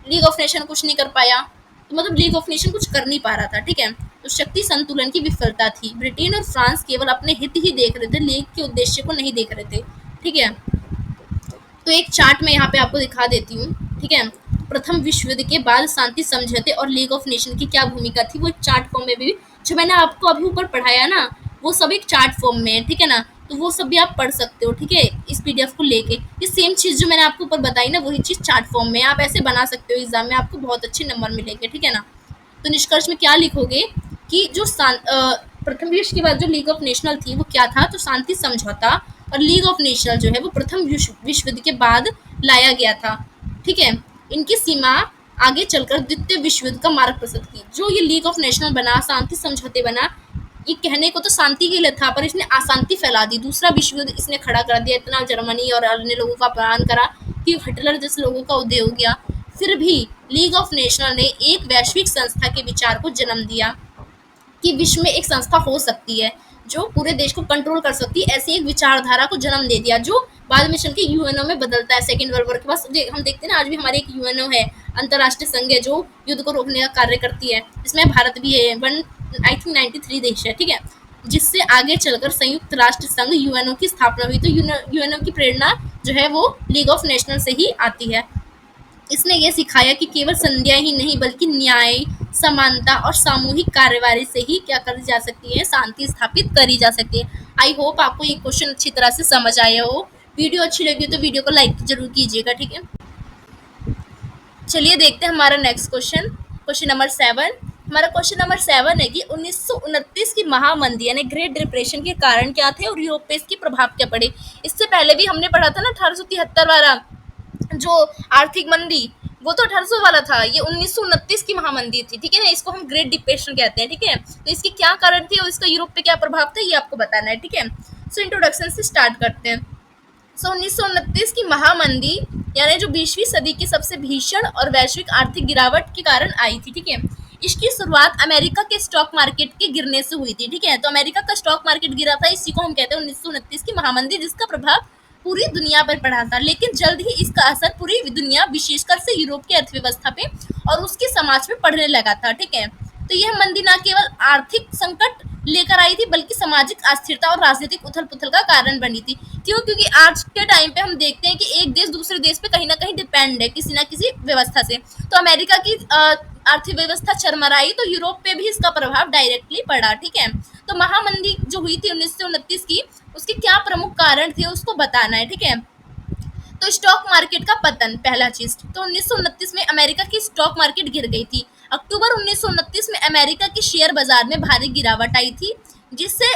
लीग ऑफ नेशन कुछ नहीं कर पाया। तो मतलब लीग ऑफ नेशन कुछ कर नहीं पा रहा था। ठीक है, तो शक्ति संतुलन की विफलता थी। ब्रिटेन और फ्रांस केवल अपने हित ही देख रहे थे, लीग के उद्देश्य को नहीं देख रहे थे। ठीक है, तो एक चार्ट में यहाँ पे आपको दिखा देती हूँ। ठीक है, प्रथम विश्व युद्ध के बाद शांति समझौते और लीग ऑफ नेशन की क्या भूमिका थी, वो एक चार्ट फॉर्म में भी, जो मैंने आपको अभी ऊपर पढ़ाया ना, वो सब एक चार्ट फॉर्म में है। ठीक है ना, तो वो सब भी आप पढ़ सकते हो। ठीक है, इस पीडीएफ को लेके ये सेम चीज़ जो मैंने आपको ऊपर बताई ना, वही चीज़ चार्ट फॉर्म में आप ऐसे बना सकते हो, एग्जाम में आपको बहुत अच्छे नंबर मिलेंगे। ठीक है ना, तो निष्कर्ष में क्या लिखोगे कि जो प्रथम विश्व के बाद जो लीग ऑफ नेशनल थी वो क्या था, तो शांति समझौता और लीग ऑफ नेशनल जो है वो प्रथम विश्व युद्ध के बाद लाया गया था। ठीक है, इनकी सीमा आगे चलकर द्वितीय विश्व युद्ध का मार्ग प्रशस्त की। जो ये लीग ऑफ नेशनल बना, शांति समझौते बना, ये कहने को तो शांति के लिए था, पर इसने अशांति फैला दी। दूसरा विश्व युद्ध इसने खड़ा कर दिया, इतना जर्मनी और अन्य लोगों का अपमान करा कि हिटलर जैसे लोगों का उदय हो गया। फिर भी लीग ऑफ नेशनल ने एक वैश्विक संस्था के विचार को जन्म दिया कि विश्व में एक संस्था हो सकती है जो पूरे देश को कंट्रोल कर सकती है। ऐसी एक विचारधारा को जन्म दे दिया, जो बाद में चल के यूएनओ में बदलता है। सेकेंड वर्ल्ड वॉर के बाद हम देखते हैं ना, आज भी हमारे एक यूएनओ है, अंतर्राष्ट्रीय संघ है, जो युद्ध को रोकने का कार्य करती है। इसमें भारत भी है, वन आई थिंक 93 देश है। ठीक है, जिससे आगे चलकर संयुक्त राष्ट्र संघ यूएनओ की स्थापना हुई। तो यूएनओ की प्रेरणा जो है वो लीग ऑफ नेशनल से ही आती है। इसने ये सिखाया कि केवल संध्या ही नहीं, बल्कि न्याय, समानता और सामूहिक कार्यवाही से ही क्या करी जा सकती है, शांति स्थापित करी जा सकती है। आई होप आपको ये क्वेश्चन अच्छी तरह से समझ आया हो। वीडियो अच्छी लगी हो तो वीडियो को लाइक जरूर कीजिएगा। ठीक है, चलिए देखते हैं हमारा नेक्स्ट क्वेश्चन, क्वेश्चन नंबर 7। हमारा क्वेश्चन नंबर 7 है कि 1929 की महामंदी यानी ग्रेट डिप्रेशन के कारण क्या थे और यूरोप पे इसके प्रभाव क्या पड़े। इससे पहले भी हमने पढ़ा था ना 1873 वाला जो आर्थिक मंदी, वो तो 1800 वाला था, ये 1929 की महामंदी थी। ठीक है ना, इसको हम ग्रेट डिप्रेशन कहते हैं। ठीक है, तो इसके क्या कारण थे और इसका यूरोप पे क्या प्रभाव था, ये आपको बताना है। ठीक है, सो इंट्रोडक्शन से स्टार्ट करते हैं। सो 1929 की महामंदी यानी जो 20वीं सदी की सबसे भीषण और वैश्विक आर्थिक गिरावट के कारण आई थी। ठीक है, इसकी शुरुआत अमेरिका के स्टॉक मार्केट के गिरने से हुई थी। ठीक है, तो अमेरिका का स्टॉक मार्केट गिरा था, इसी को हम कहते हैं 1929 की महामंदी, जिसका प्रभाव पूरी दुनिया पर पड़ा था। लेकिन जल्द ही इसका असर पूरी दुनिया, विशेषकर से यूरोप की अर्थव्यवस्था पे और उसके समाज पे पड़ने लगा था। ठीक है, तो यह मंदी न केवल आर्थिक संकट लेकर आई थी, बल्कि सामाजिक अस्थिरता और राजनीतिक उथल पुथल का कारण बनी थी। क्यों? क्योंकि आज के टाइम पे हम देखते हैं कि एक देश दूसरे देश पे कहीं ना कहीं डिपेंड है किसी ना किसी व्यवस्था से। तो अमेरिका की अर्थव्यवस्था चरमराई, तो यूरोप पे भी इसका प्रभाव डायरेक्टली पड़ा। ठीक है, तो महामंदी जो हुई थी 1929 की, उसके क्या प्रमुख कारण थे उसको बताना है। ठीक है, तो स्टॉक मार्केट का पतन पहला चीज, तो 1929 में अमेरिका की स्टॉक मार्केट गिर गई थी। अक्टूबर 1929 में अमेरिका के शेयर बाजार में भारी गिरावट आई थी, जिससे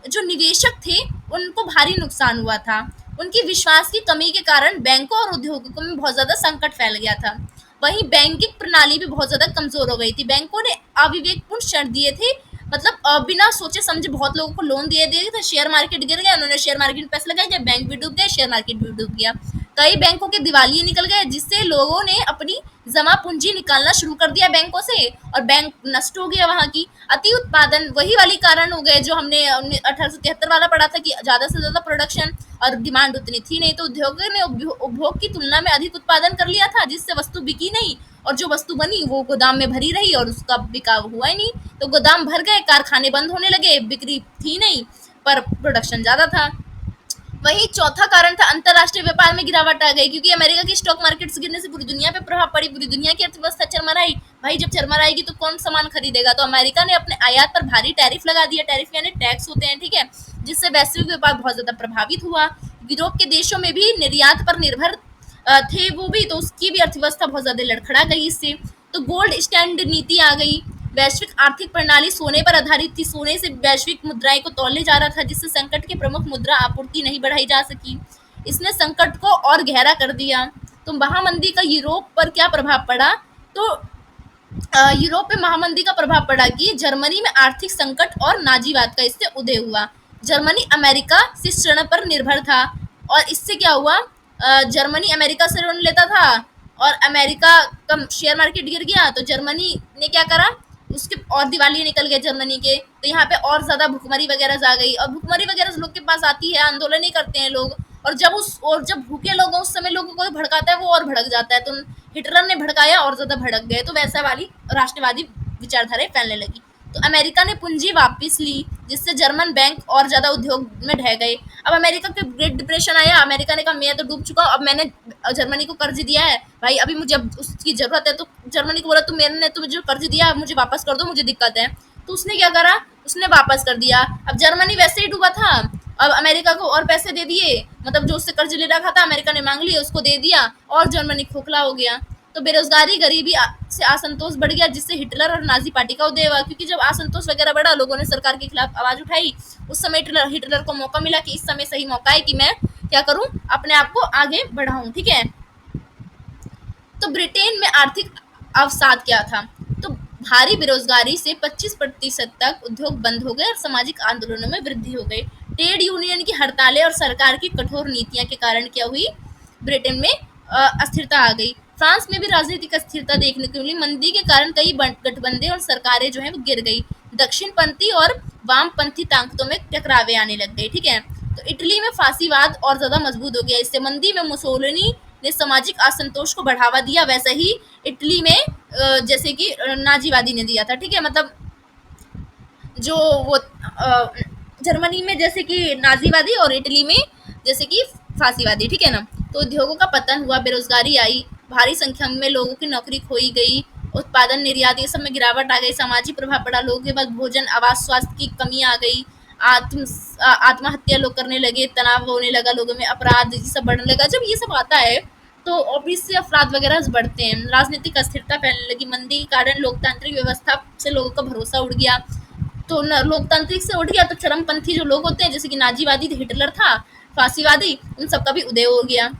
जो निवेशक थे उनको भारी नुकसान हुआ था। उनकी विश्वास की कमी के कारण बैंकों और उद्योगों में बहुत ज्यादा संकट फैल गया था। वहीं बैंकिंग प्रणाली भी बहुत ज्यादा कमजोर हो गई थी। बैंकों ने अविवेकपूर्ण ऋण दिए थे, मतलब बिना सोचे समझे बहुत लोगों को लोन दिए दिए थे। शेयर मार्केट गिर गया, उन्होंने शेयर मार्केट में पैसे लगाए, जब बैंक भी डूब गए, शेयर मार्केट भी डूब गया। कई बैंकों के दिवालिये निकल गए, जिससे लोगों ने अपनी जमा पूंजी निकालना शुरू कर दिया बैंकों से, और बैंक नष्ट हो गया। वहां की अति उत्पादन वही वाली कारण हो गए जो हमने 1873 वाला पढ़ा था, कि ज्यादा से ज्यादा प्रोडक्शन और डिमांड उतनी थी नहीं, तो उद्योगों ने उपभोग की तुलना में अधिक उत्पादन कर लिया था, जिससे वस्तु बिकी नहीं और जो वस्तु बनी वो गोदाम में भरी रही और उसका बिकाव हुआ ही नहीं। तो गोदाम भर गए, कारखाने बंद होने लगे, बिक्री थी नहीं पर प्रोडक्शन ज़्यादा था। वही चौथा कारण था, अंतरराष्ट्रीय व्यापार में गिरावट आ गई, क्योंकि अमेरिका की स्टॉक मार्केट्स गिरने से पूरी दुनिया पे प्रभाव पड़ी, पूरी दुनिया की अर्थव्यवस्था चरमराई। भाई जब चरमराएगी तो कौन सामान खरीदेगा? तो अमेरिका ने अपने आयात पर भारी टैरिफ लगा दिया। टैरिफ यानी टैक्स होते हैं, ठीक है, जिससे वैश्विक व्यापार बहुत ज्यादा प्रभावित हुआ। यूरोप के देशों में भी निर्यात पर निर्भर थे वो भी, तो उसकी भी अर्थव्यवस्था बहुत ज्यादा लड़खड़ा गई इससे। तो गोल्ड स्टैंडर्ड नीति आ गई। वैश्विक आर्थिक प्रणाली सोने पर आधारित थी, सोने से वैश्विक मुद्राएं को तौले जा रहा था, जिससे संकट के प्रमुख मुद्रा आपूर्ति नहीं बढ़ाई जा सकी। इसने संकट को और गहरा कर दिया। तो महामंदी का यूरोप पर क्या प्रभाव पड़ा? तो यूरोप में महामंदी का प्रभाव पड़ा कि जर्मनी में आर्थिक संकट और नाजीवाद का इससे उदय हुआ। जर्मनी अमेरिका से ऋण पर निर्भर था और इससे क्या हुआ, जर्मनी अमेरिका से ऋण लेता था और अमेरिका का शेयर मार्केट गिर गया, तो जर्मनी ने क्या करा, उसके और दिवालिये निकल गए जर्मनी के। तो यहाँ पे और ज्यादा भुखमरी वगैरह आ गई, और भुखमरी वगैरह लोग के पास आती है, आंदोलन ही करते हैं लोग, और जब भूखे लोग उस समय लोगों को भड़काता है वो और भड़क जाता है। तो हिटलर ने भड़काया और ज्यादा भड़क गए, तो वैसा वाली राष्ट्रवादी विचारधारा फैलने लगी। तो अमेरिका ने पूंजी वापस ली, जिससे जर्मन बैंक और ज्यादा उद्योग में ढह गए। अब अमेरिका के ग्रेट डिप्रेशन आया, अमेरिका ने कहा मैं तो डूब चुका हूं, अब मैंने जर्मनी को कर्ज दिया है भाई, अभी मुझे अब उसकी जरूरत है। तो जर्मनी को बोला तुम मैंने तुम्हें जो कर्ज दिया है मुझे वापस कर दो, मुझे दिक्कत है। तो उसने क्या करा, उसने वापस कर दिया। अब जर्मनी वैसे ही डूबा था, अब अमेरिका को और पैसे दे दिए, मतलब जो उससे कर्ज ले रखा था अमेरिका ने मांग लिया, उसको दे दिया और जर्मनी खोखला हो गया। तो बेरोजगारी, गरीबी से असंतोष बढ़ गया, जिससे हिटलर और नाजी पार्टी का उदय हुआ। क्योंकि जब असंतोष वगैरह बढ़ा, लोगों ने सरकार के खिलाफ आवाज उठाई, उस समय हिटलर को मौका मिला कि इस समय सही मौका है कि मैं क्या करूं, अपने आप को आगे बढ़ाऊं, ठीक है। तो ब्रिटेन में आर्थिक अवसाद क्या था? तो भारी बेरोजगारी से 25% तक उद्योग बंद हो गए और सामाजिक आंदोलनों में वृद्धि हो गई। ट्रेड यूनियन की हड़तालें और सरकार की कठोर नीतियां के कारण क्या हुई, ब्रिटेन में अस्थिरता आ गई। फ्रांस में भी राजनीतिक अस्थिरता देखने को मिली। मंदी के कारण कई गठबंधन और सरकारें जो है वो गिर गई। दक्षिणपंथी और वामपंथी ताकतों में टकरावे आने लग गए, ठीक है। तो इटली में फांसीवाद और ज्यादा मजबूत हो गया। इससे मंदी में मुसोलिनी ने सामाजिक असंतोष को बढ़ावा दिया, वैसे ही इटली में जैसे कि नाजीवादी ने दिया था, ठीक है। मतलब जो वो जर्मनी में जैसे कि नाजीवादी और इटली में जैसे कि फांसीवादी, ठीक है ना। तो उद्योगों का पतन हुआ, बेरोजगारी आई, भारी संख्या में लोगों की नौकरी खोई गई, उत्पादन निर्यात ये सब में गिरावट आ गई, सामाजिक प्रभाव पड़ा, लोगों के पास भोजन आवास स्वास्थ्य की कमी आ गई, आत्महत्या लोग करने लगे, तनाव होने लगा लोगों में, अपराध ये सब बढ़ने लगा। जब ये सब आता है तो ऑब्वियसली अपराध वगैरह बढ़ते हैं, राजनीतिक अस्थिरता फैलने लगी, मंदी के कारण लोकतांत्रिक व्यवस्था से लोगों का भरोसा उड़ गया। तो लोकतांत्रिक से उठ गया तो चरमपंथी जो लोग होते हैं, जैसे कि नाजीवादी हिटलर था, फांसीवादी, उन सबका भी उदय हो गया।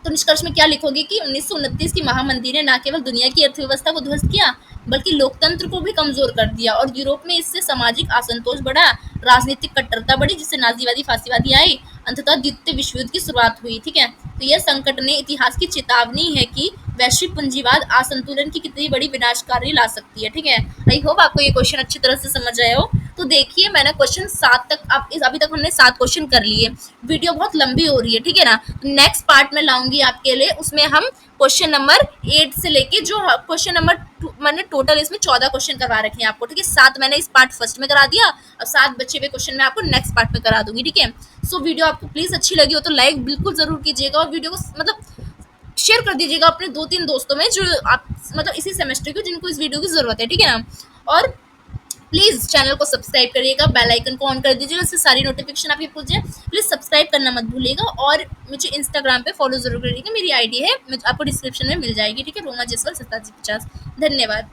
तो निष्कर्ष में क्या लिखोगे कि 1929 की महामंदी ने न केवल दुनिया की अर्थव्यवस्था को ध्वस्त किया, बल्कि लोकतंत्र को भी कमजोर कर दिया, और यूरोप में इससे सामाजिक असंतोष बढ़ा, राजनीतिक कट्टरता बढ़ी, जिससे नाजीवादी फांसीवादी आई, अंततः द्वितीय विश्व युद्ध की शुरुआत हुई, ठीक है। तो यह संकट ने इतिहास की चेतावनी है कि वैश्विक पूंजीवाद असंतुलन की कितनी बड़ी विनाशकारी ला सकती है, ठीक है। आई होप आपको ये क्वेश्चन अच्छी तरह से समझ आए हो। तो देखिए मैंने क्वेश्चन 7 तक अभी तक हमने 7 क्वेश्चन कर लिए। वीडियो बहुत लंबी हो रही है, ठीक है ना। नेक्स्ट पार्ट में लाऊंगी आपके लिए, उसमें हम क्वेश्चन नंबर 8 से लेके जो क्वेश्चन नंबर मैंने टोटल इसमें 14 क्वेश्चन करवा रखे हैं आपको, ठीक है। 7 मैंने इस पार्ट फर्स्ट में करा दिया और 7 बचे हुए क्वेश्चन मैं आपको नेक्स्ट पार्ट में करा दूंगी, ठीक है। सो वीडियो आपको प्लीज अच्छी लगी हो तो लाइक बिल्कुल जरूर कीजिएगा, और वीडियो को मतलब शेयर कर दीजिएगा अपने 2-3 दोस्तों में जो आप मतलब इसी सेमेस्टर के जिनको इस वीडियो की जरूरत है, ठीक है ना। और प्लीज चैनल को सब्सक्राइब करिएगा, बेल आइकन को ऑन कर दीजिएगा, इससे सारी नोटिफिकेशन आपके पहुंच जाए। प्लीज सब्सक्राइब करना मत भूलिएगा, और मुझे इंस्टाग्राम पे फॉलो जरूर करिएगा, मेरी आईडी है आपको डिस्क्रिप्शन में मिल जाएगी, ठीक है, रोमा जसवल 8750। धन्यवाद।